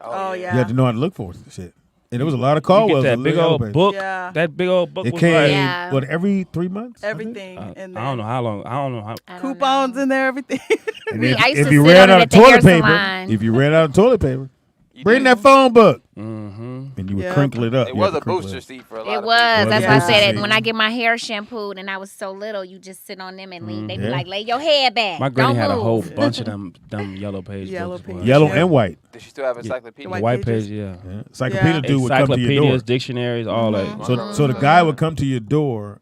[SPEAKER 8] Oh
[SPEAKER 2] You
[SPEAKER 8] yeah.
[SPEAKER 2] had to know how to look for shit. And there was a lot of
[SPEAKER 1] You
[SPEAKER 2] call
[SPEAKER 1] get
[SPEAKER 2] wells.
[SPEAKER 1] that big old book.
[SPEAKER 8] Yeah.
[SPEAKER 1] That big old book
[SPEAKER 2] It
[SPEAKER 1] was
[SPEAKER 2] came
[SPEAKER 1] like,
[SPEAKER 5] Yeah.
[SPEAKER 2] what every 3 months. I think?
[SPEAKER 8] Everything in there.
[SPEAKER 1] I don't know how long. I don't know how.
[SPEAKER 5] I don't
[SPEAKER 8] Coupons
[SPEAKER 5] know.
[SPEAKER 8] in there, everything.
[SPEAKER 2] And
[SPEAKER 5] We-
[SPEAKER 2] if,
[SPEAKER 5] I used
[SPEAKER 2] if
[SPEAKER 5] to
[SPEAKER 2] you
[SPEAKER 5] sit
[SPEAKER 2] ran
[SPEAKER 5] on
[SPEAKER 2] out
[SPEAKER 5] it
[SPEAKER 2] of
[SPEAKER 5] at the hair
[SPEAKER 2] toilet paper,
[SPEAKER 5] salon.
[SPEAKER 2] if you ran out of toilet paper,
[SPEAKER 3] You
[SPEAKER 2] bring
[SPEAKER 3] did.
[SPEAKER 2] that phone book,
[SPEAKER 1] Mm-hmm.
[SPEAKER 2] and you would
[SPEAKER 8] Yeah.
[SPEAKER 2] crinkle it up.
[SPEAKER 3] It
[SPEAKER 2] You
[SPEAKER 3] was
[SPEAKER 2] had
[SPEAKER 3] a
[SPEAKER 2] to crinkle
[SPEAKER 3] booster
[SPEAKER 2] it.
[SPEAKER 3] seat for a lot
[SPEAKER 5] It
[SPEAKER 3] of
[SPEAKER 5] was.
[SPEAKER 3] people.
[SPEAKER 5] That's
[SPEAKER 2] Yeah.
[SPEAKER 5] why I said
[SPEAKER 2] Yeah.
[SPEAKER 5] it. When I get my hair shampooed and I was so little, you just sit on them and leave. They be
[SPEAKER 2] Yeah.
[SPEAKER 5] like, lay your head back.
[SPEAKER 1] My granny
[SPEAKER 5] Don't
[SPEAKER 1] had a
[SPEAKER 5] move.
[SPEAKER 1] whole bunch of them Yellow Page
[SPEAKER 8] Yellow
[SPEAKER 1] books. boy.
[SPEAKER 8] Pages.
[SPEAKER 2] Yellow
[SPEAKER 8] Yeah.
[SPEAKER 2] and white.
[SPEAKER 3] Did she still have encyclopedia?
[SPEAKER 8] White
[SPEAKER 1] White
[SPEAKER 8] pages.
[SPEAKER 1] Page, yeah.
[SPEAKER 2] Yeah. Encyclopedia
[SPEAKER 8] Yeah.
[SPEAKER 2] dude would come to your door.
[SPEAKER 1] Encyclopedias, dictionaries, all that.
[SPEAKER 2] So the guy would come to your door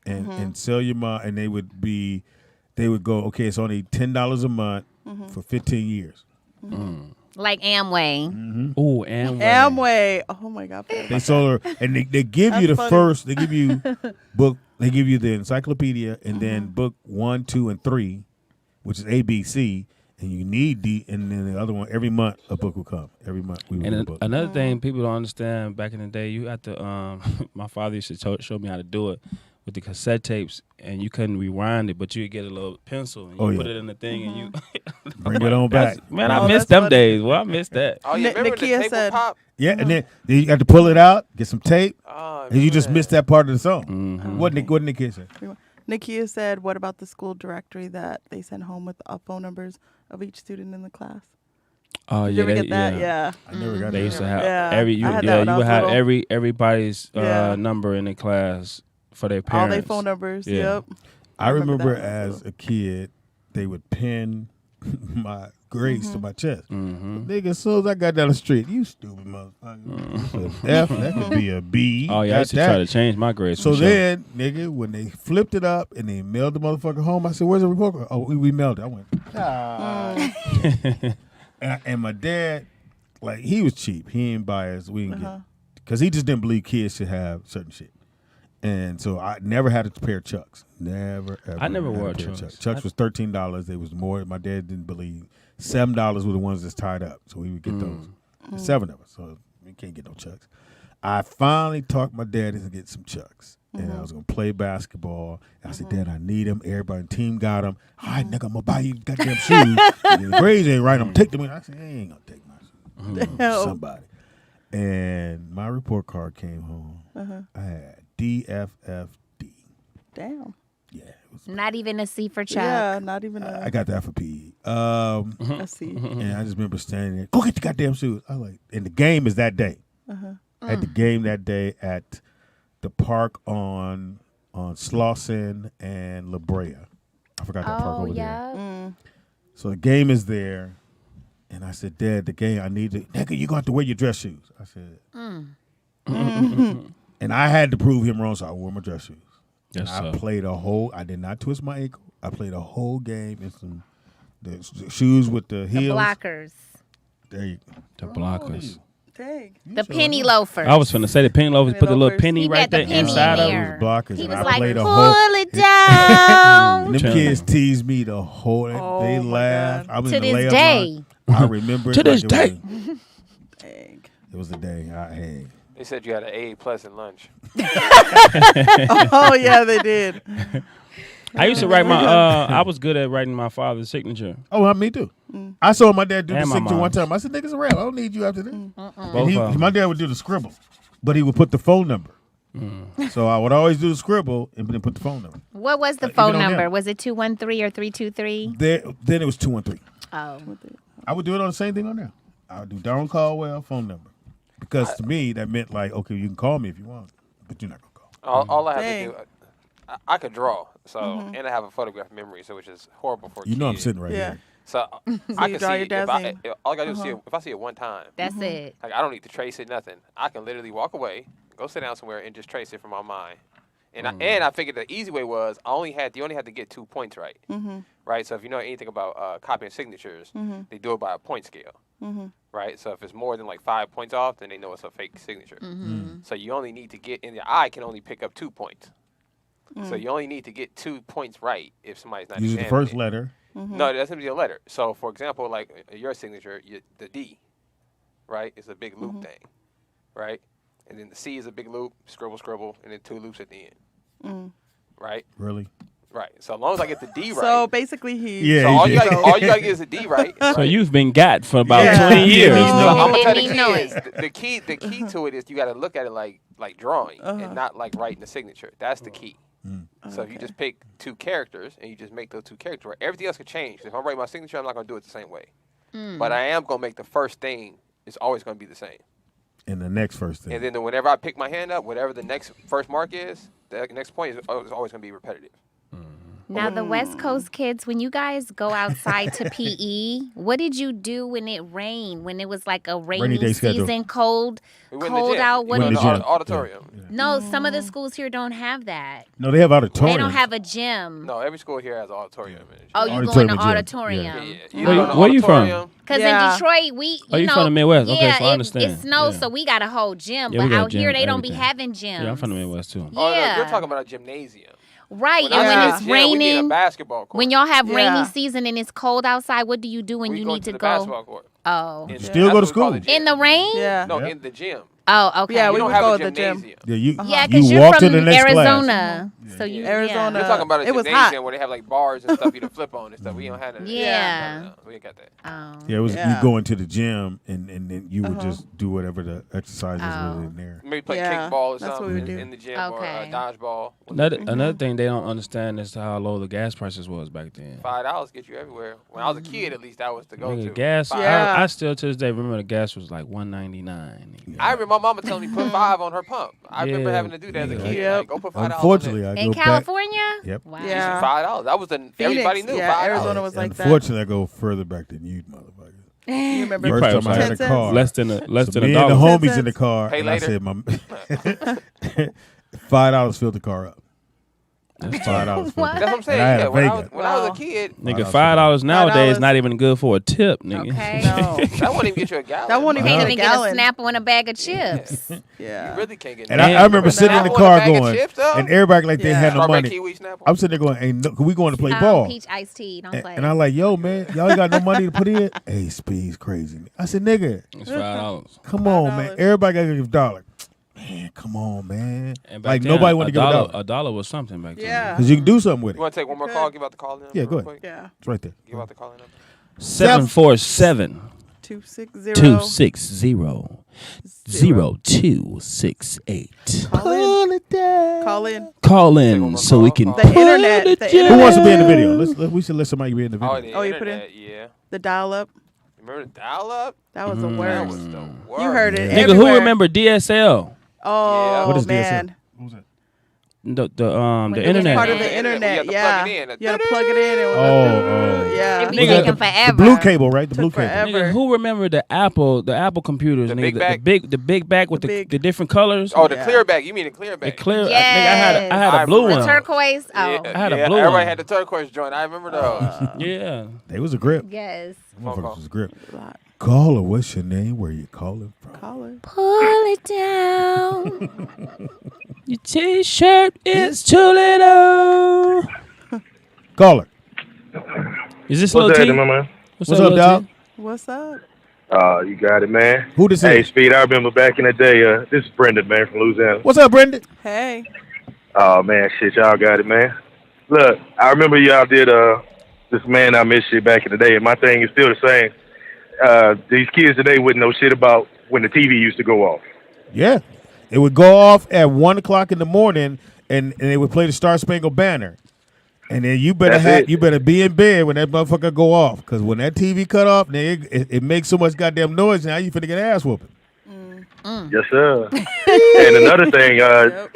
[SPEAKER 2] and sell you and they would go, okay, it's only $10 a month for 15 years.
[SPEAKER 5] Like Amway.
[SPEAKER 1] Ooh, Amway.
[SPEAKER 8] Amway. Oh my god.
[SPEAKER 2] They sold her, and they give you the
[SPEAKER 8] That's funny.
[SPEAKER 2] first. They give you book. They give you the encyclopedia, and then book 1, 2, and 3, which is ABC. And you need D, and then the other one every month a book will come. Every month we would get a
[SPEAKER 1] And
[SPEAKER 2] book.
[SPEAKER 1] another thing people don't understand, back in the day, you had to. My father used to show me how to do it with the cassette tapes, and you couldn't rewind it, but you would get a little pencil and you put it in the thing, and you
[SPEAKER 2] Bring it on back.
[SPEAKER 1] Man,
[SPEAKER 8] Oh,
[SPEAKER 1] I missed
[SPEAKER 8] that's
[SPEAKER 1] them
[SPEAKER 8] funny.
[SPEAKER 1] days. Well, I missed that.
[SPEAKER 3] Oh, you
[SPEAKER 8] Nick-
[SPEAKER 3] remember the
[SPEAKER 8] Nakia
[SPEAKER 3] tape
[SPEAKER 8] said-
[SPEAKER 3] would pop?
[SPEAKER 2] Yeah, and then you got to pull it out, get some tape,
[SPEAKER 3] Oh,
[SPEAKER 2] and you just missed that part of the song.
[SPEAKER 1] Mm-hmm.
[SPEAKER 2] What the kid say?
[SPEAKER 8] Nakia said, "What about the school directory that they sent home with the phone numbers of each student in the class?"
[SPEAKER 1] Oh
[SPEAKER 8] Did
[SPEAKER 1] yeah,
[SPEAKER 8] you ever
[SPEAKER 1] they,
[SPEAKER 8] get that?
[SPEAKER 1] yeah.
[SPEAKER 8] Yeah.
[SPEAKER 2] I never got
[SPEAKER 1] They used to have
[SPEAKER 8] Yeah,
[SPEAKER 1] every
[SPEAKER 8] I had that when
[SPEAKER 1] you
[SPEAKER 8] I
[SPEAKER 1] would
[SPEAKER 8] was
[SPEAKER 1] have
[SPEAKER 8] little.
[SPEAKER 1] everybody's
[SPEAKER 8] Yeah.
[SPEAKER 1] number in the class for their
[SPEAKER 8] All
[SPEAKER 1] parents.
[SPEAKER 8] their phone numbers.
[SPEAKER 1] Yeah.
[SPEAKER 8] Yep.
[SPEAKER 2] I remember
[SPEAKER 8] that when I was
[SPEAKER 2] as a kid, they would pin my grades to my chest. Nigga, as soon as I got down the street, you stupid motherfucker. F, that could be a B.
[SPEAKER 1] Oh yeah, I
[SPEAKER 2] got
[SPEAKER 1] used to
[SPEAKER 2] that.
[SPEAKER 1] try to change my grades.
[SPEAKER 2] So
[SPEAKER 1] for sure.
[SPEAKER 2] then, nigga, when they flipped it up and they mailed the motherfucker home, I said, "Where's the report card?" Oh, we mailed it. I went, and my dad, like, he was cheap. He ain't buy us. We didn't get, because he just didn't believe kids should have certain shit. And so I never had a pair of Chucks. Never, ever.
[SPEAKER 1] I never
[SPEAKER 2] had
[SPEAKER 1] wore
[SPEAKER 2] a pair of
[SPEAKER 1] Chucks.
[SPEAKER 2] Chucks was $13. They was more. My dad didn't believe. $7 were the ones that's tied up. So we would get those. There's 7 of us. So we can't get no Chucks. I finally talked my dad into get some Chucks. And I was going to play basketball. And I said, Dad, I need them. Everybody in the team got them. All right, nigga, I'm going to buy you goddamn shoes. And the grades ain't right. I'm going to take them. I said, I ain't going to take my shoes.
[SPEAKER 8] Damn.
[SPEAKER 2] Somebody. And my report card came home. I had DFFD.
[SPEAKER 8] Damn.
[SPEAKER 2] Yeah. It was,
[SPEAKER 5] Not even a C for Chuck.
[SPEAKER 8] Yeah, not even a
[SPEAKER 2] I got that for PE.
[SPEAKER 8] C.
[SPEAKER 2] And I just remember standing there, go get the goddamn shoes. I was like, and the game is that day. I had the game that day at the park on Slauson and La Brea. I forgot that park over there. So the game is there. And I said, Dad, the game, I need to, nigga, you're going to have to wear your dress shoes. I said, and I had to prove him wrong, so I wore my dress shoes.
[SPEAKER 1] Yes,
[SPEAKER 2] I
[SPEAKER 1] sir.
[SPEAKER 2] played I did not twist my ankle. I played a whole game in the shoes with the
[SPEAKER 5] The
[SPEAKER 2] heels.
[SPEAKER 5] blockers.
[SPEAKER 2] There you go.
[SPEAKER 1] The blockers.
[SPEAKER 8] Dang.
[SPEAKER 5] The penny loafers.
[SPEAKER 1] I was finna say the penny loafers.
[SPEAKER 8] Penny
[SPEAKER 1] Put the little
[SPEAKER 8] loafers.
[SPEAKER 1] penny
[SPEAKER 5] He
[SPEAKER 1] right
[SPEAKER 5] got the
[SPEAKER 1] there
[SPEAKER 5] penny
[SPEAKER 1] inside
[SPEAKER 5] in
[SPEAKER 1] of
[SPEAKER 5] there.
[SPEAKER 1] it.
[SPEAKER 2] Blockers,
[SPEAKER 5] He
[SPEAKER 2] and
[SPEAKER 5] was
[SPEAKER 2] I
[SPEAKER 5] like,
[SPEAKER 2] played a
[SPEAKER 5] pull
[SPEAKER 2] whole.
[SPEAKER 5] it down.
[SPEAKER 2] And them
[SPEAKER 1] Turnher.
[SPEAKER 2] kids teased me the whole.
[SPEAKER 8] Oh,
[SPEAKER 2] They
[SPEAKER 8] my
[SPEAKER 2] laughed.
[SPEAKER 8] God.
[SPEAKER 2] I was
[SPEAKER 5] To
[SPEAKER 2] in the
[SPEAKER 5] this
[SPEAKER 2] layup
[SPEAKER 5] day.
[SPEAKER 2] line. I remember it
[SPEAKER 1] To this
[SPEAKER 2] like
[SPEAKER 1] day.
[SPEAKER 2] It was,
[SPEAKER 8] Dang.
[SPEAKER 2] it was the day I had.
[SPEAKER 3] They said you had an A+ in lunch.
[SPEAKER 8] Oh yeah, they did.
[SPEAKER 1] I used to write my. I was good at writing my father's signature.
[SPEAKER 2] Oh, me too. I saw my dad do the
[SPEAKER 1] And my
[SPEAKER 2] signature one
[SPEAKER 1] mom's.
[SPEAKER 2] time. I said, "Niggas around. I don't need you after this." And
[SPEAKER 1] Both
[SPEAKER 2] my dad would do the scribble, but he would put the phone number. So I would always do the scribble and then put the phone number.
[SPEAKER 5] What was the
[SPEAKER 2] Even
[SPEAKER 5] phone
[SPEAKER 2] on
[SPEAKER 5] number?
[SPEAKER 2] them.
[SPEAKER 5] Was it 213 or 323?
[SPEAKER 2] Then it was 213.
[SPEAKER 5] Oh.
[SPEAKER 2] I would do it on the same thing on there. I would do Darren Caldwell phone number because to me that meant like, okay, you can call me if you want, but you're not gonna call.
[SPEAKER 3] All I have
[SPEAKER 8] Dang.
[SPEAKER 3] to do, I could draw, so and I have a photographic memory, so which is horrible for a
[SPEAKER 2] You know I'm
[SPEAKER 3] kid.
[SPEAKER 2] sitting right
[SPEAKER 8] Yeah.
[SPEAKER 2] here.
[SPEAKER 3] So I
[SPEAKER 8] you
[SPEAKER 3] can
[SPEAKER 8] draw
[SPEAKER 3] see
[SPEAKER 8] your
[SPEAKER 3] if
[SPEAKER 8] dad's
[SPEAKER 3] I,
[SPEAKER 8] name.
[SPEAKER 3] all I gotta do is see it, if I see it one time.
[SPEAKER 5] That's it.
[SPEAKER 3] Like I don't need to trace it, nothing. I can literally walk away, go sit down somewhere, and just trace it from my mind. And I figured the easy way was you only had to get 2 points right, right? So if you know anything about copying signatures, they do it by a point scale, right? So if it's more than like 5 points off, then they know it's a fake signature. So you only need to get in your eye can only pick up 2 points. So you only need to get 2 points right if somebody's not
[SPEAKER 2] Use the
[SPEAKER 3] examining
[SPEAKER 2] first
[SPEAKER 3] it.
[SPEAKER 2] letter.
[SPEAKER 3] No, it doesn't be a letter. So, for example, like your signature, the D, right, is a big loop thing, right? And then the C is a big loop, scribble, and then 2 loops at the end, right?
[SPEAKER 2] Really?
[SPEAKER 3] Right. So as long as I get the D right,
[SPEAKER 8] So basically, he.
[SPEAKER 2] Yeah,
[SPEAKER 3] so
[SPEAKER 2] he
[SPEAKER 3] all you,
[SPEAKER 2] did.
[SPEAKER 3] all you gotta get is the D right.
[SPEAKER 1] So
[SPEAKER 3] right?
[SPEAKER 1] you've been got for about
[SPEAKER 8] Yeah.
[SPEAKER 1] 20 years.
[SPEAKER 8] Yeah.
[SPEAKER 3] So
[SPEAKER 8] No.
[SPEAKER 3] I'm gonna
[SPEAKER 5] Didn't
[SPEAKER 3] tell the
[SPEAKER 5] even know
[SPEAKER 3] kids the key to it is you gotta look at it like drawing and not like writing the signature. That's the key. So if you just pick 2 characters and you just make those 2 characters right, everything else could change. If I write my signature, I'm not gonna do it the same way. But I am gonna make the first thing is always gonna be the same.
[SPEAKER 2] And the next first thing.
[SPEAKER 3] And then whenever I pick my hand up, whatever the next first mark is, the next point is always going to be repetitive.
[SPEAKER 5] Now, the West Coast kids, when you guys go outside to PE, what did you do when it rained? When it was like a rainy
[SPEAKER 2] day schedule.
[SPEAKER 5] season, cold
[SPEAKER 3] We went in the gym.
[SPEAKER 5] out?
[SPEAKER 3] We
[SPEAKER 5] What
[SPEAKER 3] went
[SPEAKER 5] did
[SPEAKER 3] in
[SPEAKER 5] you
[SPEAKER 3] the auditorium.
[SPEAKER 5] No, some of the schools here don't have that.
[SPEAKER 2] No, they have auditorium.
[SPEAKER 5] They don't have a gym.
[SPEAKER 3] No, every school here has an auditorium.
[SPEAKER 5] Oh, you go in
[SPEAKER 2] Auditorium
[SPEAKER 5] the
[SPEAKER 2] gym. Yeah.
[SPEAKER 5] auditorium.
[SPEAKER 3] You
[SPEAKER 1] Where
[SPEAKER 3] go
[SPEAKER 1] you-
[SPEAKER 3] in the
[SPEAKER 1] where you from?
[SPEAKER 3] auditorium.
[SPEAKER 5] Because
[SPEAKER 8] Yeah.
[SPEAKER 5] in Detroit, we
[SPEAKER 1] Oh, you
[SPEAKER 5] know,
[SPEAKER 1] from the Midwest? Okay,
[SPEAKER 5] Yeah,
[SPEAKER 1] so I understand.
[SPEAKER 5] It snows,
[SPEAKER 1] Yeah.
[SPEAKER 5] so we got a whole gym.
[SPEAKER 1] Yeah, we
[SPEAKER 5] but
[SPEAKER 1] got a
[SPEAKER 5] out here,
[SPEAKER 1] gym,
[SPEAKER 5] they don't be
[SPEAKER 1] everything.
[SPEAKER 5] having gyms.
[SPEAKER 1] Yeah, I'm from the Midwest too.
[SPEAKER 3] Oh, no,
[SPEAKER 5] Yeah.
[SPEAKER 3] you're talking about a gymnasium.
[SPEAKER 5] Right,
[SPEAKER 3] When
[SPEAKER 5] and
[SPEAKER 3] I
[SPEAKER 5] when
[SPEAKER 3] say
[SPEAKER 5] it's
[SPEAKER 3] a gym, we need a
[SPEAKER 5] raining,
[SPEAKER 3] basketball court.
[SPEAKER 5] when y'all have rainy
[SPEAKER 8] Yeah.
[SPEAKER 5] season and it's cold outside, what do you do when
[SPEAKER 3] we
[SPEAKER 5] you
[SPEAKER 3] go
[SPEAKER 5] need to
[SPEAKER 3] the
[SPEAKER 5] go?
[SPEAKER 3] basketball court.
[SPEAKER 5] Oh,
[SPEAKER 3] And
[SPEAKER 2] Still
[SPEAKER 3] that's
[SPEAKER 2] go
[SPEAKER 3] what
[SPEAKER 2] to
[SPEAKER 3] we call
[SPEAKER 2] school.
[SPEAKER 3] the gym.
[SPEAKER 5] in the rain?
[SPEAKER 8] Yeah.
[SPEAKER 3] No,
[SPEAKER 2] Yeah.
[SPEAKER 3] in the gym.
[SPEAKER 5] Oh, okay.
[SPEAKER 8] Yeah,
[SPEAKER 3] We
[SPEAKER 8] we
[SPEAKER 3] don't
[SPEAKER 8] would
[SPEAKER 3] have
[SPEAKER 8] go
[SPEAKER 3] a
[SPEAKER 8] to the gym.
[SPEAKER 3] gymnasium.
[SPEAKER 2] Yeah, you
[SPEAKER 5] Yeah,
[SPEAKER 2] you
[SPEAKER 5] because you're
[SPEAKER 2] walk
[SPEAKER 5] from
[SPEAKER 2] to the next class.
[SPEAKER 5] Arizona, so you
[SPEAKER 8] Arizona.
[SPEAKER 3] You're talking about a
[SPEAKER 8] It was
[SPEAKER 3] gymnasium
[SPEAKER 8] hot.
[SPEAKER 3] where they have like bars and stuff you to flip on and stuff. We don't have that.
[SPEAKER 5] Yeah.
[SPEAKER 3] No, we ain't got that.
[SPEAKER 5] Oh.
[SPEAKER 2] Yeah, it was
[SPEAKER 8] Yeah.
[SPEAKER 2] you go into the gym and then you would just do whatever the exercises
[SPEAKER 5] Oh.
[SPEAKER 2] were in there.
[SPEAKER 3] Maybe play
[SPEAKER 8] Yeah,
[SPEAKER 3] kickball or
[SPEAKER 8] that's what
[SPEAKER 3] something
[SPEAKER 8] we would do.
[SPEAKER 3] in the gym
[SPEAKER 5] Okay.
[SPEAKER 3] or dodgeball.
[SPEAKER 1] Another thing they don't understand is how low the gas prices was back then.
[SPEAKER 3] $5 get you everywhere. When I was a kid, at least that was the
[SPEAKER 1] Nigga,
[SPEAKER 3] go-to.
[SPEAKER 1] gas.
[SPEAKER 3] $5.
[SPEAKER 8] Yeah.
[SPEAKER 1] I still to this day remember the gas was like $1.99.
[SPEAKER 3] I remember my mama telling me put 5 on her pump. I remember
[SPEAKER 1] Yeah.
[SPEAKER 3] having to do that as a kid.
[SPEAKER 8] Yep.
[SPEAKER 3] Like, go put $5
[SPEAKER 2] Unfortunately,
[SPEAKER 3] on
[SPEAKER 2] I
[SPEAKER 5] In
[SPEAKER 2] go back.
[SPEAKER 5] California?
[SPEAKER 2] Yep.
[SPEAKER 5] Wow.
[SPEAKER 8] Yeah.
[SPEAKER 3] $5. That was the everybody knew.
[SPEAKER 8] Yeah,
[SPEAKER 3] $5.
[SPEAKER 8] Arizona was like that.
[SPEAKER 2] Unfortunately, I go further back than you, motherfucker.
[SPEAKER 8] You remember?
[SPEAKER 1] You
[SPEAKER 2] First
[SPEAKER 1] probably
[SPEAKER 2] time I had a
[SPEAKER 8] 10
[SPEAKER 2] car.
[SPEAKER 1] Less than a
[SPEAKER 2] So
[SPEAKER 1] $1.
[SPEAKER 2] me and the homies
[SPEAKER 8] 10
[SPEAKER 2] in the car,
[SPEAKER 3] Pay
[SPEAKER 2] and
[SPEAKER 3] later.
[SPEAKER 2] I said, $5 filled the car up. That's $5 filled
[SPEAKER 5] What?
[SPEAKER 2] it
[SPEAKER 3] That's
[SPEAKER 2] up.
[SPEAKER 3] what I'm saying.
[SPEAKER 2] And I had
[SPEAKER 3] Yeah,
[SPEAKER 2] a
[SPEAKER 3] when I
[SPEAKER 2] Vega.
[SPEAKER 3] was a
[SPEAKER 8] Wow.
[SPEAKER 3] kid,
[SPEAKER 1] Nigga,
[SPEAKER 2] $5
[SPEAKER 1] $5 nowadays
[SPEAKER 8] $5.
[SPEAKER 1] not even good for a tip, nigga.
[SPEAKER 5] Okay.
[SPEAKER 8] No.
[SPEAKER 3] that won't even get you a gallon.
[SPEAKER 8] That won't even
[SPEAKER 5] Can't
[SPEAKER 8] get
[SPEAKER 5] even
[SPEAKER 8] a
[SPEAKER 5] get a
[SPEAKER 8] gallon.
[SPEAKER 5] snap on a bag of chips.
[SPEAKER 8] Yeah.
[SPEAKER 3] You really can't get.
[SPEAKER 2] And
[SPEAKER 3] no-
[SPEAKER 2] I remember sitting in the
[SPEAKER 3] Snap on a
[SPEAKER 2] car
[SPEAKER 3] bag of
[SPEAKER 2] going,
[SPEAKER 3] chips, though?
[SPEAKER 2] and everybody like they
[SPEAKER 8] Yeah.
[SPEAKER 2] had no
[SPEAKER 3] Strawberry
[SPEAKER 2] money.
[SPEAKER 3] kiwi snap.
[SPEAKER 2] I'm sitting there going, "Ain't no, we going to play ball?"
[SPEAKER 5] Peach iced tea. Don't play.
[SPEAKER 2] And I'm like, "Yo, man, y'all ain't got no money to put in." Hey, Speed's crazy. I said, "Nigga,
[SPEAKER 1] It's $5.
[SPEAKER 2] come on, man.
[SPEAKER 8] $5.
[SPEAKER 2] Everybody got to give $1. Man, come on, man.
[SPEAKER 1] And back
[SPEAKER 2] Like
[SPEAKER 1] then,
[SPEAKER 2] nobody wanted to give
[SPEAKER 1] $1.
[SPEAKER 2] $1
[SPEAKER 1] $1 was something back then.
[SPEAKER 8] Yeah.
[SPEAKER 2] because you can do something with
[SPEAKER 3] You
[SPEAKER 2] it.
[SPEAKER 3] want to take one more call? Give out the call in.
[SPEAKER 2] Yeah,
[SPEAKER 3] real
[SPEAKER 2] go ahead.
[SPEAKER 3] quick?
[SPEAKER 8] Yeah.
[SPEAKER 2] It's right there.
[SPEAKER 3] Give out the call in.
[SPEAKER 1] 747 260-0268.
[SPEAKER 8] Call in.
[SPEAKER 1] Call in so we can
[SPEAKER 8] The internet. The
[SPEAKER 2] Who
[SPEAKER 8] internet.
[SPEAKER 2] wants to be in the video? We should let somebody be in the video.
[SPEAKER 3] Oh, the
[SPEAKER 8] Oh, you put
[SPEAKER 3] internet,
[SPEAKER 8] it?
[SPEAKER 3] yeah.
[SPEAKER 8] The dial up.
[SPEAKER 3] Remember the dial-up?
[SPEAKER 8] That was the
[SPEAKER 3] That
[SPEAKER 8] worst.
[SPEAKER 3] was the worst.
[SPEAKER 8] You heard it.
[SPEAKER 1] Nigga,
[SPEAKER 8] everywhere.
[SPEAKER 1] who remember DSL?
[SPEAKER 8] Oh,
[SPEAKER 2] What is
[SPEAKER 8] man.
[SPEAKER 2] What was that?
[SPEAKER 1] The
[SPEAKER 5] it was
[SPEAKER 1] internet.
[SPEAKER 5] part
[SPEAKER 8] Part of
[SPEAKER 3] Yeah,
[SPEAKER 8] the
[SPEAKER 3] you
[SPEAKER 8] internet,
[SPEAKER 3] have to
[SPEAKER 8] yeah.
[SPEAKER 3] plug it in.
[SPEAKER 8] You had to plug it in. And yeah.
[SPEAKER 5] It be
[SPEAKER 1] Nigga,
[SPEAKER 5] taking forever.
[SPEAKER 2] The blue cable, right? The blue
[SPEAKER 8] Took
[SPEAKER 2] cable.
[SPEAKER 8] forever.
[SPEAKER 1] Nigga, who remember the Apple computers?
[SPEAKER 3] The
[SPEAKER 1] nigga,
[SPEAKER 3] big back?
[SPEAKER 1] the big back with
[SPEAKER 8] The
[SPEAKER 1] the
[SPEAKER 8] big-
[SPEAKER 1] different colors.
[SPEAKER 3] Oh, the
[SPEAKER 8] Yeah.
[SPEAKER 3] clear back. You mean the clear
[SPEAKER 1] the
[SPEAKER 3] back?
[SPEAKER 1] clear.
[SPEAKER 5] Yes.
[SPEAKER 1] Nigga, I had a blue
[SPEAKER 3] I
[SPEAKER 5] The
[SPEAKER 1] one.
[SPEAKER 5] turquoise. Oh.
[SPEAKER 3] Yeah,
[SPEAKER 1] I had a
[SPEAKER 3] yeah,
[SPEAKER 1] blue
[SPEAKER 3] everybody
[SPEAKER 1] one.
[SPEAKER 3] had the turquoise joint. I remember those.
[SPEAKER 1] Yeah.
[SPEAKER 2] They was a grip.
[SPEAKER 5] Yes.
[SPEAKER 2] Motherfuckers was a grip. Caller, what's your name? Where you calling from?
[SPEAKER 8] Caller.
[SPEAKER 5] Pull it down.
[SPEAKER 1] Your T-shirt is too little.
[SPEAKER 2] Caller.
[SPEAKER 1] Is this
[SPEAKER 9] What's
[SPEAKER 1] Lil T?
[SPEAKER 9] happening, my man?
[SPEAKER 2] What's up,
[SPEAKER 1] Lil T?
[SPEAKER 2] dog?
[SPEAKER 8] What's up?
[SPEAKER 9] You got it, man.
[SPEAKER 2] Who this
[SPEAKER 9] Hey,
[SPEAKER 2] is?
[SPEAKER 9] Speed, I remember back in the day, this is Brendan, man, from Louisiana.
[SPEAKER 2] What's up, Brendan?
[SPEAKER 8] Hey.
[SPEAKER 9] Oh, man, shit, y'all got it, man. Look, I remember y'all did this Man I Miss shit back in the day, and my thing is still the same. These kids today wouldn't know shit about when the TV used to go off.
[SPEAKER 2] Yeah. It would go off at 1 o'clock in the morning, and they would play the Star Spangled Banner. And then you better be in bed when that motherfucker go off, because when that TV cut off, then it makes so much goddamn noise. Now you finna get ass whooping.
[SPEAKER 9] Yes, sir. And another thing,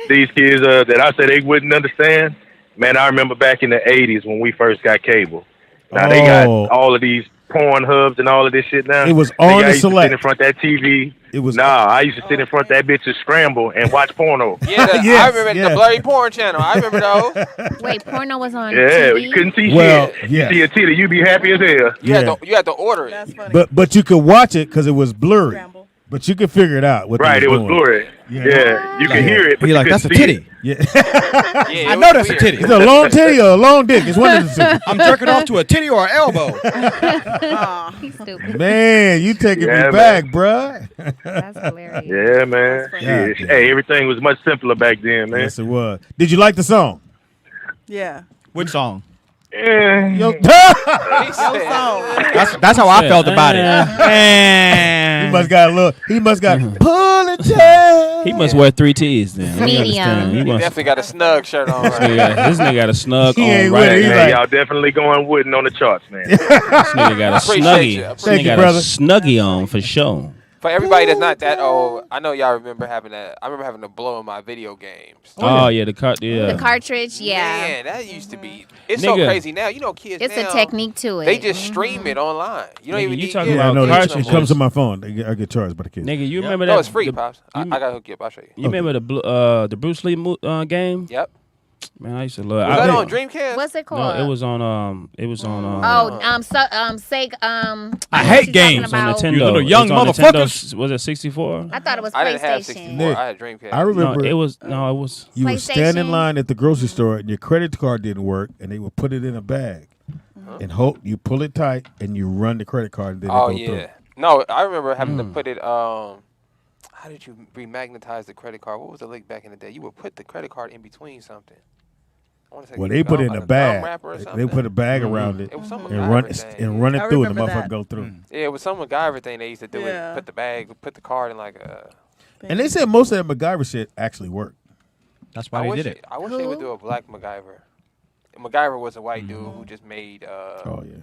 [SPEAKER 9] these kids that I said they wouldn't understand, man, I remember back in the 80s when we first got cable. Now they got all of these porn hubs and all of this shit now.
[SPEAKER 2] It was
[SPEAKER 9] Nigga,
[SPEAKER 2] on the
[SPEAKER 9] I used to
[SPEAKER 2] select.
[SPEAKER 9] sit in front of that TV.
[SPEAKER 2] It was
[SPEAKER 9] I used to sit in front of that bitch and scramble and watch porno.
[SPEAKER 3] Yeah,
[SPEAKER 2] Yes,
[SPEAKER 3] I remember
[SPEAKER 2] yes.
[SPEAKER 3] the blurry porn channel. I remember those.
[SPEAKER 5] Wait, porno was on
[SPEAKER 9] Yeah,
[SPEAKER 5] TV?
[SPEAKER 9] you couldn't see
[SPEAKER 2] Well,
[SPEAKER 9] shit.
[SPEAKER 2] yeah.
[SPEAKER 9] You see a titty, you be happy as hell.
[SPEAKER 3] You had to order it.
[SPEAKER 8] That's funny.
[SPEAKER 2] But you could watch it because it was blurry.
[SPEAKER 8] Scramble.
[SPEAKER 2] But you could figure it out. What they
[SPEAKER 9] Right, it was
[SPEAKER 2] doing.
[SPEAKER 9] blurry. Yeah, you can hear it, but
[SPEAKER 6] He
[SPEAKER 9] you
[SPEAKER 6] like, that's a
[SPEAKER 9] couldn't see
[SPEAKER 6] titty.
[SPEAKER 2] Yeah.
[SPEAKER 3] Yeah,
[SPEAKER 6] I know that's a titty.
[SPEAKER 2] It's a long titty or a long dick. It's one of the two.
[SPEAKER 6] I'm jerking off to a titty or an elbow.
[SPEAKER 5] He's stupid.
[SPEAKER 2] Man, you taking
[SPEAKER 9] Yeah,
[SPEAKER 2] me
[SPEAKER 9] man.
[SPEAKER 2] back, bruh.
[SPEAKER 5] That's hilarious.
[SPEAKER 9] Yeah, man.
[SPEAKER 2] Yeah.
[SPEAKER 9] Shit. Hey, everything was much simpler back then, man.
[SPEAKER 2] Yes, it was. Did you like the song?
[SPEAKER 8] Yeah.
[SPEAKER 6] Which song?
[SPEAKER 9] Yeah.
[SPEAKER 2] Yo,
[SPEAKER 3] He said-
[SPEAKER 6] That's how I felt about it.
[SPEAKER 2] he must got a little. He must got pull it down.
[SPEAKER 1] He must wear 3 T's then. I
[SPEAKER 5] Medium.
[SPEAKER 1] understand. He
[SPEAKER 3] He
[SPEAKER 1] must.
[SPEAKER 3] definitely got a snug shirt on.
[SPEAKER 1] This nigga got a snug
[SPEAKER 2] He
[SPEAKER 1] on
[SPEAKER 2] ain't
[SPEAKER 1] right
[SPEAKER 2] with it. He
[SPEAKER 1] now.
[SPEAKER 9] Man,
[SPEAKER 2] like-
[SPEAKER 9] y'all definitely going wooden on the charts, man.
[SPEAKER 1] This nigga got a
[SPEAKER 3] Appreciate
[SPEAKER 1] snuggie.
[SPEAKER 3] you.
[SPEAKER 1] This
[SPEAKER 2] Thank
[SPEAKER 1] nigga
[SPEAKER 2] you,
[SPEAKER 1] got
[SPEAKER 2] brother.
[SPEAKER 1] a snuggie on for sure.
[SPEAKER 3] For everybody that's not that old, I know y'all remember having that. I remember having to blow in my video games.
[SPEAKER 1] Oh yeah, the cut. Yeah.
[SPEAKER 5] The cartridge, yeah.
[SPEAKER 3] Man, that used to be. It's so
[SPEAKER 1] Nigga.
[SPEAKER 3] crazy now. You know, kids
[SPEAKER 5] It's
[SPEAKER 3] now,
[SPEAKER 5] a technique to it.
[SPEAKER 3] They just stream it online. You don't
[SPEAKER 1] Nigga,
[SPEAKER 3] even
[SPEAKER 1] you
[SPEAKER 3] need
[SPEAKER 1] talking
[SPEAKER 2] Yeah, I
[SPEAKER 1] about
[SPEAKER 2] know.
[SPEAKER 1] cartridges.
[SPEAKER 2] It comes to my phone. I get charged by the kids.
[SPEAKER 1] Nigga, you remember that?
[SPEAKER 3] No, it's free,
[SPEAKER 1] the-
[SPEAKER 3] pops. I gotta hook you up. I'll show you.
[SPEAKER 1] You remember the Bruce Lee game?
[SPEAKER 3] Yep.
[SPEAKER 1] Man, I used to love.
[SPEAKER 3] Was that
[SPEAKER 1] I,
[SPEAKER 3] on Dreamcast?
[SPEAKER 5] What's it
[SPEAKER 1] no,
[SPEAKER 5] called?
[SPEAKER 1] it was on. It was on.
[SPEAKER 5] Sake.
[SPEAKER 6] I hate games.
[SPEAKER 1] It was on
[SPEAKER 5] About?
[SPEAKER 1] Nintendo.
[SPEAKER 6] You little
[SPEAKER 1] It was
[SPEAKER 6] young
[SPEAKER 1] on
[SPEAKER 6] motherfuckers.
[SPEAKER 1] Nintendo. Was it 64?
[SPEAKER 5] I thought it was
[SPEAKER 3] I didn't have
[SPEAKER 5] PlayStation.
[SPEAKER 3] 64. I had Dreamcast.
[SPEAKER 2] I remember
[SPEAKER 1] No, it was. No, it was.
[SPEAKER 2] you would stand in
[SPEAKER 5] PlayStation.
[SPEAKER 2] line at the grocery store and your credit card didn't work, and they would put it in a bag and hope you pull it tight and you run the credit card and then
[SPEAKER 3] Oh
[SPEAKER 2] it go
[SPEAKER 3] yeah.
[SPEAKER 2] through.
[SPEAKER 3] No, I remember having to put it. How did you remagnetize the credit card? What was the link back in the day? You would put the credit card in between something. I wanna say
[SPEAKER 2] Well, they put it in a
[SPEAKER 3] gum
[SPEAKER 2] bag.
[SPEAKER 3] wrapper or
[SPEAKER 2] They
[SPEAKER 3] something.
[SPEAKER 2] put a bag around it
[SPEAKER 3] It was some
[SPEAKER 2] and run
[SPEAKER 3] MacGyver thing.
[SPEAKER 2] and run it
[SPEAKER 8] I
[SPEAKER 2] through, and the
[SPEAKER 8] remember
[SPEAKER 2] motherfucker
[SPEAKER 8] that.
[SPEAKER 2] go through.
[SPEAKER 3] Yeah, it was some MacGyver thing they used to do.
[SPEAKER 8] Yeah.
[SPEAKER 3] It, put the bag, put the card in like a.
[SPEAKER 2] And they said most of that MacGyver shit actually worked.
[SPEAKER 6] That's
[SPEAKER 3] I
[SPEAKER 6] why they
[SPEAKER 3] wish
[SPEAKER 6] did it.
[SPEAKER 3] I wish they would do a black MacGyver. MacGyver was a white dude who just made.
[SPEAKER 2] Oh yeah,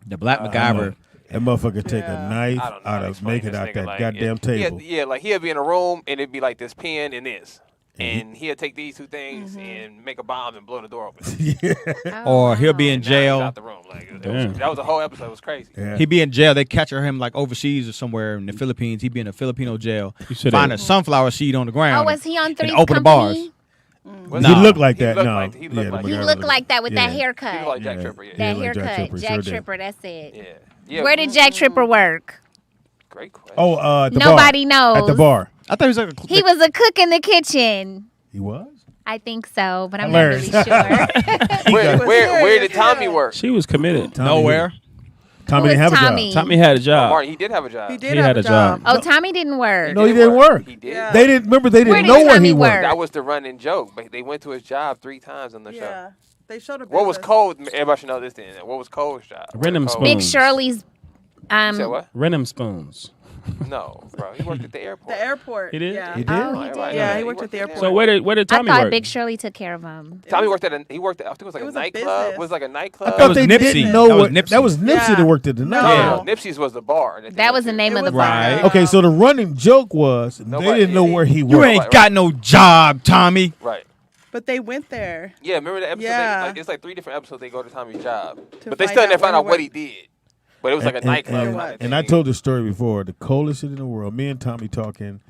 [SPEAKER 6] The Black MacGyver.
[SPEAKER 2] that motherfucker take a
[SPEAKER 8] Yeah.
[SPEAKER 2] knife
[SPEAKER 3] I don't know
[SPEAKER 2] out
[SPEAKER 3] how to
[SPEAKER 2] of make
[SPEAKER 3] explain
[SPEAKER 2] it
[SPEAKER 3] this
[SPEAKER 2] out
[SPEAKER 3] nigga,
[SPEAKER 2] that
[SPEAKER 3] like,
[SPEAKER 2] goddamn table.
[SPEAKER 3] Yeah, like he'd be in a room and it'd be like this pen and this. And he'll take these two things and make a bomb and blow the door open.
[SPEAKER 6] Or he'll be in
[SPEAKER 3] Now he's
[SPEAKER 6] jail.
[SPEAKER 3] out the room. Like,
[SPEAKER 1] Damn.
[SPEAKER 3] that was a whole episode. It was crazy.
[SPEAKER 2] Yeah.
[SPEAKER 6] He'd be in jail. They capture him like overseas or somewhere in the Philippines. He'd be in a Filipino jail.
[SPEAKER 1] You should
[SPEAKER 6] Find
[SPEAKER 1] have.
[SPEAKER 6] a sunflower seed on the ground.
[SPEAKER 5] Oh, was he on Three's
[SPEAKER 6] open the
[SPEAKER 5] Company?
[SPEAKER 3] Was
[SPEAKER 2] He
[SPEAKER 6] Nah.
[SPEAKER 2] looked like
[SPEAKER 3] He
[SPEAKER 2] that.
[SPEAKER 3] looked
[SPEAKER 2] No,
[SPEAKER 3] like- he looked
[SPEAKER 2] the
[SPEAKER 3] like-
[SPEAKER 5] He
[SPEAKER 2] MacGyver
[SPEAKER 5] looked like that with that
[SPEAKER 2] yeah.
[SPEAKER 3] He
[SPEAKER 5] haircut.
[SPEAKER 3] was like Jack
[SPEAKER 2] Yeah.
[SPEAKER 3] Tripper. Yeah.
[SPEAKER 5] That
[SPEAKER 2] like Jack
[SPEAKER 5] haircut.
[SPEAKER 2] Tripper,
[SPEAKER 5] Jack
[SPEAKER 2] sure did.
[SPEAKER 5] Tripper, that's it.
[SPEAKER 3] Yeah. Yeah.
[SPEAKER 5] Where did Jack Tripper work?
[SPEAKER 3] Great question.
[SPEAKER 2] Oh, at the
[SPEAKER 5] Nobody
[SPEAKER 2] bar.
[SPEAKER 5] knows.
[SPEAKER 2] At the bar.
[SPEAKER 6] I thought he was like a
[SPEAKER 5] He was a cook in the kitchen.
[SPEAKER 2] He was.
[SPEAKER 5] I think so, but I'm
[SPEAKER 2] Hilarious.
[SPEAKER 5] not really sure.
[SPEAKER 3] Where did Tommy work?
[SPEAKER 1] She was committed.
[SPEAKER 2] Tommy
[SPEAKER 6] nowhere.
[SPEAKER 2] Tommy
[SPEAKER 5] Who
[SPEAKER 2] didn't
[SPEAKER 5] is
[SPEAKER 2] have a
[SPEAKER 5] Tommy?
[SPEAKER 2] job.
[SPEAKER 1] Tommy had a job.
[SPEAKER 3] Martin, he did have a job.
[SPEAKER 8] He did
[SPEAKER 1] He
[SPEAKER 8] have
[SPEAKER 1] had
[SPEAKER 8] a
[SPEAKER 1] a
[SPEAKER 8] job.
[SPEAKER 1] job.
[SPEAKER 5] Oh, Tommy didn't work.
[SPEAKER 2] No, he didn't work.
[SPEAKER 3] He did.
[SPEAKER 8] Yeah.
[SPEAKER 2] They didn't remember. They
[SPEAKER 5] Where
[SPEAKER 2] didn't
[SPEAKER 5] did
[SPEAKER 2] know where
[SPEAKER 5] Tommy
[SPEAKER 2] he
[SPEAKER 5] work?
[SPEAKER 2] worked.
[SPEAKER 3] That was the running joke. But they went to his job 3 times on the show.
[SPEAKER 8] Yeah. They showed a
[SPEAKER 3] What was
[SPEAKER 8] business.
[SPEAKER 3] Cole? Everybody should know this then. What was Cole's job?
[SPEAKER 1] Rhythm
[SPEAKER 3] Cole-
[SPEAKER 1] spoon.
[SPEAKER 5] Big Shirley's
[SPEAKER 3] You said what?
[SPEAKER 1] Random spoons.
[SPEAKER 3] No, bro. He worked at the airport.
[SPEAKER 8] The airport.
[SPEAKER 1] He did?
[SPEAKER 8] Yeah.
[SPEAKER 2] He did?
[SPEAKER 5] Oh, he did.
[SPEAKER 8] Yeah, he worked at the airport.
[SPEAKER 1] So where did
[SPEAKER 5] I
[SPEAKER 1] Tommy
[SPEAKER 5] thought
[SPEAKER 1] work?
[SPEAKER 5] Big Shirley took care of him.
[SPEAKER 3] Tommy worked at I think it was like
[SPEAKER 8] It
[SPEAKER 3] a
[SPEAKER 8] was a
[SPEAKER 3] nightclub.
[SPEAKER 8] business.
[SPEAKER 3] It was like a
[SPEAKER 2] I
[SPEAKER 3] nightclub.
[SPEAKER 2] thought they
[SPEAKER 6] Nipsey.
[SPEAKER 2] didn't know
[SPEAKER 6] That was
[SPEAKER 2] what
[SPEAKER 6] Nipsey.
[SPEAKER 2] that was Nipsey
[SPEAKER 8] Yeah.
[SPEAKER 2] that worked at the
[SPEAKER 8] No.
[SPEAKER 2] night.
[SPEAKER 3] Yeah, Nipsey's was the bar.
[SPEAKER 5] That was the name of the bar.
[SPEAKER 6] Right.
[SPEAKER 2] Okay, so the running joke was
[SPEAKER 3] Nobody-
[SPEAKER 2] they didn't know where he
[SPEAKER 6] You
[SPEAKER 2] worked.
[SPEAKER 6] ain't got no job, Tommy.
[SPEAKER 3] Right.
[SPEAKER 8] But they went there.
[SPEAKER 3] Yeah, remember the episode?
[SPEAKER 8] Yeah.
[SPEAKER 3] It's like 3 different episodes they go to Tommy's job.
[SPEAKER 8] To
[SPEAKER 3] But they
[SPEAKER 8] find
[SPEAKER 3] still
[SPEAKER 8] out
[SPEAKER 3] didn't find
[SPEAKER 8] where
[SPEAKER 3] out
[SPEAKER 8] he
[SPEAKER 3] what he did. But it was like a nightclub.
[SPEAKER 2] And,
[SPEAKER 3] kind of
[SPEAKER 2] and I
[SPEAKER 3] thing.
[SPEAKER 2] told this story before. The coldest shit in the world. Me and Tommy talking,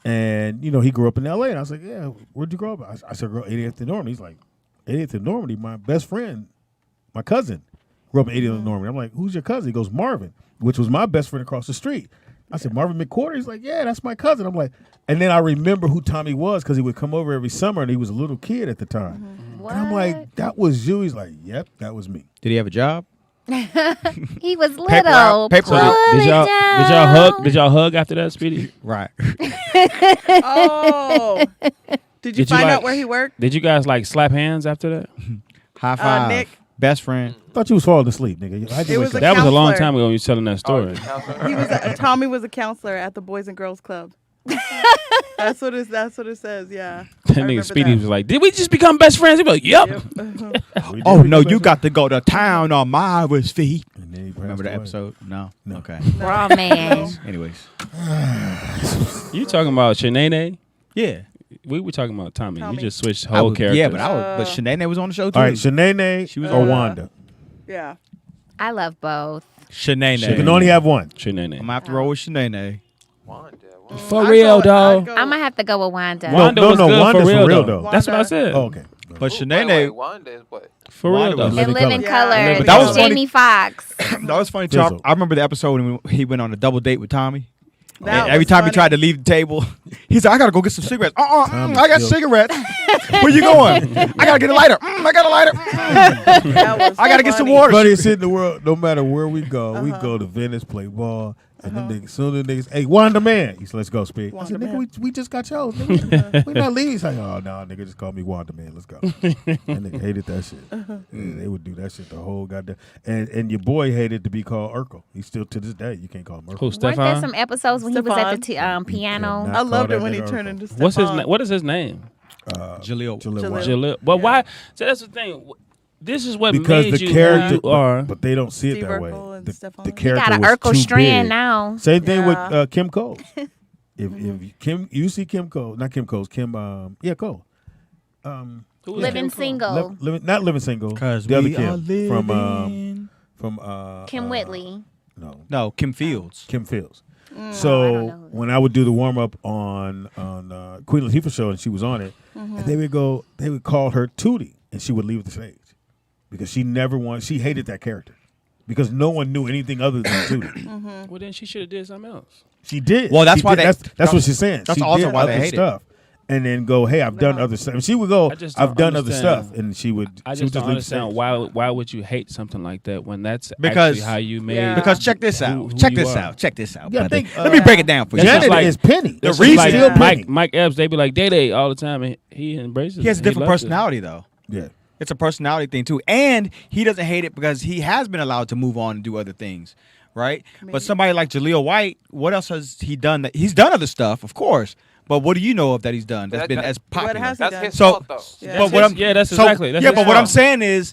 [SPEAKER 2] and he grew up in L.A. And I was like, "Yeah, where'd you grow up?" I said, "Grow 80th and Normandy." He's like, "80th and Normandy." My best friend, my cousin, grew up in 80th and Normandy. I'm like, "Who's your cousin?" He goes, "Marvin," which was my best friend across the street. I said, "Marvin McQuarter?" He's like, "Yeah, that's my cousin." I'm like, and then I remember who Tommy was because he would come over every summer, and he was a little kid at the time.
[SPEAKER 5] What?
[SPEAKER 2] And I'm like, "That was you?" He's like, "Yep, that was me."
[SPEAKER 6] Did he have a job?
[SPEAKER 5] He was little.
[SPEAKER 6] route, paper
[SPEAKER 5] Pull
[SPEAKER 6] route.
[SPEAKER 1] Did
[SPEAKER 5] it
[SPEAKER 1] y'all
[SPEAKER 5] down.
[SPEAKER 1] Did y'all hug after that, Speedy?
[SPEAKER 6] Right.
[SPEAKER 8] Oh. Did you
[SPEAKER 1] Did you
[SPEAKER 8] find
[SPEAKER 1] like-
[SPEAKER 8] out where he worked?
[SPEAKER 1] Did you guys like slap hands after that?
[SPEAKER 6] High five.
[SPEAKER 8] Nick?
[SPEAKER 6] Best friend.
[SPEAKER 2] I thought you was falling asleep, nigga. How'd you
[SPEAKER 8] It
[SPEAKER 2] wake
[SPEAKER 8] was
[SPEAKER 2] up?
[SPEAKER 8] a
[SPEAKER 1] That was a long
[SPEAKER 8] counselor.
[SPEAKER 1] time ago when you was telling that
[SPEAKER 3] Oh,
[SPEAKER 1] story.
[SPEAKER 3] counselor?
[SPEAKER 8] He was Tommy was a counselor at the Boys and Girls Club. That's what it says. Yeah.
[SPEAKER 1] That nigga Speedy was like, "Did we just become best friends?" He was like, "Yep."
[SPEAKER 2] We
[SPEAKER 6] Oh
[SPEAKER 2] did
[SPEAKER 6] no,
[SPEAKER 2] get
[SPEAKER 6] you
[SPEAKER 2] back
[SPEAKER 6] got to go to town on Marvin's feet.
[SPEAKER 2] And then he passed
[SPEAKER 6] Remember the
[SPEAKER 2] away.
[SPEAKER 6] episode? No. Okay.
[SPEAKER 5] Raw man.
[SPEAKER 6] Anyways.
[SPEAKER 1] You talking about Shanae?
[SPEAKER 6] Yeah.
[SPEAKER 1] We were talking about Tommy.
[SPEAKER 8] Tommy.
[SPEAKER 1] You just switched
[SPEAKER 6] I
[SPEAKER 1] whole
[SPEAKER 6] was-
[SPEAKER 1] characters.
[SPEAKER 6] Yeah, but Shanae was on the show too.
[SPEAKER 2] All right, Shanae
[SPEAKER 6] She was
[SPEAKER 2] or
[SPEAKER 6] on-
[SPEAKER 2] Wanda?
[SPEAKER 8] Yeah.
[SPEAKER 5] I love both.
[SPEAKER 6] Shanae.
[SPEAKER 2] You can only have one.
[SPEAKER 1] Shanae.
[SPEAKER 6] I'm gonna have to roll with Shanae.
[SPEAKER 3] Wanda.
[SPEAKER 1] For real, dog.
[SPEAKER 5] I'm gonna have to go with Wanda.
[SPEAKER 1] Wanda
[SPEAKER 2] no,
[SPEAKER 1] was
[SPEAKER 2] no,
[SPEAKER 1] good
[SPEAKER 2] Wanda's
[SPEAKER 1] for real,
[SPEAKER 2] for real,
[SPEAKER 1] though.
[SPEAKER 2] though.
[SPEAKER 1] That's what I said.
[SPEAKER 2] Oh, okay.
[SPEAKER 6] But
[SPEAKER 3] Wait,
[SPEAKER 6] Shanae,
[SPEAKER 3] Wanda is what?
[SPEAKER 1] For real,
[SPEAKER 6] Wanda
[SPEAKER 1] though.
[SPEAKER 6] was
[SPEAKER 5] And
[SPEAKER 2] Living
[SPEAKER 5] Living
[SPEAKER 2] Color.
[SPEAKER 5] Color.
[SPEAKER 6] But that was funny.
[SPEAKER 5] Jamie Foxx.
[SPEAKER 6] that was funny too.
[SPEAKER 2] Fizzle.
[SPEAKER 6] I remember the episode when he went on a double date with Tommy.
[SPEAKER 8] That
[SPEAKER 6] And every
[SPEAKER 8] was
[SPEAKER 6] time he
[SPEAKER 8] funny.
[SPEAKER 6] tried to leave the table, he's like, "I gotta go get some cigarettes."
[SPEAKER 2] Tommy
[SPEAKER 6] I got
[SPEAKER 2] killed-
[SPEAKER 6] cigarettes. Where you going? I gotta get a lighter. I got a lighter.
[SPEAKER 8] That was
[SPEAKER 6] I gotta get some
[SPEAKER 8] funny.
[SPEAKER 6] water.
[SPEAKER 2] Funniest shit in the world. No matter where we go, we go to Venice, play ball, and them niggas, soon as niggas, "Hey, Wanda man," he said, "Let's go, Speed." I said,
[SPEAKER 8] Wanda
[SPEAKER 2] "Nigga,
[SPEAKER 8] Man.
[SPEAKER 2] we just got chose. Nigga. We not leaving." He's like, "Oh no, nigga, just call me Wanda man. Let's go." That nigga hated that shit. Yeah, they would do that shit the whole goddamn. And your boy hated to be called Urkel. He still to this day you can't call him Urkel.
[SPEAKER 1] Who,
[SPEAKER 5] Weren't there
[SPEAKER 1] Stefan?
[SPEAKER 5] some episodes when he was at the
[SPEAKER 8] Stefan.
[SPEAKER 5] piano?
[SPEAKER 2] cannot
[SPEAKER 8] I loved
[SPEAKER 2] call
[SPEAKER 8] it
[SPEAKER 2] that
[SPEAKER 8] when he
[SPEAKER 2] nigga
[SPEAKER 8] turned
[SPEAKER 2] Urkel.
[SPEAKER 8] into
[SPEAKER 1] What's his
[SPEAKER 8] Stefan.
[SPEAKER 1] name? What is his name?
[SPEAKER 6] Jaleel.
[SPEAKER 2] Jaleel White.
[SPEAKER 1] Jalil. But why? So that's the thing. This is what
[SPEAKER 2] Because
[SPEAKER 1] made
[SPEAKER 2] the
[SPEAKER 1] you
[SPEAKER 2] character,
[SPEAKER 1] who you are.
[SPEAKER 2] but they don't see it
[SPEAKER 8] Steve
[SPEAKER 2] that way.
[SPEAKER 8] Urkel and
[SPEAKER 2] The
[SPEAKER 8] Stefan.
[SPEAKER 2] the
[SPEAKER 8] He
[SPEAKER 5] He
[SPEAKER 2] character
[SPEAKER 5] got an
[SPEAKER 2] was
[SPEAKER 5] Urkel
[SPEAKER 2] too
[SPEAKER 5] strand
[SPEAKER 2] big.
[SPEAKER 5] now.
[SPEAKER 2] Same thing
[SPEAKER 8] Yeah.
[SPEAKER 2] with Kim Cole. if you see Kim Cole, not Kim Cole, Cole.
[SPEAKER 1] Who is
[SPEAKER 5] Living
[SPEAKER 1] that?
[SPEAKER 5] single.
[SPEAKER 2] Not living single.
[SPEAKER 6] Cause
[SPEAKER 2] the other
[SPEAKER 6] we are
[SPEAKER 2] Kim
[SPEAKER 6] living.
[SPEAKER 2] from
[SPEAKER 5] Kim Whitley.
[SPEAKER 6] No, Kim Fields.
[SPEAKER 2] Kim Fields.
[SPEAKER 5] I
[SPEAKER 2] So
[SPEAKER 5] don't know who
[SPEAKER 2] when I would do the warm up on Queen Latifah's show and she was on it, and they would call her Tootie, and she would leave the stage because she hated that character because no one knew anything other than Tootie.
[SPEAKER 1] Well, then she should have did something else.
[SPEAKER 2] She did.
[SPEAKER 6] Well, that's
[SPEAKER 2] She
[SPEAKER 6] why
[SPEAKER 2] did.
[SPEAKER 6] they-
[SPEAKER 2] That's what she's saying.
[SPEAKER 6] that's
[SPEAKER 2] she
[SPEAKER 6] also
[SPEAKER 2] did
[SPEAKER 6] why they
[SPEAKER 2] other
[SPEAKER 6] hate it.
[SPEAKER 2] stuff. And then go, hey, I've done other stuff. And she would go,
[SPEAKER 1] I just don't
[SPEAKER 2] I've done other
[SPEAKER 1] understand.
[SPEAKER 2] stuff, and she would.
[SPEAKER 1] I
[SPEAKER 2] she would
[SPEAKER 1] just don't
[SPEAKER 2] leave the
[SPEAKER 1] understand
[SPEAKER 2] stage.
[SPEAKER 1] why would you hate something like that when that's
[SPEAKER 6] Because-
[SPEAKER 1] actually how you made.
[SPEAKER 8] Yeah.
[SPEAKER 6] Because check this
[SPEAKER 1] Who
[SPEAKER 6] out.
[SPEAKER 1] you
[SPEAKER 6] Check this
[SPEAKER 1] are.
[SPEAKER 6] out. Check this out.
[SPEAKER 2] Yeah, I
[SPEAKER 6] brother.
[SPEAKER 2] think,
[SPEAKER 6] Let me break it down for you.
[SPEAKER 1] That's
[SPEAKER 2] Janet
[SPEAKER 1] just like-
[SPEAKER 2] is Penny.
[SPEAKER 1] That's
[SPEAKER 6] The
[SPEAKER 1] just like
[SPEAKER 6] reason-
[SPEAKER 1] Mike Epps, they be like Day all the time, and he embraces.
[SPEAKER 6] He has a
[SPEAKER 1] it.
[SPEAKER 6] different
[SPEAKER 1] loves it.
[SPEAKER 6] personality though.
[SPEAKER 2] Yeah.
[SPEAKER 6] It's a personality thing too, and he doesn't hate it because he has been allowed to move on and do other things, right? But somebody like Jaleel White, what else has he done? That he's done other stuff, of course. But what do you know of that he's done that's been as popular?
[SPEAKER 8] has he
[SPEAKER 3] That's
[SPEAKER 8] done?
[SPEAKER 3] his
[SPEAKER 6] So-
[SPEAKER 3] fault, though.
[SPEAKER 8] Yeah.
[SPEAKER 6] But what I'm
[SPEAKER 1] that's exactly. That's
[SPEAKER 6] yeah.
[SPEAKER 1] his
[SPEAKER 6] But what I'm
[SPEAKER 1] fault.
[SPEAKER 6] saying is,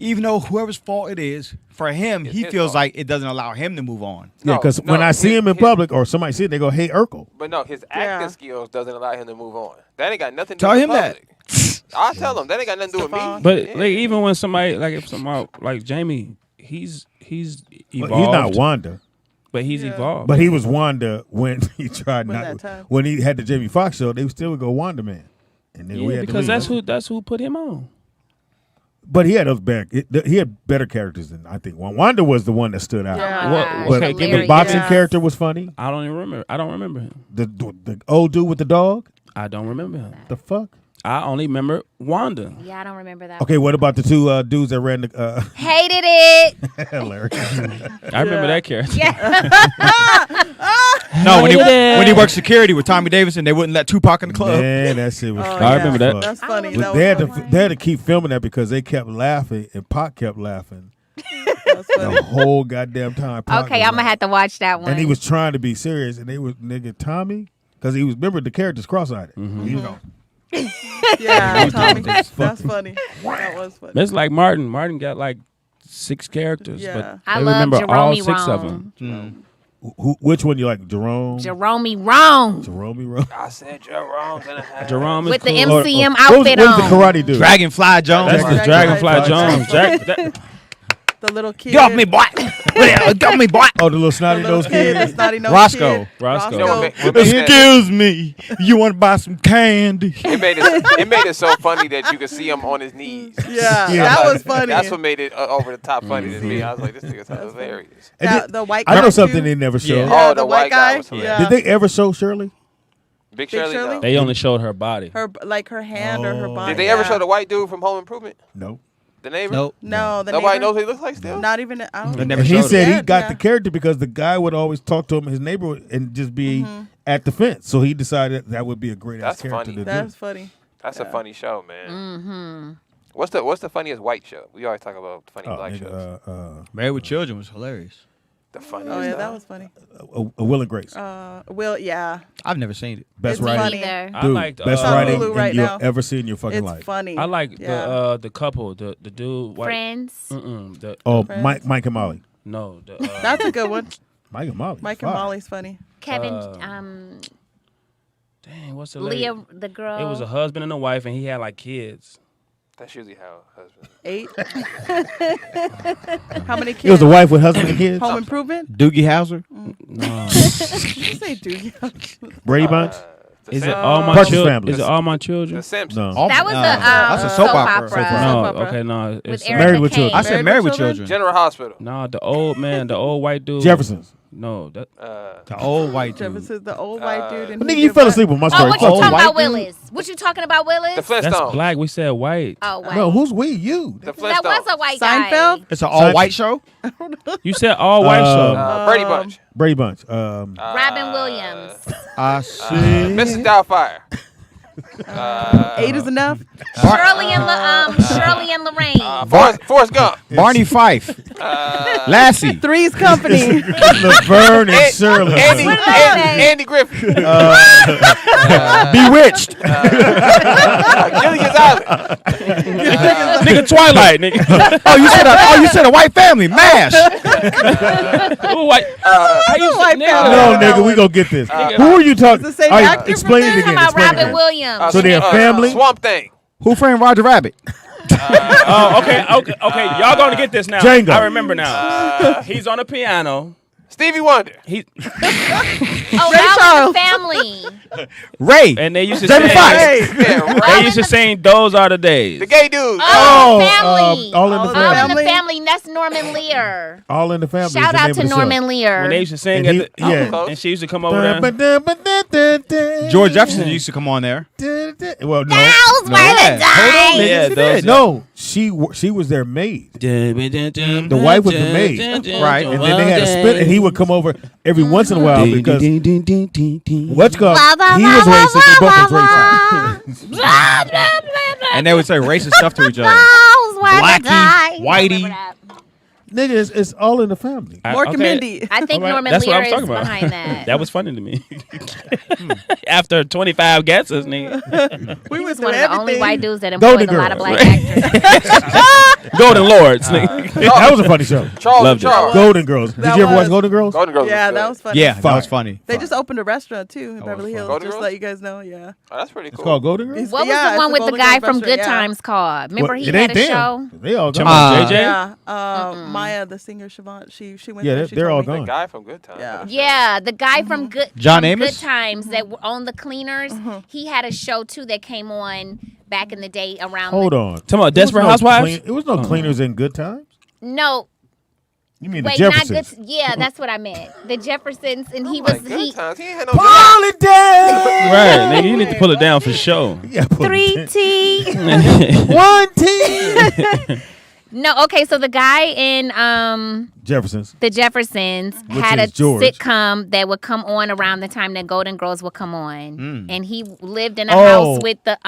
[SPEAKER 6] even though whoever's fault it is, for him,
[SPEAKER 3] It's
[SPEAKER 6] he
[SPEAKER 3] his
[SPEAKER 6] feels
[SPEAKER 3] fault.
[SPEAKER 6] like it doesn't allow him to move on.
[SPEAKER 2] Yeah,
[SPEAKER 3] No,
[SPEAKER 2] because
[SPEAKER 3] no,
[SPEAKER 2] when I see him in
[SPEAKER 3] his-
[SPEAKER 2] public or somebody see it, they go, hey, Urkel.
[SPEAKER 3] But no, his acting skills doesn't allow him to move on. That ain't got nothing to do
[SPEAKER 6] Tell
[SPEAKER 3] with
[SPEAKER 6] him that.
[SPEAKER 3] public. I'll tell him. That ain't got nothing to do with me.
[SPEAKER 8] Stefan.
[SPEAKER 1] But
[SPEAKER 3] Yeah.
[SPEAKER 1] like even when somebody if somebody like Jamie, he's evolved.
[SPEAKER 2] But he's not Wanda.
[SPEAKER 1] but he's evolved.
[SPEAKER 2] But he was Wanda when he tried
[SPEAKER 8] When
[SPEAKER 2] not.
[SPEAKER 8] that time.
[SPEAKER 2] When he had the Jamie Foxx show, they still would go Wanda Man. And then we
[SPEAKER 1] yeah,
[SPEAKER 2] had to
[SPEAKER 1] because
[SPEAKER 2] leave.
[SPEAKER 1] that's who put him on.
[SPEAKER 2] But he had those he had better characters than I think. Wanda was the one that stood out.
[SPEAKER 8] Yeah.
[SPEAKER 1] What-
[SPEAKER 2] But
[SPEAKER 1] okay, give me-
[SPEAKER 2] the
[SPEAKER 5] Hilarious.
[SPEAKER 2] boxing
[SPEAKER 8] Yeah.
[SPEAKER 2] character was funny.
[SPEAKER 1] I don't even remember. I don't remember him.
[SPEAKER 2] The old dude with the dog.
[SPEAKER 1] I don't remember him.
[SPEAKER 2] The fuck.
[SPEAKER 1] I only remember Wanda.
[SPEAKER 5] Yeah, I don't remember that.
[SPEAKER 2] Okay, what about the two dudes that ran the
[SPEAKER 5] Hated it.
[SPEAKER 2] hilarious?
[SPEAKER 1] I remember that character.
[SPEAKER 6] No, when
[SPEAKER 1] Hated
[SPEAKER 6] he
[SPEAKER 1] it.
[SPEAKER 6] worked security with Tommy Davis and they wouldn't let Tupac in the club.
[SPEAKER 2] Man, that shit was.
[SPEAKER 8] Oh,
[SPEAKER 2] funny
[SPEAKER 1] I remember
[SPEAKER 2] as
[SPEAKER 1] that.
[SPEAKER 2] fuck.
[SPEAKER 8] That's funny.
[SPEAKER 2] But
[SPEAKER 8] That
[SPEAKER 2] they had
[SPEAKER 8] was
[SPEAKER 2] to
[SPEAKER 8] funny.
[SPEAKER 2] they had to keep filming that because they kept laughing and Pac kept laughing. The whole goddamn time. Pac
[SPEAKER 5] Okay,
[SPEAKER 2] was
[SPEAKER 5] I'm gonna
[SPEAKER 2] like-
[SPEAKER 5] have to watch that one.
[SPEAKER 2] And he was trying to be serious, and they was nigga Tommy, because he was remember the character's cross-eyed. He was going,
[SPEAKER 8] Yeah, Tommy. That's
[SPEAKER 2] fucking-
[SPEAKER 8] funny. That was funny.
[SPEAKER 1] It's like Martin. Martin got like 6 characters,
[SPEAKER 8] Yeah.
[SPEAKER 1] but
[SPEAKER 5] I
[SPEAKER 1] they
[SPEAKER 5] love
[SPEAKER 1] remember all
[SPEAKER 5] Jerome
[SPEAKER 1] 6 of
[SPEAKER 5] Wrong.
[SPEAKER 1] them.
[SPEAKER 2] which one you like, Jerome?
[SPEAKER 5] Jerome Wrong
[SPEAKER 2] Jerome.
[SPEAKER 3] I said Jerome's in the house.
[SPEAKER 1] Jerome is
[SPEAKER 5] with the
[SPEAKER 1] cool.
[SPEAKER 5] MCM
[SPEAKER 2] What
[SPEAKER 5] outfit
[SPEAKER 2] was
[SPEAKER 5] on.
[SPEAKER 2] the karate dude?
[SPEAKER 6] Dragonfly Jones.
[SPEAKER 1] That's the Dragonfly Jones.
[SPEAKER 8] The little kid.
[SPEAKER 6] Get off me, boy. Get off me, boy.
[SPEAKER 2] Oh, the little snotty nose
[SPEAKER 8] The
[SPEAKER 2] kid.
[SPEAKER 8] snotty nose
[SPEAKER 6] Roscoe.
[SPEAKER 8] kid.
[SPEAKER 1] Roscoe.
[SPEAKER 3] You know what made that-
[SPEAKER 6] Excuse me. You want to buy some candy?
[SPEAKER 3] it made it so funny that you could see him on his knees.
[SPEAKER 8] Yeah,
[SPEAKER 2] Yeah.
[SPEAKER 8] that was funny.
[SPEAKER 3] That's what made it over the top funny to me. I was like, this nigga's hilarious.
[SPEAKER 2] And
[SPEAKER 8] That-
[SPEAKER 2] did-
[SPEAKER 8] the white
[SPEAKER 2] I
[SPEAKER 8] guy
[SPEAKER 2] know something
[SPEAKER 8] too.
[SPEAKER 2] they never showed.
[SPEAKER 8] Yeah,
[SPEAKER 3] Oh,
[SPEAKER 8] the
[SPEAKER 3] the
[SPEAKER 8] white
[SPEAKER 3] white guy
[SPEAKER 8] guy.
[SPEAKER 3] was hilarious.
[SPEAKER 8] Yeah.
[SPEAKER 2] Did they ever show Shirley?
[SPEAKER 3] Big
[SPEAKER 8] Big
[SPEAKER 3] Shirley,
[SPEAKER 8] Shirley?
[SPEAKER 3] no.
[SPEAKER 1] They only showed her body.
[SPEAKER 8] Her like her hand or her body.
[SPEAKER 3] Did they ever
[SPEAKER 8] yeah.
[SPEAKER 3] show the white dude from Home Improvement?
[SPEAKER 2] No.
[SPEAKER 3] The neighbor?
[SPEAKER 6] Nope.
[SPEAKER 8] No, the
[SPEAKER 3] Nobody
[SPEAKER 8] neighbor?
[SPEAKER 3] knows what he looks like still?
[SPEAKER 8] Not even. I don't
[SPEAKER 6] They
[SPEAKER 8] think
[SPEAKER 6] never
[SPEAKER 2] And
[SPEAKER 8] so.
[SPEAKER 2] he
[SPEAKER 6] showed
[SPEAKER 2] said he
[SPEAKER 8] Yeah,
[SPEAKER 2] got
[SPEAKER 8] yeah.
[SPEAKER 2] the character because the guy would always talk to him, his neighbor, and just be at the fence. So he decided that would be a great ass
[SPEAKER 3] That's
[SPEAKER 2] character
[SPEAKER 3] funny.
[SPEAKER 2] to
[SPEAKER 8] That's
[SPEAKER 2] do.
[SPEAKER 8] funny.
[SPEAKER 3] That's a funny show, man.
[SPEAKER 5] Mm-hmm.
[SPEAKER 3] What's the funniest white show? We always talk about funny
[SPEAKER 2] Oh,
[SPEAKER 3] black
[SPEAKER 2] nigga,
[SPEAKER 3] shows.
[SPEAKER 6] Married with Children was hilarious.
[SPEAKER 3] The funniest.
[SPEAKER 8] Oh yeah,
[SPEAKER 3] though.
[SPEAKER 8] that was funny.
[SPEAKER 2] Will and Grace.
[SPEAKER 8] Will, yeah,
[SPEAKER 6] I've never seen it.
[SPEAKER 2] Best
[SPEAKER 8] it's
[SPEAKER 2] writing.
[SPEAKER 8] funny.
[SPEAKER 5] Either.
[SPEAKER 1] I
[SPEAKER 2] Dude,
[SPEAKER 1] liked
[SPEAKER 2] best
[SPEAKER 8] on
[SPEAKER 2] writing
[SPEAKER 8] Hulu right
[SPEAKER 2] you'll
[SPEAKER 8] now.
[SPEAKER 2] ever see in your fucking
[SPEAKER 8] It's
[SPEAKER 2] life.
[SPEAKER 8] funny.
[SPEAKER 1] I like
[SPEAKER 8] Yeah.
[SPEAKER 1] the couple, the dude. White,
[SPEAKER 5] Friends.
[SPEAKER 1] The,
[SPEAKER 2] Oh,
[SPEAKER 8] Friends.
[SPEAKER 2] Mike and Molly.
[SPEAKER 1] no,
[SPEAKER 8] That's a good one.
[SPEAKER 2] Mike and Molly.
[SPEAKER 8] Mike and
[SPEAKER 2] Fuck.
[SPEAKER 8] Molly's funny.
[SPEAKER 5] Kevin.
[SPEAKER 1] dang, what's the lady?
[SPEAKER 5] Leah, the girl.
[SPEAKER 1] It was a husband and a wife, and he had like kids.
[SPEAKER 3] That's usually how husband.
[SPEAKER 8] 8. How many kids?
[SPEAKER 2] It was a wife with husband and kids.
[SPEAKER 8] Home Improvement.
[SPEAKER 6] Doogie Howser.
[SPEAKER 1] No,
[SPEAKER 8] You say Doogie.
[SPEAKER 2] Brady Bunch.
[SPEAKER 3] The
[SPEAKER 1] is it
[SPEAKER 3] Simpsons.
[SPEAKER 1] all my
[SPEAKER 2] Partridge
[SPEAKER 1] children?
[SPEAKER 2] Family.
[SPEAKER 1] Is it all my children?
[SPEAKER 3] The Simpsons.
[SPEAKER 2] No.
[SPEAKER 5] That was
[SPEAKER 6] that's
[SPEAKER 5] a
[SPEAKER 6] a soap
[SPEAKER 5] soap
[SPEAKER 6] opera.
[SPEAKER 5] opera.
[SPEAKER 2] Soap
[SPEAKER 1] No,
[SPEAKER 8] opera.
[SPEAKER 1] okay, no.
[SPEAKER 5] With
[SPEAKER 1] It's
[SPEAKER 5] Erica
[SPEAKER 2] Married with
[SPEAKER 5] Kane.
[SPEAKER 2] Children.
[SPEAKER 6] I said Married with Children.
[SPEAKER 3] General Hospital.
[SPEAKER 1] no, the old man, the old white dude.
[SPEAKER 2] Jeffersons.
[SPEAKER 1] No, that
[SPEAKER 6] The old white dude.
[SPEAKER 8] Jefferson, the old white dude. And
[SPEAKER 2] Nigga,
[SPEAKER 8] he
[SPEAKER 2] you
[SPEAKER 8] did
[SPEAKER 2] fell
[SPEAKER 8] what?
[SPEAKER 2] asleep with my
[SPEAKER 5] Oh,
[SPEAKER 2] story.
[SPEAKER 5] what you
[SPEAKER 2] Fuck
[SPEAKER 5] talking
[SPEAKER 6] white
[SPEAKER 5] about,
[SPEAKER 6] dude?
[SPEAKER 5] Willis? What you talking about, Willis?
[SPEAKER 3] The
[SPEAKER 1] that's
[SPEAKER 3] Flintstones.
[SPEAKER 1] black. We said white.
[SPEAKER 5] Oh, white.
[SPEAKER 2] No, who's we? You.
[SPEAKER 3] The Flintstones.
[SPEAKER 5] that was a white guy.
[SPEAKER 8] Seinfeld.
[SPEAKER 6] It's an all white show.
[SPEAKER 1] You said all white show.
[SPEAKER 3] Brady Bunch.
[SPEAKER 2] Brady Bunch.
[SPEAKER 5] Robin Williams.
[SPEAKER 6] I see.
[SPEAKER 3] Mrs. Doubtfire.
[SPEAKER 8] 8 is enough.
[SPEAKER 5] Shirley and Lorraine.
[SPEAKER 3] Forrest Gump.
[SPEAKER 6] Barney Fife. Lassie.
[SPEAKER 8] Three's Company.
[SPEAKER 2] Laverne and Shirley.
[SPEAKER 3] Andy Griffith.
[SPEAKER 6] Bewitched.
[SPEAKER 3] Gilligan's Island.
[SPEAKER 1] Nigga, Twilight, nigga.
[SPEAKER 6] You said a white family. MASH.
[SPEAKER 1] Ooh, white. I used to,
[SPEAKER 8] white
[SPEAKER 1] nigga,
[SPEAKER 8] family.
[SPEAKER 2] No, nigga, we gonna get this. Who are you talking?
[SPEAKER 8] It's the same
[SPEAKER 2] All right,
[SPEAKER 8] actor
[SPEAKER 2] explain
[SPEAKER 8] from
[SPEAKER 2] it
[SPEAKER 8] there?
[SPEAKER 2] again.
[SPEAKER 5] Talking about
[SPEAKER 2] Explain it
[SPEAKER 5] Robin
[SPEAKER 2] again.
[SPEAKER 5] Williams.
[SPEAKER 2] So they're family?
[SPEAKER 3] Swamp Thing.
[SPEAKER 6] Who framed Roger Rabbit?
[SPEAKER 1] Oh, okay. Y'all gonna get this now.
[SPEAKER 2] Django.
[SPEAKER 1] I remember now. He's on the piano.
[SPEAKER 3] Stevie Wonder.
[SPEAKER 1] He
[SPEAKER 5] Oh,
[SPEAKER 8] Ray
[SPEAKER 5] All in
[SPEAKER 8] Charles.
[SPEAKER 5] the Family.
[SPEAKER 6] Ray.
[SPEAKER 1] and they used to
[SPEAKER 6] Jamie
[SPEAKER 1] sing.
[SPEAKER 6] Foxx.
[SPEAKER 3] Yeah,
[SPEAKER 1] They used to sing "Those Are the Days."
[SPEAKER 3] the gay dude.
[SPEAKER 5] All in the Family.
[SPEAKER 2] All in the
[SPEAKER 8] All in
[SPEAKER 5] All
[SPEAKER 2] family.
[SPEAKER 5] in the
[SPEAKER 8] Family.
[SPEAKER 5] Family. And that's Norman Lear.
[SPEAKER 2] All in the family. is
[SPEAKER 5] Shout
[SPEAKER 2] the
[SPEAKER 5] out
[SPEAKER 2] name
[SPEAKER 5] to
[SPEAKER 2] of the show.
[SPEAKER 5] Norman Lear.
[SPEAKER 1] When they used to sing
[SPEAKER 2] And
[SPEAKER 1] at
[SPEAKER 2] he-
[SPEAKER 1] the,
[SPEAKER 2] yeah.
[SPEAKER 1] and she used to come over there.
[SPEAKER 6] George Jefferson used to come on there.
[SPEAKER 2] Well, no,
[SPEAKER 5] Those were the days.
[SPEAKER 1] Yeah, those.
[SPEAKER 2] no. She was their maid.
[SPEAKER 1] The
[SPEAKER 2] wife was the maid.
[SPEAKER 6] Right.
[SPEAKER 2] And then they had a spin, and he would come over every once in a while because what's called he was racist. They both was racist.
[SPEAKER 6] And they would say racist stuff to each other.
[SPEAKER 5] Those were
[SPEAKER 6] Blackie,
[SPEAKER 5] the days.
[SPEAKER 6] Whitey.
[SPEAKER 5] Remember that?
[SPEAKER 2] Nigga, it's all in the family.
[SPEAKER 8] Mork and Mindy.
[SPEAKER 5] I think
[SPEAKER 1] All right,
[SPEAKER 5] Norman
[SPEAKER 1] that's what
[SPEAKER 5] Lear
[SPEAKER 1] I was
[SPEAKER 5] is
[SPEAKER 1] talking about.
[SPEAKER 5] behind that.
[SPEAKER 1] That was funny to me. After 25 guesses, nigga.
[SPEAKER 8] We was
[SPEAKER 5] He's one of the only white dudes that
[SPEAKER 2] Golden
[SPEAKER 5] employed a lot of
[SPEAKER 2] Girls.
[SPEAKER 5] black actors.
[SPEAKER 1] Golden Lords, nigga.
[SPEAKER 2] That was a funny show.
[SPEAKER 3] Charles
[SPEAKER 1] Loved
[SPEAKER 3] and
[SPEAKER 1] it.
[SPEAKER 3] Charles.
[SPEAKER 2] Golden Girls. Did
[SPEAKER 8] That
[SPEAKER 2] you ever watch
[SPEAKER 8] was-
[SPEAKER 2] Golden Girls?
[SPEAKER 3] Golden Girls.
[SPEAKER 8] Yeah,
[SPEAKER 3] was
[SPEAKER 8] that
[SPEAKER 3] good.
[SPEAKER 8] was funny.
[SPEAKER 6] Yeah, that
[SPEAKER 2] Fire.
[SPEAKER 6] was funny.
[SPEAKER 8] They just opened a restaurant too in Beverly Hills.
[SPEAKER 3] Golden
[SPEAKER 8] Just
[SPEAKER 3] Girls?
[SPEAKER 8] let you guys know. Yeah.
[SPEAKER 3] Oh, that's pretty
[SPEAKER 2] It's
[SPEAKER 3] cool.
[SPEAKER 2] called Golden Girls.
[SPEAKER 5] What was
[SPEAKER 8] Yeah,
[SPEAKER 5] the one
[SPEAKER 8] it's
[SPEAKER 5] with
[SPEAKER 8] a
[SPEAKER 5] the
[SPEAKER 8] Golden
[SPEAKER 5] guy
[SPEAKER 8] Girls
[SPEAKER 5] from Good
[SPEAKER 8] restaurant, yeah.
[SPEAKER 5] Times called? Remember
[SPEAKER 2] Well,
[SPEAKER 5] he
[SPEAKER 2] it
[SPEAKER 5] had
[SPEAKER 2] ain't
[SPEAKER 5] a
[SPEAKER 2] them.
[SPEAKER 5] show?
[SPEAKER 2] They all
[SPEAKER 1] Talking
[SPEAKER 2] gone.
[SPEAKER 1] about JJ?
[SPEAKER 8] Yeah. Maya, the singer Siobhan, she went
[SPEAKER 2] Yeah,
[SPEAKER 8] there. She
[SPEAKER 2] they're all
[SPEAKER 8] told me.
[SPEAKER 2] gone.
[SPEAKER 3] The guy from Good Times.
[SPEAKER 8] Yeah.
[SPEAKER 5] Yeah, the guy from Good
[SPEAKER 6] John
[SPEAKER 5] from
[SPEAKER 6] Amos?
[SPEAKER 5] Good Times that owned the Cleaners. He had a show too that came on back in the day around.
[SPEAKER 2] Hold on.
[SPEAKER 1] Talking about Desperate
[SPEAKER 2] There was no
[SPEAKER 1] Housewives?
[SPEAKER 2] It was no cleaners in Good Times.
[SPEAKER 5] No,
[SPEAKER 2] You mean
[SPEAKER 5] wait,
[SPEAKER 2] the
[SPEAKER 5] not
[SPEAKER 2] Jeffersons?
[SPEAKER 5] Good. Yeah, that's what I meant. The Jeffersons, and he
[SPEAKER 3] Like
[SPEAKER 5] was
[SPEAKER 3] Good
[SPEAKER 5] he
[SPEAKER 3] Times. He ain't had no
[SPEAKER 2] Pull it down.
[SPEAKER 1] Right, nigga. You need to pull it down for sure.
[SPEAKER 2] Yeah, pull it
[SPEAKER 5] 3T.
[SPEAKER 2] down. 1 T.
[SPEAKER 5] No, okay, so the guy in
[SPEAKER 2] Jeffersons.
[SPEAKER 5] the Jeffersons
[SPEAKER 2] Which
[SPEAKER 5] had a
[SPEAKER 2] is George.
[SPEAKER 5] sitcom that would come on around the time that Golden Girls would come on, and he lived in a
[SPEAKER 2] Oh.
[SPEAKER 5] house with the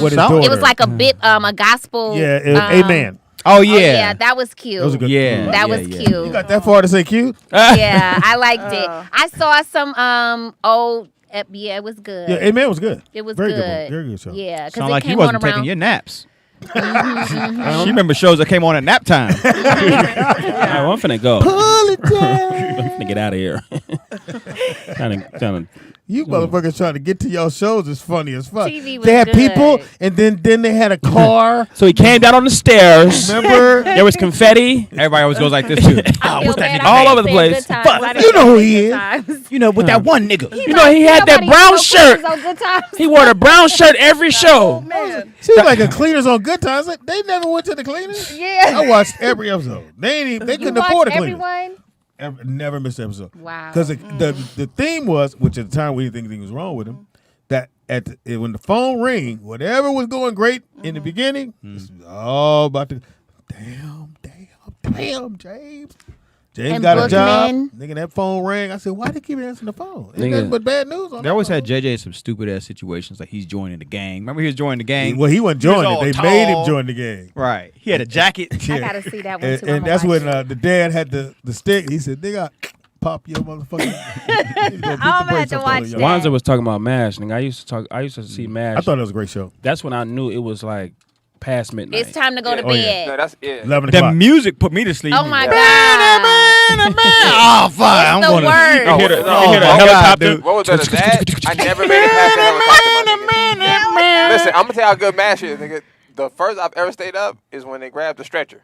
[SPEAKER 2] With his
[SPEAKER 6] Sound-
[SPEAKER 2] daughter.
[SPEAKER 5] it was like a bit a gospel.
[SPEAKER 2] Yeah,
[SPEAKER 5] um,
[SPEAKER 2] Amen.
[SPEAKER 6] Oh yeah.
[SPEAKER 5] Oh, yeah, that was cute.
[SPEAKER 2] That was a good.
[SPEAKER 6] Yeah.
[SPEAKER 5] That was
[SPEAKER 6] yeah.
[SPEAKER 5] cute.
[SPEAKER 2] You got that far to say cute?
[SPEAKER 5] Yeah, I liked it. I saw some old. Yeah, it was good.
[SPEAKER 2] Yeah, Amen was good.
[SPEAKER 5] It was
[SPEAKER 2] very
[SPEAKER 5] good.
[SPEAKER 2] Very good show.
[SPEAKER 5] Yeah, because
[SPEAKER 6] Sound
[SPEAKER 5] it
[SPEAKER 6] like you
[SPEAKER 5] came on
[SPEAKER 6] wasn't
[SPEAKER 5] around.
[SPEAKER 6] taking your naps. She remember shows that came on at nap time.
[SPEAKER 1] All right, well, I'm finna go.
[SPEAKER 2] Pull it down.
[SPEAKER 1] I'm finna get out of here. Trying to.
[SPEAKER 2] You motherfuckers trying to get to your shows is funny as fuck.
[SPEAKER 5] TV was
[SPEAKER 2] they had
[SPEAKER 5] good.
[SPEAKER 2] people, and then they had a car.
[SPEAKER 1] So he came down on the stairs.
[SPEAKER 2] Remember?
[SPEAKER 1] There was confetti.
[SPEAKER 6] Everybody always goes like this too.
[SPEAKER 5] I feel bad.
[SPEAKER 1] All
[SPEAKER 5] I
[SPEAKER 1] over the
[SPEAKER 5] said
[SPEAKER 1] place.
[SPEAKER 5] Good times.
[SPEAKER 1] Fuck.
[SPEAKER 5] I didn't
[SPEAKER 2] You know
[SPEAKER 5] say
[SPEAKER 2] who he
[SPEAKER 5] good
[SPEAKER 2] is.
[SPEAKER 5] times.
[SPEAKER 6] You know, with that one nigga.
[SPEAKER 1] You know, he had that
[SPEAKER 5] Nobody
[SPEAKER 1] brown
[SPEAKER 5] knows
[SPEAKER 1] shirt.
[SPEAKER 5] Cleaners on Good Times.
[SPEAKER 1] He wore the brown shirt every show.
[SPEAKER 8] Man.
[SPEAKER 2] Seems like a cleaners on Good Times. Like, they never went to the cleaners.
[SPEAKER 5] Yeah.
[SPEAKER 2] I watched every episode. They ain't even, they
[SPEAKER 5] You
[SPEAKER 2] couldn't afford a
[SPEAKER 5] watch
[SPEAKER 2] cleaner.
[SPEAKER 5] everyone?
[SPEAKER 2] Never missed an episode.
[SPEAKER 5] Wow.
[SPEAKER 2] Because the theme was, which at the time we didn't think anything was wrong with him, that when the phone ring, whatever was going great in the beginning, this was all about the damn, James. James
[SPEAKER 5] And
[SPEAKER 2] got a job.
[SPEAKER 5] Bookman.
[SPEAKER 2] Nigga, that phone rang. I said, why they keep answering the phone? Ain't
[SPEAKER 1] Nigga.
[SPEAKER 2] nothing but bad news on
[SPEAKER 6] They
[SPEAKER 2] that
[SPEAKER 6] always
[SPEAKER 2] phone.
[SPEAKER 6] had JJ in some stupid ass situations, like he's joining the gang. Remember he was joining the gang?
[SPEAKER 2] Well, he wasn't
[SPEAKER 6] He was
[SPEAKER 2] joining
[SPEAKER 6] all
[SPEAKER 2] it. They made him
[SPEAKER 6] tall.
[SPEAKER 2] join the gang.
[SPEAKER 6] Right. He had a jacket.
[SPEAKER 5] I gotta see that one
[SPEAKER 2] And,
[SPEAKER 5] too.
[SPEAKER 2] and
[SPEAKER 5] I'ma
[SPEAKER 2] that's
[SPEAKER 5] watch
[SPEAKER 2] when
[SPEAKER 5] it.
[SPEAKER 2] the dad had the stick. He said, nigga, pop your motherfucker.
[SPEAKER 5] I'ma have to watch that.
[SPEAKER 1] Wanza was talking about MASH. Nigga, I used to see MASH.
[SPEAKER 2] I thought it was a great show.
[SPEAKER 1] That's when I knew it was like past midnight.
[SPEAKER 5] It's time to go to
[SPEAKER 2] Oh, yeah.
[SPEAKER 5] bed.
[SPEAKER 3] No, that's it.
[SPEAKER 2] 11
[SPEAKER 6] The
[SPEAKER 2] o'clock.
[SPEAKER 6] music put me to sleep.
[SPEAKER 5] Oh my
[SPEAKER 3] Yeah.
[SPEAKER 5] god.
[SPEAKER 6] Oh fuck! I'm
[SPEAKER 5] the
[SPEAKER 6] gonna.
[SPEAKER 5] worst.
[SPEAKER 1] You hear the,
[SPEAKER 3] no,
[SPEAKER 1] you hear the
[SPEAKER 3] oh,
[SPEAKER 1] helicopter.
[SPEAKER 3] What was better than that? I never made it past the helicopter. My nigga. Listen, I'm gonna tell you how good MASH is, nigga. The first I've ever stayed up is when they grabbed the stretcher.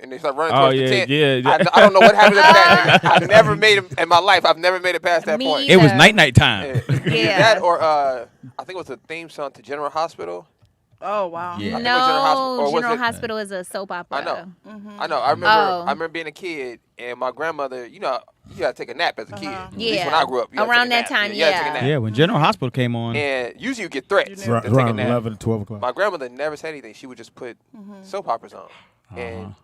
[SPEAKER 3] And they start running
[SPEAKER 1] Oh,
[SPEAKER 3] towards
[SPEAKER 1] yeah,
[SPEAKER 3] the tent.
[SPEAKER 1] yeah.
[SPEAKER 3] I don't know what happened to that nigga. I've never made it in my life. I've never made it past that
[SPEAKER 5] Me
[SPEAKER 3] point.
[SPEAKER 6] It was
[SPEAKER 5] either.
[SPEAKER 6] night time.
[SPEAKER 5] Yeah.
[SPEAKER 3] That or I think it was the theme song to General Hospital.
[SPEAKER 8] Oh wow.
[SPEAKER 6] Yeah.
[SPEAKER 3] I think it was General Hospital, or
[SPEAKER 5] No,
[SPEAKER 3] was
[SPEAKER 5] General
[SPEAKER 3] it-
[SPEAKER 5] Hospital is a soap opera.
[SPEAKER 3] I know.
[SPEAKER 8] Mm-hmm.
[SPEAKER 3] I know. I remember.
[SPEAKER 5] Oh.
[SPEAKER 3] I remember being a kid, and my grandmother. You know, you gotta take a nap as a kid. At least
[SPEAKER 5] Yeah.
[SPEAKER 3] when I grew up. You gotta
[SPEAKER 5] Around
[SPEAKER 3] take a
[SPEAKER 5] that
[SPEAKER 3] nap.
[SPEAKER 5] time,
[SPEAKER 3] You gotta take a
[SPEAKER 5] yeah.
[SPEAKER 3] nap.
[SPEAKER 6] Yeah, when General Hospital came on.
[SPEAKER 3] And usually you get threats to
[SPEAKER 2] Around
[SPEAKER 3] take a nap.
[SPEAKER 2] 11 to 12 o'clock.
[SPEAKER 3] My grandmother never said anything. She would just put soap operas on, and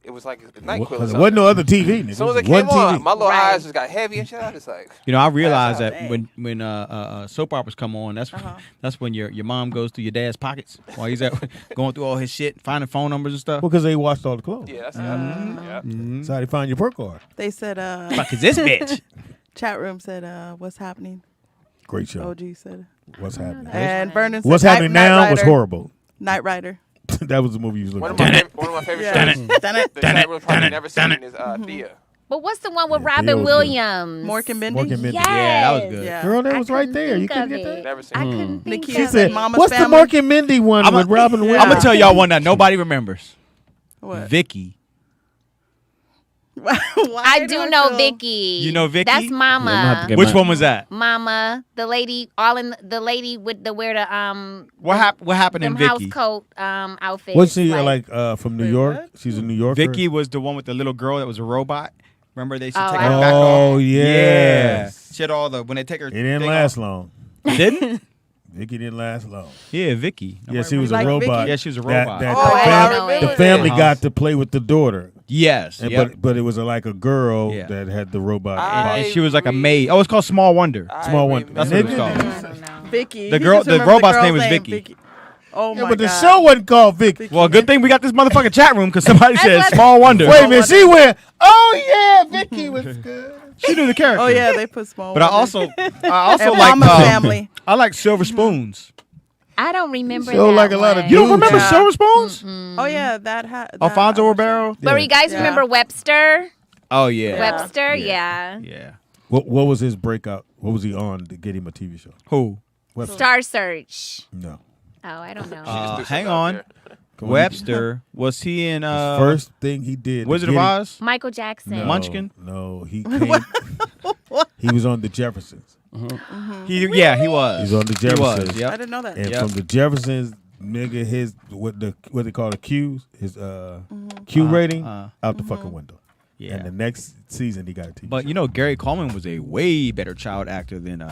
[SPEAKER 3] it was like a night quill.
[SPEAKER 2] Because there wasn't no other TV. Nigga.
[SPEAKER 3] As soon as it
[SPEAKER 2] It was
[SPEAKER 3] came
[SPEAKER 2] one
[SPEAKER 3] on,
[SPEAKER 2] TV.
[SPEAKER 3] my little
[SPEAKER 5] Right.
[SPEAKER 3] eyes just got heavy and shit. I was just like,
[SPEAKER 6] You know, I realized that
[SPEAKER 8] Dang.
[SPEAKER 6] when soap operas come on, that's when your mom goes through your dad's pockets while he's at going through all his shit, finding phone numbers and stuff.
[SPEAKER 2] Because they watched all the clothes.
[SPEAKER 3] yeah, that's
[SPEAKER 2] That's
[SPEAKER 3] yeah.
[SPEAKER 2] how they find your perk card.
[SPEAKER 8] They said
[SPEAKER 6] Fuck is this bitch?
[SPEAKER 8] chat room said what's happening.
[SPEAKER 2] Great show.
[SPEAKER 8] OG said.
[SPEAKER 2] What's happening?
[SPEAKER 8] And Vernon said
[SPEAKER 2] What's happening
[SPEAKER 8] Knight
[SPEAKER 2] now was
[SPEAKER 8] Rider.
[SPEAKER 2] horrible.
[SPEAKER 8] Knight Rider.
[SPEAKER 2] That was the movie you was
[SPEAKER 3] One
[SPEAKER 2] looking
[SPEAKER 3] of
[SPEAKER 2] at.
[SPEAKER 3] my favorite
[SPEAKER 8] Yeah.
[SPEAKER 3] shows.
[SPEAKER 8] Done it.
[SPEAKER 3] The chat room probably never seen is Thea.
[SPEAKER 5] But what's the one with
[SPEAKER 2] Yeah,
[SPEAKER 5] Robin
[SPEAKER 2] Theo was good.
[SPEAKER 5] Williams?
[SPEAKER 8] Mork and Mindy.
[SPEAKER 2] Mork and Mindy.
[SPEAKER 5] Yes.
[SPEAKER 6] Yeah, that was good.
[SPEAKER 8] Yeah.
[SPEAKER 2] Girl, that
[SPEAKER 5] I
[SPEAKER 2] was right
[SPEAKER 5] couldn't
[SPEAKER 2] there. You
[SPEAKER 5] think
[SPEAKER 2] couldn't
[SPEAKER 5] of
[SPEAKER 2] get
[SPEAKER 5] it.
[SPEAKER 2] that?
[SPEAKER 3] Never seen
[SPEAKER 5] I
[SPEAKER 3] it.
[SPEAKER 5] couldn't think
[SPEAKER 8] Nikki
[SPEAKER 2] She
[SPEAKER 5] of
[SPEAKER 8] said,
[SPEAKER 5] it.
[SPEAKER 8] Mama's
[SPEAKER 2] what's
[SPEAKER 8] Family.
[SPEAKER 2] the Mork and Mindy one with Robin Williams?
[SPEAKER 6] I'm gonna tell y'all one that nobody remembers.
[SPEAKER 8] What?
[SPEAKER 6] Vicky.
[SPEAKER 8] Why
[SPEAKER 5] I do know
[SPEAKER 8] feel-
[SPEAKER 5] Vicky.
[SPEAKER 6] You know Vicky?
[SPEAKER 5] That's
[SPEAKER 1] Yeah, I'm gonna have
[SPEAKER 5] Mama.
[SPEAKER 1] to get
[SPEAKER 6] Which
[SPEAKER 1] my-
[SPEAKER 6] one was that?
[SPEAKER 5] Mama, the lady, the lady with the wear the
[SPEAKER 6] What happened in
[SPEAKER 5] them house
[SPEAKER 6] Vicky?
[SPEAKER 5] coat outfit.
[SPEAKER 2] Was she from New
[SPEAKER 8] Wait,
[SPEAKER 2] York?
[SPEAKER 8] what?
[SPEAKER 2] She's a New Yorker.
[SPEAKER 6] Vicky was the one with the little girl that was a robot. Remember they used to
[SPEAKER 5] Oh,
[SPEAKER 6] take
[SPEAKER 5] I
[SPEAKER 6] her
[SPEAKER 5] don't
[SPEAKER 6] back
[SPEAKER 2] Oh,
[SPEAKER 6] off?
[SPEAKER 2] yes.
[SPEAKER 6] She had all the when they take her.
[SPEAKER 2] It didn't
[SPEAKER 6] thing
[SPEAKER 2] last
[SPEAKER 6] off.
[SPEAKER 2] long.
[SPEAKER 6] Didn't?
[SPEAKER 2] Vicky didn't last long.
[SPEAKER 6] Yeah, Vicky.
[SPEAKER 2] Yeah, she was
[SPEAKER 8] Like
[SPEAKER 2] a robot.
[SPEAKER 8] Vicky?
[SPEAKER 6] Yeah, she was a
[SPEAKER 2] That-
[SPEAKER 6] robot.
[SPEAKER 2] that
[SPEAKER 8] Oh,
[SPEAKER 2] the
[SPEAKER 8] I
[SPEAKER 2] fam-
[SPEAKER 8] don't
[SPEAKER 5] know
[SPEAKER 2] the
[SPEAKER 5] it.
[SPEAKER 2] family
[SPEAKER 6] Uh-huh.
[SPEAKER 2] got to play with the daughter.
[SPEAKER 6] Yes.
[SPEAKER 2] And-
[SPEAKER 6] Yep.
[SPEAKER 2] but it was like a girl
[SPEAKER 6] Yeah.
[SPEAKER 2] that had the robot.
[SPEAKER 6] And she was like a maid. Oh, it's called Small Wonder.
[SPEAKER 2] Small one.
[SPEAKER 6] That's what it was called.
[SPEAKER 5] I don't know.
[SPEAKER 8] Vicky.
[SPEAKER 6] The
[SPEAKER 8] He
[SPEAKER 6] girl-
[SPEAKER 8] just
[SPEAKER 6] the
[SPEAKER 8] remembered
[SPEAKER 6] robot's
[SPEAKER 8] girl's
[SPEAKER 6] name was Vicky.
[SPEAKER 8] Oh
[SPEAKER 2] Yeah,
[SPEAKER 8] my
[SPEAKER 2] but the
[SPEAKER 8] God.
[SPEAKER 2] show wasn't called Vicky.
[SPEAKER 6] Well, good thing we got this motherfucking chat room because somebody said
[SPEAKER 5] what-
[SPEAKER 6] Small Wonder.
[SPEAKER 2] Wait a minute, she went, oh yeah, Vicky was good.
[SPEAKER 6] She knew the character.
[SPEAKER 8] Oh yeah, they put small.
[SPEAKER 6] But I
[SPEAKER 8] Wonder.
[SPEAKER 6] also
[SPEAKER 8] And
[SPEAKER 6] like
[SPEAKER 8] Mama's Family.
[SPEAKER 6] I like Silver Spoons.
[SPEAKER 5] I don't remember
[SPEAKER 2] Show
[SPEAKER 5] that
[SPEAKER 2] like a lot of
[SPEAKER 5] one.
[SPEAKER 6] You don't
[SPEAKER 2] Dudes.
[SPEAKER 6] remember
[SPEAKER 8] Yeah.
[SPEAKER 6] Silver Spoons?
[SPEAKER 8] Oh yeah, that had
[SPEAKER 6] Alfonso Ribeiro.
[SPEAKER 5] But you guys
[SPEAKER 8] Yeah.
[SPEAKER 5] remember Webster?
[SPEAKER 6] Oh yeah.
[SPEAKER 5] Webster, yeah.
[SPEAKER 6] Yeah.
[SPEAKER 2] What was his breakout? What was he on to get him a TV show?
[SPEAKER 6] Who?
[SPEAKER 2] Webster.
[SPEAKER 5] Star Search.
[SPEAKER 2] No.
[SPEAKER 5] Oh, I don't know.
[SPEAKER 6] Hang on.
[SPEAKER 2] Come on.
[SPEAKER 6] Webster. Was he in
[SPEAKER 2] His first thing he did. to
[SPEAKER 6] Wizard
[SPEAKER 2] get
[SPEAKER 6] of
[SPEAKER 2] him-
[SPEAKER 6] Oz?
[SPEAKER 5] Michael Jackson.
[SPEAKER 2] No,
[SPEAKER 6] Munchkin?
[SPEAKER 2] No, he came. He was on the Jeffersons.
[SPEAKER 6] He was.
[SPEAKER 2] He's on the
[SPEAKER 6] He was.
[SPEAKER 2] Jeffersons.
[SPEAKER 8] I
[SPEAKER 6] Yep.
[SPEAKER 8] didn't know that.
[SPEAKER 2] And
[SPEAKER 6] Yep.
[SPEAKER 2] from the Jeffersons, nigga, his what they call the Qs, his Q rating out the fucking window.
[SPEAKER 6] Yeah.
[SPEAKER 2] And the next season he got a TV.
[SPEAKER 6] But you know, Gary Coleman was a way better child actor than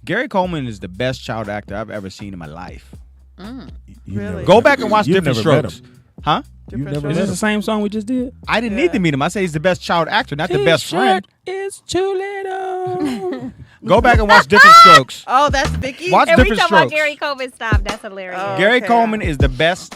[SPEAKER 6] Gary Coleman is the best child actor I've ever seen in my life.
[SPEAKER 2] You've
[SPEAKER 8] Really?
[SPEAKER 2] never
[SPEAKER 6] Go
[SPEAKER 2] met
[SPEAKER 6] back
[SPEAKER 2] him.
[SPEAKER 6] and watch
[SPEAKER 2] You've
[SPEAKER 6] Different
[SPEAKER 2] never met
[SPEAKER 6] Strokes.
[SPEAKER 2] him.
[SPEAKER 6] Huh?
[SPEAKER 2] You've
[SPEAKER 8] Different
[SPEAKER 2] never
[SPEAKER 1] Is
[SPEAKER 2] met
[SPEAKER 1] this the
[SPEAKER 2] him.
[SPEAKER 1] same song we just did?
[SPEAKER 6] I didn't need to meet him. I say he's the best child actor, not the best friend.
[SPEAKER 1] Is too little.
[SPEAKER 6] Go back and watch Different Strokes.
[SPEAKER 8] Oh, that's Vicky.
[SPEAKER 6] Watch
[SPEAKER 5] Every
[SPEAKER 6] Different
[SPEAKER 5] time about
[SPEAKER 6] Strokes.
[SPEAKER 5] Gary Coleman stop, that's hilarious.
[SPEAKER 8] Oh.
[SPEAKER 6] Gary
[SPEAKER 8] Okay.
[SPEAKER 6] Coleman is the best